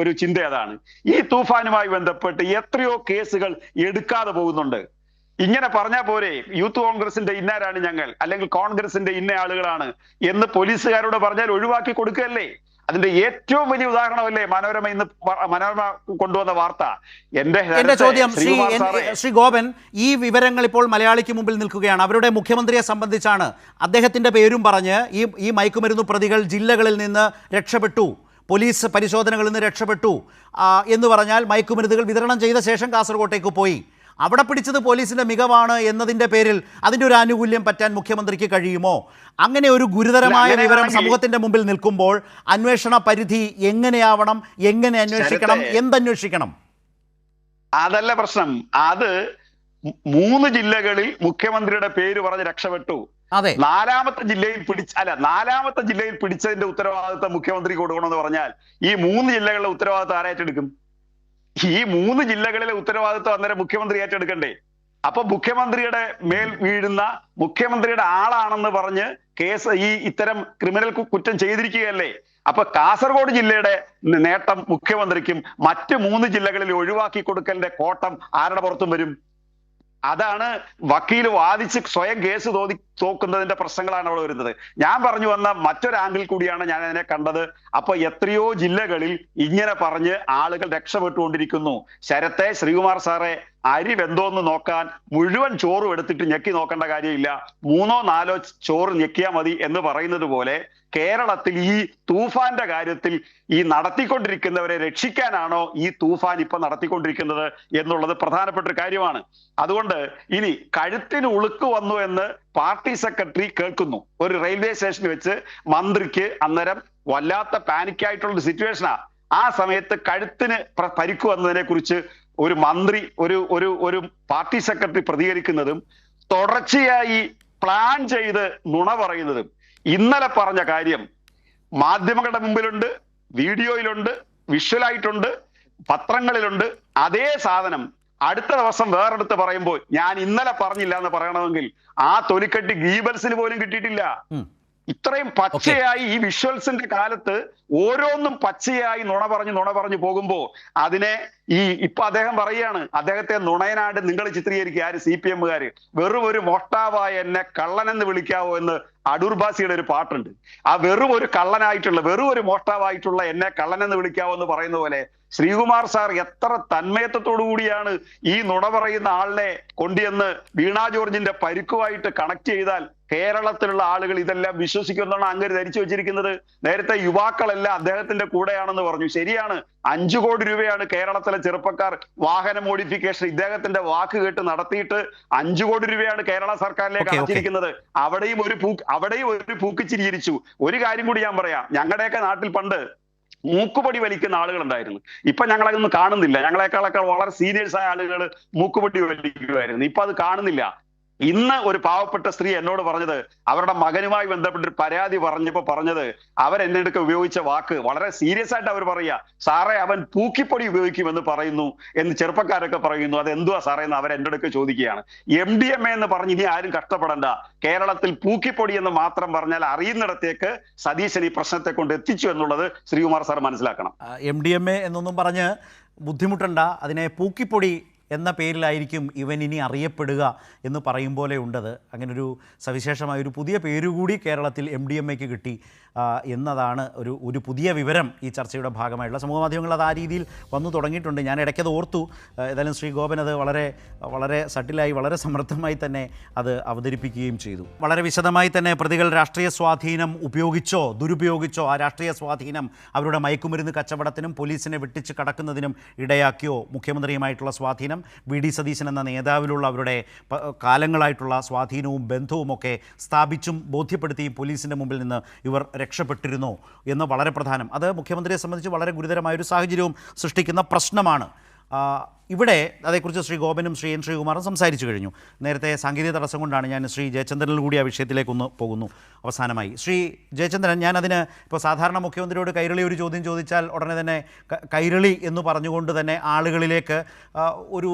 ഒരു ചിന്ത അതാണ്. ഈ തൂഫാനുമായി ബന്ധപ്പെട്ട് എത്രയോ കേസുകൾ എടുക്കാതെ പോകുന്നുണ്ട്. ഇങ്ങനെ പറഞ്ഞാൽ പോരെ, യൂത്ത് കോൺഗ്രസിന്റെ ഇന്നാരാണ് ഞങ്ങൾ, അല്ലെങ്കിൽ കോൺഗ്രസിന്റെ ഇന്ന ആളുകളാണ് എന്ന് പോലീസുകാരോട് പറഞ്ഞാൽ ഒഴിവാക്കി കൊടുക്കുകയല്ലേ? അതിന്റെ ഏറ്റവും വലിയ ഉദാഹരണമല്ലേ മനോരമ കൊണ്ടുവന്ന വാർത്ത. എന്റെ ചോദ്യം, ശ്രീ ഗോപൻ, ഈ വിവരങ്ങൾ ഇപ്പോൾ മലയാളിക്ക് മുമ്പിൽ നിൽക്കുകയാണ്. അവരുടെ മുഖ്യമന്ത്രിയെ സംബന്ധിച്ചാണ്. അദ്ദേഹത്തിന്റെ പേരും പറഞ്ഞ് ഈ മയക്കുമരുന്ന് പ്രതികൾ ജില്ലകളിൽ നിന്ന് രക്ഷപ്പെട്ടു, പോലീസ് പരിശോധനകളിൽ നിന്ന് രക്ഷപ്പെട്ടു എന്ന് പറഞ്ഞാൽ മയക്കുമരുന്നുകൾ വിതരണം ചെയ്ത ശേഷം കാസർഗോട്ടേക്ക് പോയി. അവിടെ പിടിച്ചത് പോലീസിന്റെ മികവാണ് എന്നതിന്റെ പേരിൽ അതിന്റെ ഒരു ആനുകൂല്യം പറ്റാൻ മുഖ്യമന്ത്രിക്ക് കഴിയുമോ? അങ്ങനെ ഒരു ഗുരുതരമായ വിവരം സമൂഹത്തിന്റെ മുമ്പിൽ നിൽക്കുമ്പോൾ അന്വേഷണ പരിധി എങ്ങനെയാവണം, എങ്ങനെ അന്വേഷിക്കണം, എന്തന്വേഷിക്കണം? അതല്ല പ്രശ്നം. അത് 3 ജില്ലകളിൽ മുഖ്യമന്ത്രിയുടെ പേര് പറഞ്ഞ് രക്ഷപ്പെട്ടു. അതെ, 4ാമത്തെ ജില്ലയിൽ പിടിച്ചതിന്റെ ഉത്തരവാദിത്തം മുഖ്യമന്ത്രി കൊടുക്കണമെന്ന് പറഞ്ഞാൽ ഈ 3 ജില്ലകളിലെ ഉത്തരവാദിത്തം ആരേറ്റെടുക്കും? ഈ 3 ജില്ലകളിലെ ഉത്തരവാദിത്വം അന്നേരം മുഖ്യമന്ത്രി ഏറ്റെടുക്കണ്ടേ? അപ്പൊ മുഖ്യമന്ത്രിയുടെ മേൽ വീഴുന്ന മുഖ്യമന്ത്രിയുടെ ആളാണെന്ന് പറഞ്ഞ് കേസ് ഇത്തരം ക്രിമിനൽ കുറ്റം ചെയ്തിരിക്കുകയല്ലേ. അപ്പൊ കാസർഗോഡ് ജില്ലയുടെ നേട്ടം മുഖ്യമന്ത്രിക്കും മറ്റ് 3 ജില്ലകളിൽ ഒഴിവാക്കി കൊടുക്കലിന്റെ കോട്ടം ആരുടെ പുറത്തും വരും? അതാണ് വക്കീൽ വാദിച്ച് സ്വയം കേസ് തോക്കുന്നതിന്റെ പ്രശ്നങ്ങളാണ് അവിടെ വരുന്നത്. ഞാൻ പറഞ്ഞു വന്ന മറ്റൊരു ആംഗിൾ കൂടിയാണ് ഞാൻ അതിനെ കണ്ടത്. അപ്പൊ എത്രയോ ജില്ലകളിൽ ഇങ്ങനെ പറഞ്ഞ് ആളുകൾ രക്ഷപ്പെട്ടുകൊണ്ടിരിക്കുന്നു. ശരത്തെ, ശ്രീകുമാർ സാറെ, അരി വെന്തോന്ന് നോക്കാൻ മുഴുവൻ ചോറും എടുത്തിട്ട് ഞെക്കി നോക്കേണ്ട കാര്യമില്ല, 3ഓ 4ഓ ചോറ് ഞെക്കിയാൽ മതി എന്ന് പറയുന്നത് പോലെ കേരളത്തിൽ ഈ തൂഫാന്റെ കാര്യത്തിൽ ഈ നടത്തിക്കൊണ്ടിരിക്കുന്നവരെ രക്ഷിക്കാനാണോ ഈ തൂഫാൻ ഇപ്പൊ നടത്തിക്കൊണ്ടിരിക്കുന്നത് എന്നുള്ളത് പ്രധാനപ്പെട്ട ഒരു കാര്യമാണ്. അതുകൊണ്ട് ഇനി കഴുത്തിന് ഉളുക്ക് വന്നു എന്ന് പാർട്ടി സെക്രട്ടറി കേൾക്കുന്നു. ഒരു റെയിൽവേ സ്റ്റേഷനിൽ വെച്ച് മന്ത്രിക്ക് അന്നേരം വല്ലാത്ത പാനിക്കായിട്ടുള്ള ഒരു സിറ്റുവേഷനാ. ആ സമയത്ത് കഴുത്തിന് പരിക്ക് വന്നതിനെ കുറിച്ച് ഒരു മന്ത്രി ഒരു പാർട്ടി സെക്രട്ടറി പ്രതികരിക്കുന്നതും തുടർച്ചയായി പ്ലാൻ ചെയ്ത് നുണ പറയുന്നതും, ഇന്നലെ പറഞ്ഞ കാര്യം മാധ്യമങ്ങളുടെ മുമ്പിലുണ്ട്, വീഡിയോയിലുണ്ട്, വിഷ്വലായിട്ടുണ്ട്, പത്രങ്ങളിലുണ്ട്. അതേ സാധനം അടുത്ത ദിവസം വേറെടുത്ത് പറയുമ്പോൾ ഞാൻ ഇന്നലെ പറഞ്ഞില്ല എന്ന് പറയണമെങ്കിൽ ആ തൊലിക്കെട്ടി ഗീബൽസിന് പോലും കിട്ടിയിട്ടില്ല. ഇത്രയും പച്ചയായി ഈ വിഷ്വൽസിന്റെ കാലത്ത് ഓരോന്നും പച്ചയായി നുണ പറഞ്ഞു പോകുമ്പോ അതിനെ ഇപ്പൊ അദ്ദേഹം പറയുകയാണ്, അദ്ദേഹത്തെ നുണയനായിട്ട് നിങ്ങൾ ചിത്രീകരിക്കുക. ആര്? CPM-കാര്. വെറും ഒരു മോഷ്ടാവായ എന്നെ കള്ളനെന്ന് വിളിക്കാവോ എന്ന് അടൂർ ബാസിയുടെ ഒരു പാട്ടുണ്ട്. ആ വെറും ഒരു കള്ളനായിട്ടുള്ള, വെറും ഒരു മോഷ്ടാവായിട്ടുള്ള എന്നെ കള്ളനെന്ന് വിളിക്കാവോ എന്ന് പറയുന്ന പോലെ ശ്രീകുമാർ സാർ എത്ര തന്മയത്വത്തോടു കൂടിയാണ് ഈ നുണ പറയുന്ന ആളിനെ കൊണ്ടുവന്ന് വീണ ജോർജിന്റെ പരിക്കുമായിട്ട് കണക്ട് ചെയ്താൽ കേരളത്തിലുള്ള ആളുകൾ ഇതെല്ലാം വിശ്വസിക്കുമെന്നാണ് അങ്ങര് ധരിച്ചു വെച്ചിരിക്കുന്നത്. നേരത്തെ യുവാക്കളെല്ലാം അദ്ദേഹത്തിന്റെ കൂടെയാണെന്ന് പറഞ്ഞു. ശരിയാണ്, 5 കോടി രൂപയാണ് കേരളത്തിലെ ചെറുപ്പക്കാർ വാഹന മോഡിഫിക്കേഷൻ ഇദ്ദേഹത്തിന്റെ വാക്ക് കേട്ട് നടത്തിയിട്ട് 5 കോടി രൂപയാണ് കേരള സർക്കാരിലേക്ക് അടച്ചിരിക്കുന്നത്. അവിടെയും ഒരു പൂക്കിച്ചിരിച്ചു. ഒരു കാര്യം കൂടി ഞാൻ പറയാം, ഞങ്ങളുടെയൊക്കെ നാട്ടിൽ പണ്ട് മൂക്കുപൊടി വലിക്കുന്ന ആളുകൾ ഉണ്ടായിരുന്നു. ഇപ്പൊ ഞങ്ങളതൊന്നും കാണുന്നില്ല. ഞങ്ങളെക്കാളൊക്കെ വളരെ സീരിയസ് ആയ ആളുകൾ മൂക്കുപൊടി വലിക്കുമായിരുന്നു. ഇപ്പൊ അത് കാണുന്നില്ല. ഇന്ന് ഒരു പാവപ്പെട്ട സ്ത്രീ എന്നോട് പറഞ്ഞത്, അവരുടെ മകനുമായി ബന്ധപ്പെട്ടൊരു പരാതി പറഞ്ഞത് അവരെന്നെടുക്ക ഉപയോഗിച്ച വാക്ക് വളരെ സീരിയസ് ആയിട്ട് അവർ പറയുക, സാറേ അവൻ പൂക്കിപ്പൊടി ഉപയോഗിക്കുമെന്ന് പറയുന്നു എന്ന് ചെറുപ്പക്കാരൊക്കെ പറയുന്നു. അത് എന്തുവാ സാറേ എന്ന് അവർ എൻ്റെ അടുക്ക ചോദിക്കുകയാണ്. MDMA എന്ന് പറഞ്ഞ് ഇനി ആരും കഷ്ടപ്പെടണ്ട, കേരളത്തിൽ പൂക്കിപ്പൊടി എന്ന് മാത്രം പറഞ്ഞാൽ അറിയുന്നിടത്തേക്ക് സതീശൻ ഈ പ്രശ്നത്തെ കൊണ്ട് എത്തിച്ചു എന്നുള്ളത് ശ്രീകുമാർ സാർ മനസ്സിലാക്കണം. MDMA എന്നൊന്നും പറഞ്ഞ് ബുദ്ധിമുട്ടണ്ട, അതിനെ പൂക്കിപ്പൊടി എന്ന പേരിലായിരിക്കും ഇവൻ ഇനി അറിയപ്പെടുക എന്ന് പറയും പോലെ ഉണ്ടത്. അങ്ങനൊരു സവിശേഷമായ ഒരു പുതിയ പേരുകൂടി കേരളത്തിൽ MDMAക്ക് കിട്ടി എന്നതാണ് ഒരു പുതിയ വിവരം ഈ ചർച്ചയുടെ ഭാഗമായിട്ടുള്ള. സമൂഹ മാധ്യമങ്ങൾ അത് ആ രീതിയിൽ വന്നു തുടങ്ങിയിട്ടുണ്ട്. ഞാൻ ഇടയ്ക്കത് ഓർത്തു. ഏതായാലും ശ്രീ ഗോപൻ അത് വളരെ വളരെ സട്ടിലായി, വളരെ സമർത്ഥമായി തന്നെ അത് അവതരിപ്പിക്കുകയും ചെയ്തു. വളരെ വിശദമായി തന്നെ പ്രതികൾ രാഷ്ട്രീയ സ്വാധീനം ഉപയോഗിച്ചോ ദുരുപയോഗിച്ചോ, ആ രാഷ്ട്രീയ സ്വാധീനം അവരുടെ മയക്കുമരുന്ന് കച്ചവടത്തിനും പോലീസിനെ വെട്ടിച്ച് കടക്കുന്നതിനും ഇടയാക്കിയോ, മുഖ്യമന്ത്രിയുമായിട്ടുള്ള സ്വാധീനം, VD സതീശൻ എന്ന നേതാവിലുള്ള അവരുടെ കാലങ്ങളായിട്ടുള്ള സ്വാധീനവും ബന്ധവുമൊക്കെ സ്ഥാപിച്ചും ബോധ്യപ്പെടുത്തിയും പോലീസിൻ്റെ മുമ്പിൽ നിന്ന് ഇവർ രക്ഷപ്പെട്ടിരുന്നോ എന്ന് വളരെ പ്രധാനം. അത് മുഖ്യമന്ത്രിയെ സംബന്ധിച്ച് വളരെ ഗുരുതരമായൊരു സാഹചര്യവും സൃഷ്ടിക്കുന്ന പ്രശ്നമാണ്. ഇവിടെ അതേക്കുറിച്ച് ശ്രീ ഗോപനും ശ്രീ N. ശ്രീകുമാറും സംസാരിച്ചു കഴിഞ്ഞു. നേരത്തെ സാങ്കേതിക തടസ്സം കൊണ്ടാണ് ഞാൻ ശ്രീ ജയചന്ദ്രനിൽ കൂടി ആ വിഷയത്തിലേക്കൊന്ന് പോകുന്നു. അവസാനമായി ശ്രീ ജയചന്ദ്രൻ, ഞാനതിന് ഇപ്പോൾ സാധാരണ മുഖ്യമന്ത്രിയോട് കൈരളി ഒരു ചോദ്യം ചോദിച്ചാൽ ഉടനെ തന്നെ കൈരളി എന്ന് പറഞ്ഞുകൊണ്ട് തന്നെ ആളുകളിലേക്ക്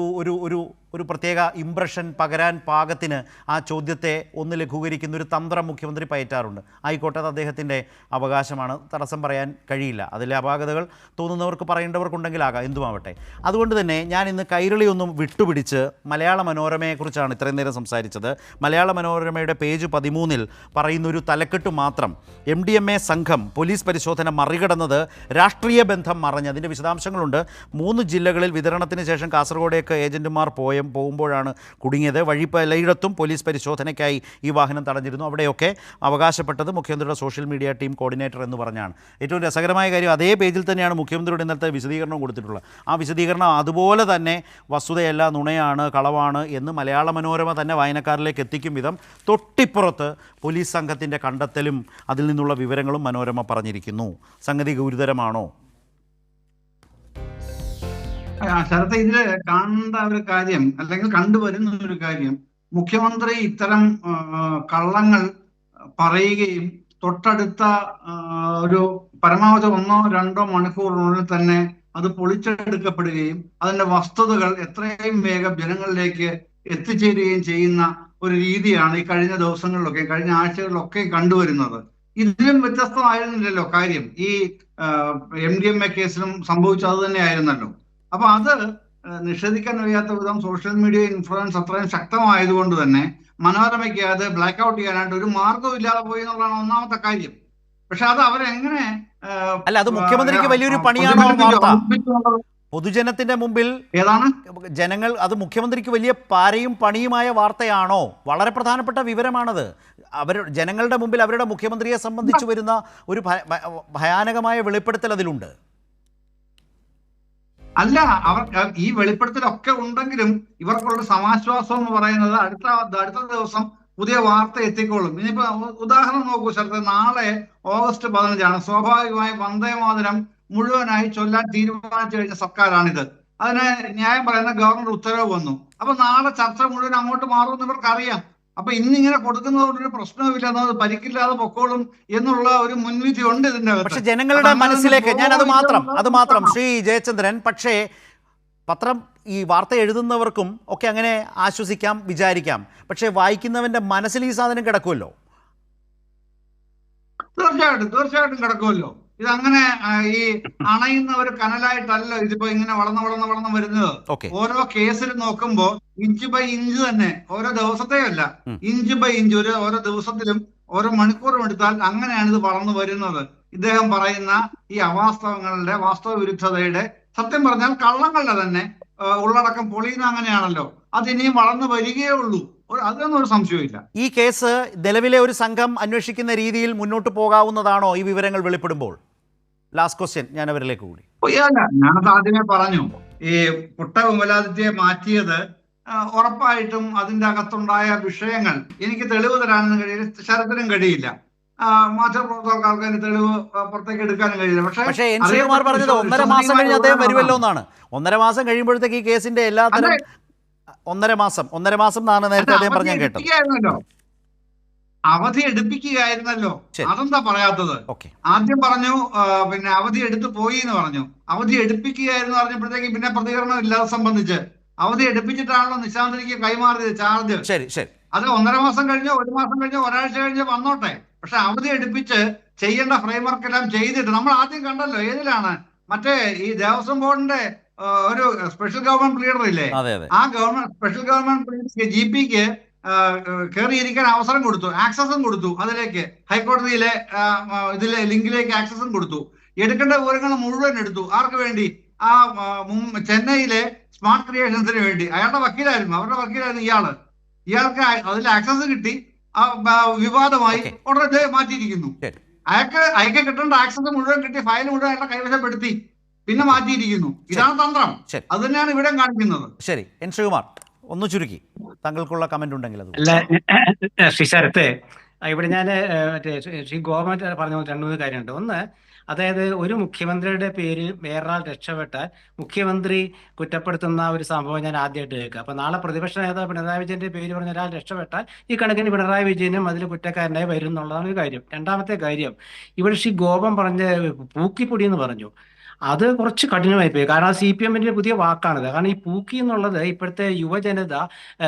ഒരു പ്രത്യേക ഇംപ്രഷൻ പകരാൻ പാകത്തിന് ആ ചോദ്യത്തെ ഒന്ന് ലഘൂകരിക്കുന്ന ഒരു തന്ത്രം മുഖ്യമന്ത്രി പയറ്റാറുണ്ട്. ആയിക്കോട്ടെ, അത് അദ്ദേഹത്തിൻ്റെ അവകാശമാണ്, തടസ്സം പറയാൻ കഴിയില്ല. അതിലെ അപാകതകൾ തോന്നുന്നവർക്ക് പറയേണ്ടവർക്കുണ്ടെങ്കിലാകാം, എന്തുമാവട്ടെ. അതുകൊണ്ട് തന്നെ ഞാൻ ഇന്ന് കൈരളി ഒന്നും വിട്ടുപിടിച്ച് മലയാള മനോരമയെക്കുറിച്ചാണ് ഇത്രയും നേരം സംസാരിച്ചത്. മലയാള മനോരമയുടെ പേജ് 13 പറയുന്നൊരു തലക്കെട്ട് മാത്രം, MDMA സംഘം പോലീസ് പരിശോധന മറികടന്നത് രാഷ്ട്രീയ ബന്ധം മറഞ്ഞ്. അതിൻ്റെ വിശദാംശങ്ങളുണ്ട്. 3 ജില്ലകളിൽ വിതരണത്തിന് ശേഷം കാസർഗോഡേക്ക് ഏജന്റുമാർ പോകുമ്പോഴാണ് കുടുങ്ങിയത്. വഴി പലയിടത്തും പോലീസ് പരിശോധനയ്ക്കായി ഈ വാഹനം തടഞ്ഞിരുന്നു. അവിടെയൊക്കെ അവകാശപ്പെട്ടത് മുഖ്യമന്ത്രിയുടെ സോഷ്യൽ മീഡിയ ടീം കോർഡിനേറ്റർ എന്ന് പറഞ്ഞാണ്. ഏറ്റവും രസകരമായ കാര്യം, അതേ പേജിൽ തന്നെയാണ് മുഖ്യമന്ത്രിയുടെ ഇന്നത്തെ വിശദീകരണം കൊടുത്തിട്ടുള്ളത്. ആ വിശദീകരണം അതുപോലെ തന്നെ വസ്തുതയല്ല, നുണയാണ്, കളവാണ് എന്ന് മലയാള മനോരമ തന്നെ വായനക്കാരിലേക്ക് എത്തിക്കും വിധം തൊട്ടിപ്പുറത്ത് പോലീസ് സംഘത്തിൻ്റെ കണ്ടെത്തലും അതിൽ നിന്നുള്ള വിവരങ്ങളും മനോരമ പറഞ്ഞിരിക്കുന്നു. സംഗതി ഗുരുതരമാണോ? ശരത്ത്, ഇതില് കാണേണ്ട ഒരു കാര്യം, അല്ലെങ്കിൽ കണ്ടുവരുന്ന ഒരു കാര്യം, മുഖ്യമന്ത്രി ഇത്തരം കള്ളങ്ങൾ പറയുകയും തൊട്ടടുത്ത ഒരു പരമാവധി 1-2 മണിക്കൂറിനുള്ളിൽ തന്നെ അത് പൊളിച്ചെടുക്കപ്പെടുകയും അതിന്റെ വസ്തുതകൾ എത്രയും വേഗം ജനങ്ങളിലേക്ക് എത്തിച്ചേരുകയും ചെയ്യുന്ന ഒരു രീതിയാണ് ഈ കഴിഞ്ഞ ദിവസങ്ങളിലൊക്കെ കഴിഞ്ഞ ആഴ്ചകളിലൊക്കെ കണ്ടുവരുന്നത്. ഇതിലും വ്യത്യസ്തമായിരുന്നില്ലല്ലോ കാര്യം. ഈ MDMA കേസിലും സംഭവിച്ചത് അത് തന്നെ ആയിരുന്നല്ലോ. അപ്പൊ അത് നിഷേധിക്കാൻ കഴിയാത്ത വിധം സോഷ്യൽ മീഡിയ ഇൻഫ്ലുവൻസ് അത്രയും ശക്തമായതുകൊണ്ട് തന്നെ മനോരമയ്ക്ക് അത് ബ്ലാക്ക് ഔട്ട് ചെയ്യാനായിട്ട് ഒരു മാർഗവും ഇല്ലാതെ പോയി എന്നുള്ളതാണ് ഒന്നാമത്തെ കാര്യം. പക്ഷെ അത് അവരെങ്ങനെ അല്ല, അത് മുഖ്യമന്ത്രിക്ക് വലിയൊരു പണിയാണോ വാർത്ത? പൊതുജനത്തിന്റെ മുമ്പിൽ ഏതാണ് ജനങ്ങൾ, അത് മുഖ്യമന്ത്രിക്ക് വലിയ പാരയും പണിയുമായ വാർത്തയാണോ? വളരെ പ്രധാനപ്പെട്ട വിവരമാണത്. ജനങ്ങളുടെ മുമ്പിൽ അവരുടെ മുഖ്യമന്ത്രിയെ സംബന്ധിച്ച് വരുന്ന ഒരു ഭയാനകമായ വെളിപ്പെടുത്തൽ അതിലുണ്ട്. അല്ല, അവർ ഈ വെളിപ്പെടുത്തലൊക്കെ ഉണ്ടെങ്കിലും ഇവർക്കുള്ള സമാശ്വാസം എന്ന് പറയുന്നത് അടുത്ത ദിവസം പുതിയ വാർത്ത എത്തിക്കോളും. ഇനിയിപ്പോ ഉദാഹരണം നോക്കൂ ശരത്, നാളെ ഓഗസ്റ്റ് 15 സ്വാഭാവികമായി വന്ദേമാതരം മുഴുവനായി ചൊല്ലാൻ തീരുമാനിച്ചു കഴിഞ്ഞ സർക്കാരാണിത്. അതിന് ന്യായം പറയുന്ന ഗവർണർ ഉത്തരവ് വന്നു. അപ്പൊ നാളെ ചർച്ച മുഴുവൻ അങ്ങോട്ട് മാറുമെന്ന് ഇവർക്കറിയാം. അപ്പൊ ഇന്നിങ്ങനെ കൊടുക്കുന്നതുകൊണ്ടൊരു പ്രശ്നവുമില്ല, എന്നത് പരിക്കില്ലാതെ പൊക്കോളും എന്നുള്ള ഒരു മുൻവിധി ഉണ്ട് ഇതിന്റെ അകത്ത്. പക്ഷെ ജനങ്ങളുടെ മനസ്സിലേക്ക് ഞാൻ അത് മാത്രം ശ്രീ ജയചന്ദ്രൻ, പക്ഷേ പത്രം ഈ വാർത്ത എഴുതുന്നവർക്കും ഒക്കെ അങ്ങനെ ആശ്വസിക്കാം, വിചാരിക്കാം. പക്ഷെ വായിക്കുന്നവന്റെ മനസ്സിൽ ഈ സാധനം കിടക്കുമല്ലോ. തീർച്ചയായിട്ടും കിടക്കുമല്ലോ. ഇതങ്ങനെ ഈ അണയുന്ന ഒരു കനലായിട്ടല്ല ഇതിപ്പോ ഇങ്ങനെ വളർന്ന് വരുന്നത്. ഓരോ കേസിൽ നോക്കുമ്പോ ഇഞ്ച് ബൈ ഇഞ്ച് തന്നെ, ഓരോ ദിവസത്തെയല്ല, ഇഞ്ച് ബൈ ഇഞ്ച് ഓരോ ദിവസത്തിലും ഓരോ മണിക്കൂറും എടുത്താൽ അങ്ങനെയാണ് ഇത് വളർന്നു വരുന്നത്. ഇദ്ദേഹം പറയുന്ന ഈ അവാസ്തവങ്ങളുടെ, വാസ്തവ വിരുദ്ധതയുടെ, സത്യം പറഞ്ഞാൽ കള്ളങ്ങളുടെ തന്നെ ഉള്ളടക്കം പൊളിയുന്ന അങ്ങനെയാണല്ലോ. അത് ഇനിയും വളർന്നു വരികയേ ഉള്ളൂ, അതൊന്നും ഒരു സംശയമില്ല. ഈ കേസ് നിലവിലെ ഒരു സംഘം അന്വേഷിക്കുന്ന രീതിയിൽ മുന്നോട്ട് പോകാവുന്നതാണോ ഈ വിവരങ്ങൾ വെളിപ്പെടുമ്പോൾ? ലാസ്റ്റ് ക്വസ്റ്റ്യൻ ഞാൻ അവരിലേക്ക് കൂടി. ഞാനത് ആദ്യമേ പറഞ്ഞു, ഈ പുട്ട വിമലാദിത്യയെ മാറ്റിയത് ഉറപ്പായിട്ടും അതിന്റെ അകത്തുണ്ടായ വിഷയങ്ങൾ എനിക്ക് തെളിവ് തരാനൊന്നും കഴിയില്ല, ശരത്തിനും കഴിയില്ല, മാധ്യമപ്രവർത്തകർക്ക് അതിന് തെളിവ് പുറത്തേക്ക് എടുക്കാനും കഴിയില്ല. പക്ഷേ എൻ ശ്രീകുമാർ പറഞ്ഞത് 1.5 മാസം കഴിഞ്ഞ് അദ്ദേഹം വരുമല്ലോ എന്നാണ്. 1.5 മാസം കഴിയുമ്പോഴത്തേക്ക് ഈ കേസിന്റെ എല്ലാത്തരം 1.5 മാസം എന്നാണ് നേരത്തെ അദ്ദേഹം പറഞ്ഞാൽ കേട്ടത്. അവധി എടുപ്പിക്കുകയായിരുന്നല്ലോ, അതെന്താ പറയാത്തത്? ആദ്യം പറഞ്ഞു പിന്നെ അവധി എടുത്തു പോയി എന്ന് പറഞ്ഞു, അവധി എടുപ്പിക്കുകയായിരുന്നു പറഞ്ഞപ്പോഴത്തേക്ക് പിന്നെ പ്രതികരണം ഇല്ലാതെ സംബന്ധിച്ച് അവധി എടുപ്പിച്ചിട്ടാണല്ലോ നിശാന്തിനിക്ക് കൈമാറിയത് ചാർജ്. അത് 1.5 മാസം കഴിഞ്ഞോ 1 മാസം കഴിഞ്ഞോ ഒരാഴ്ച കഴിഞ്ഞോ വന്നോട്ടെ, പക്ഷെ അവധി എടുപ്പിച്ച് ചെയ്യേണ്ട ഫ്രെയിംവർക്ക് എല്ലാം ചെയ്തിട്ട് നമ്മൾ ആദ്യം കണ്ടല്ലോ. ഏതിലാണ്? മറ്റേ ഈ ദേവസ്വം ബോർഡിന്റെ ഒരു സ്പെഷ്യൽ ഗവൺമെന്റ് പ്ലീഡർ ഇല്ലേ, ആ സ്പെഷ്യൽ ഗവൺമെന്റ് പ്ലീഡർ GPക്ക് കയറിയിരിക്കാൻ അവസരം കൊടുത്തു, ആക്സസും കൊടുത്തു, അതിലേക്ക് ഹൈക്കോടതിയിലെ ഇതിലെ ലിങ്കിലേക്ക് ആക്സസും കൊടുത്തു. എടുക്കേണ്ട വിവരങ്ങൾ മുഴുവൻ എടുത്തു. ആർക്ക് വേണ്ടി? ആ ചെന്നൈയിലെ സ്മാർട്ട് ക്രിയേഷൻസിന് വേണ്ടി. അയാളുടെ വക്കീലായിരുന്നു, അവരുടെ വക്കീലായിരുന്നു ഇയാൾക്ക് അതിൽ ആക്സസ് കിട്ടി, വിവാദമായി, ഉടനെ മാറ്റിയിരിക്കുന്നു. അയാൾക്ക് കിട്ടേണ്ട ആക്സസ് മുഴുവൻ കിട്ടി, ഫയൽ മുഴുവൻ അയാളുടെ കൈവശപ്പെടുത്തി, പിന്നെ മാറ്റിയിരിക്കുന്നു. ഇതാണ് തന്ത്രം. അത് തന്നെയാണ് ഇവിടെ കാണിക്കുന്നത്. ശരി, എൻ ശ്രീകുമാർ ഒന്ന് ചുരുക്കി താങ്കൾക്കുള്ള കമന്റ് ഉണ്ടെങ്കിൽ അത്. അല്ല ശ്രീ ശരത്ത്, ഇവിടെ ഞാൻ ശ്രീ ഗോപൻ പറഞ്ഞ 2-3 കാര്യമുണ്ട്. ഒന്ന്, അതായത് ഒരു മുഖ്യമന്ത്രിയുടെ പേരിൽ വേറൊരാൾ രക്ഷപ്പെട്ടാൽ മുഖ്യമന്ത്രി കുറ്റപ്പെടുത്തുന്ന ഒരു സംഭവം ഞാൻ ആദ്യമായിട്ട് കേൾക്കുക. അപ്പൊ നാളെ പ്രതിപക്ഷ നേതാവ് പിണറായി വിജയന്റെ പേര് പറഞ്ഞ ഒരാൾ രക്ഷപ്പെട്ടാൽ ഈ കണക്കിന് പിണറായി വിജയനും അതിൽ കുറ്റക്കാരനായി വരും എന്നുള്ളതാണ് ഒരു കാര്യം. രണ്ടാമത്തെ കാര്യം, ഇവിടെ ശ്രീ ഗോപൻ പറഞ്ഞ പൂക്കിപ്പൊടി എന്ന് പറഞ്ഞു, അത് കുറച്ച് കഠിനമായി പോയി. കാരണം CPM-ന്റെ പുതിയ വാക്കാണിത്. കാരണം ഈ പൂക്കി എന്നുള്ളത് ഇപ്പോഴത്തെ യുവജനത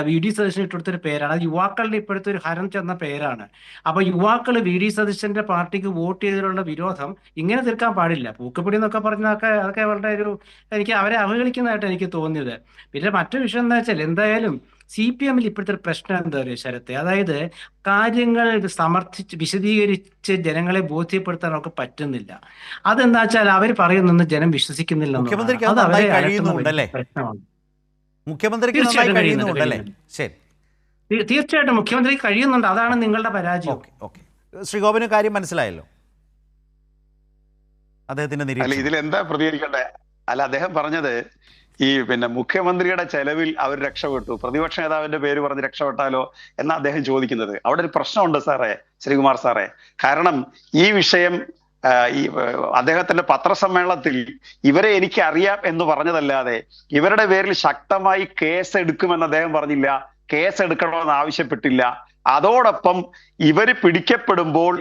VD സതീശൻ ഇട്ടെടുത്തൊരു പേരാണ്. അത് യുവാക്കളുടെ ഇപ്പോഴത്തെ ഒരു ഹരം ചെന്ന പേരാണ്. അപ്പൊ യുവാക്കൾ VD സതീശന്റെ പാർട്ടിക്ക് വോട്ട് ചെയ്തതിലുള്ള വിരോധം ഇങ്ങനെ തീർക്കാൻ പാടില്ല. പൂക്കപ്പൊടി എന്നൊക്കെ പറഞ്ഞതൊക്കെ അതൊക്കെ വളരെ എനിക്ക് അവരെ അവഹേളിക്കുന്നതായിട്ട് എനിക്ക് തോന്നിയത്. പിന്നെ മറ്റൊരു വിഷയം എന്താ വെച്ചാൽ, എന്തായാലും CPM-ൽ ഇപ്പോഴത്തെ ഒരു പ്രശ്നം എന്താ പറയുക ശരത്തെ, അതായത് കാര്യങ്ങൾ വിശദീകരിച്ച് ജനങ്ങളെ ബോധ്യപ്പെടുത്താൻ അവർക്ക് പറ്റുന്നില്ല. അതെന്താ വെച്ചാൽ അവർ പറയുന്നൊന്നും ജനം വിശ്വസിക്കുന്നില്ല. തീർച്ചയായിട്ടും മുഖ്യമന്ത്രിക്ക് കഴിയുന്നുണ്ട്, അതാണ് നിങ്ങളുടെ പരാജയം. ശ്രീഗോപന് കാര്യം മനസ്സിലായല്ലോ അദ്ദേഹത്തിന്റെ. ഇതിലെന്താ പ്രതികരിക്കണ്ടേ? അല്ല, അദ്ദേഹം പറഞ്ഞത് ഈ മുഖ്യമന്ത്രിയുടെ ചെലവിൽ അവർ രക്ഷപ്പെട്ടു, പ്രതിപക്ഷ നേതാവിന്റെ പേര് പറഞ്ഞ് രക്ഷപ്പെട്ടാലോ എന്നാ അദ്ദേഹം ചോദിക്കുന്നത്. അവിടെ ഒരു പ്രശ്നമുണ്ട് സാറേ, ശ്രീകുമാർ സാറേ. കാരണം ഈ വിഷയം ഈ അദ്ദേഹത്തിന്റെ പത്രസമ്മേളനത്തിൽ ഇവരെ എനിക്ക് അറിയാം എന്ന് പറഞ്ഞതല്ലാതെ ഇവരുടെ പേരിൽ ശക്തമായി കേസ് എടുക്കുമെന്ന് അദ്ദേഹം പറഞ്ഞില്ല, കേസ് എടുക്കണമെന്ന് ആവശ്യപ്പെട്ടില്ല. അതോടൊപ്പം ഇവര് പിടിക്കപ്പെടുമ്പോൾ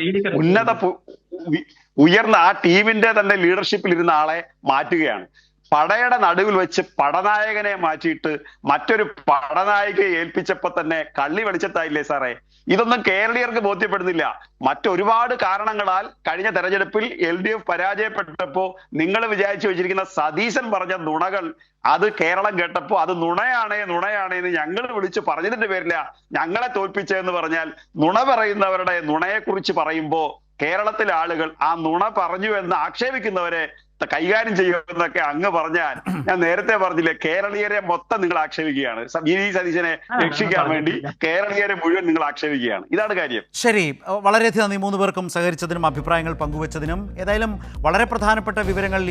ഉയർന്ന ആ ടീമിന്റെ തന്നെ ലീഡർഷിപ്പിൽ ഇരുന്ന ആളെ മാറ്റുകയാണ്. പടയുടെ നടുവിൽ വെച്ച് പടനായകനെ മാറ്റിയിട്ട് മറ്റൊരു പടനായികയെ ഏൽപ്പിച്ചപ്പോ തന്നെ കള്ളി വെളിച്ചത്തായില്ലേ സാറേ? ഇതൊന്നും കേരളീയർക്ക് ബോധ്യപ്പെടുന്നില്ല. മറ്റൊരുപാട് കാരണങ്ങളാൽ കഴിഞ്ഞ തെരഞ്ഞെടുപ്പിൽ LDF പരാജയപ്പെട്ടപ്പോ നിങ്ങൾ വിചാരിച്ചു വെച്ചിരിക്കുന്ന സതീശൻ പറഞ്ഞ നുണകൾ അത് കേരളം കേട്ടപ്പോ അത് നുണയാണേ എന്ന് ഞങ്ങൾ വിളിച്ചു പറഞ്ഞതിന്റെ പേരില്ല ഞങ്ങളെ തോൽപ്പിച്ചതെന്ന് പറഞ്ഞാൽ, നുണ പറയുന്നവരുടെ നുണയെക്കുറിച്ച് പറയുമ്പോ കേരളത്തിലെ ആളുകൾ ആ നുണ പറഞ്ഞു എന്ന് ആക്ഷേപിക്കുന്നവരെ കൈകാര്യം ചെയ്യുമെന്നൊക്കെ അങ്ങ് പറഞ്ഞാൽ, ഞാൻ നേരത്തെ പറഞ്ഞില്ലേ, കേരളീയരെ മൊത്തം നിങ്ങൾ ആക്ഷേപിക്കുകയാണ്. VV സതീശനെ രക്ഷിക്കാൻ വേണ്ടി കേരളീയരെ മുഴുവൻ നിങ്ങൾ ആക്ഷേപിക്കുകയാണ്. ഇതാണ് കാര്യം. ശരി, വളരെയധികം നന്ദി 3 പേർക്കും സഹകരിച്ചതിനും അഭിപ്രായങ്ങൾ പങ്കുവച്ചതിനും. ഏതായാലും വളരെ പ്രധാനപ്പെട്ട വിവരങ്ങൾ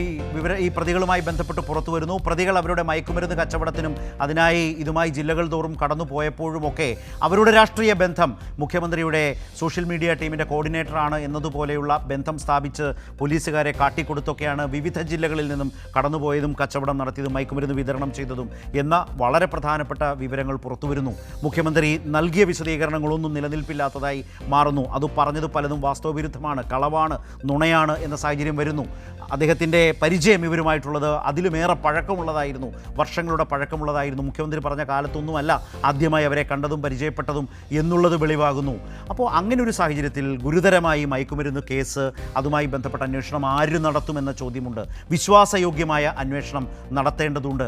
ഈ പ്രതികളുമായി ബന്ധപ്പെട്ട് പുറത്തു വരുന്നു. പ്രതികൾ അവരുടെ മയക്കുമരുന്ന് കച്ചവടത്തിനും അതിനായി ഇതുമായി ജില്ലകൾ തോറും കടന്നു പോയപ്പോഴുമൊക്കെ അവരുടെ രാഷ്ട്രീയ ബന്ധം മുഖ്യമന്ത്രിയുടെ സോഷ്യൽ മീഡിയ ടീമിൻ്റെ കോർഡിനേറ്ററാണ് എന്നതുപോലെയുള്ള ബന്ധം സ്ഥാപിച്ച് പോലീസുകാരെ കാട്ടിക്കൊടുത്തൊക്കെയാണ് വിവിധ ജില്ലകളിൽ നിന്നും കടന്നുപോയതും കച്ചവടം നടത്തിയതും മയക്കുമരുന്ന് വിതരണം ചെയ്തതും എന്ന വളരെ പ്രധാനപ്പെട്ട വിവരങ്ങൾ പുറത്തുവരുന്നു. മുഖ്യമന്ത്രി നൽകിയ വിശദീകരണങ്ങളൊന്നും നിലനിൽപ്പില്ലാത്തതായി മാറുന്നു. അത് പറഞ്ഞത് പലതും വാസ്തവവിരുദ്ധമാണ്, കളവാണ്, നുണയാണ് എന്ന സാഹചര്യം വരുന്നു. അദ്ദേഹത്തിൻ്റെ പരിചയം ഇവരുമായിട്ടുള്ളത് അതിലുമേറെ പഴക്കമുള്ളതായിരുന്നു, വർഷങ്ങളുടെ പഴക്കമുള്ളതായിരുന്നു. മുഖ്യമന്ത്രി പറഞ്ഞ കാലത്തൊന്നുമല്ല ആദ്യമായി അവരെ കണ്ടതും പരിചയപ്പെട്ടതും എന്നുള്ളത് വെളിവാകുന്നു. അപ്പോൾ അങ്ങനെ ഒരു സാഹചര്യത്തിൽ ഗുരുതരമായി മയക്കുമരുന്ന് കേസ്, അതുമായി ബന്ധപ്പെട്ട അന്വേഷണം ആര് നടത്തുമെന്ന ചോദ്യമുണ്ട്. വിശ്വാസയോഗ്യമായ അന്വേഷണം നടത്തേണ്ടതുണ്ട്.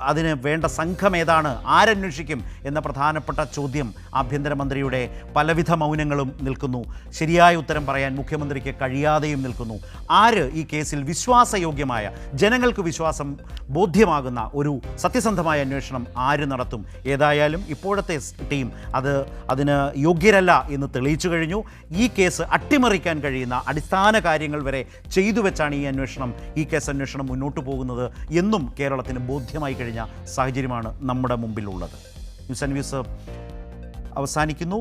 അതിന് വേണ്ട സംഘം ഏതാണ്, ആരന്വേഷിക്കും എന്ന പ്രധാനപ്പെട്ട ചോദ്യം ആഭ്യന്തരമന്ത്രിയുടെ പലവിധ മൗനങ്ങളും നിൽക്കുന്നു. ശരിയായ ഉത്തരം പറയാൻ മുഖ്യമന്ത്രിക്ക് കഴിയാതെയും നിൽക്കുന്നു. ആര് ഈ കേസിൽ വിശ്വാസയോഗ്യമായ, ജനങ്ങൾക്ക് വിശ്വാസം ബോധ്യമാകുന്ന ഒരു സത്യസന്ധമായ അന്വേഷണം ആര് നടത്തും? ഏതായാലും ഇപ്പോഴത്തെ ടീം അതിന് യോഗ്യരല്ല എന്ന് തെളിയിച്ചു കഴിഞ്ഞു. ഈ കേസ് അട്ടിമറിക്കാൻ കഴിയുന്ന അടിസ്ഥാന കാര്യങ്ങൾ വരെ ചെയ്തു വെച്ചാണ് ഈ കേസ് അന്വേഷണം മുന്നോട്ട് പോകുന്നത് എന്നും കേരളത്തിന് ബോധ്യമായി കഴിഞ്ഞ സാഹചര്യമാണ് നമ്മുടെ മുമ്പിലുള്ളത്. ന്യൂസ് ആൻഡ് വ്യൂസ് അവസാനിക്കുന്നു.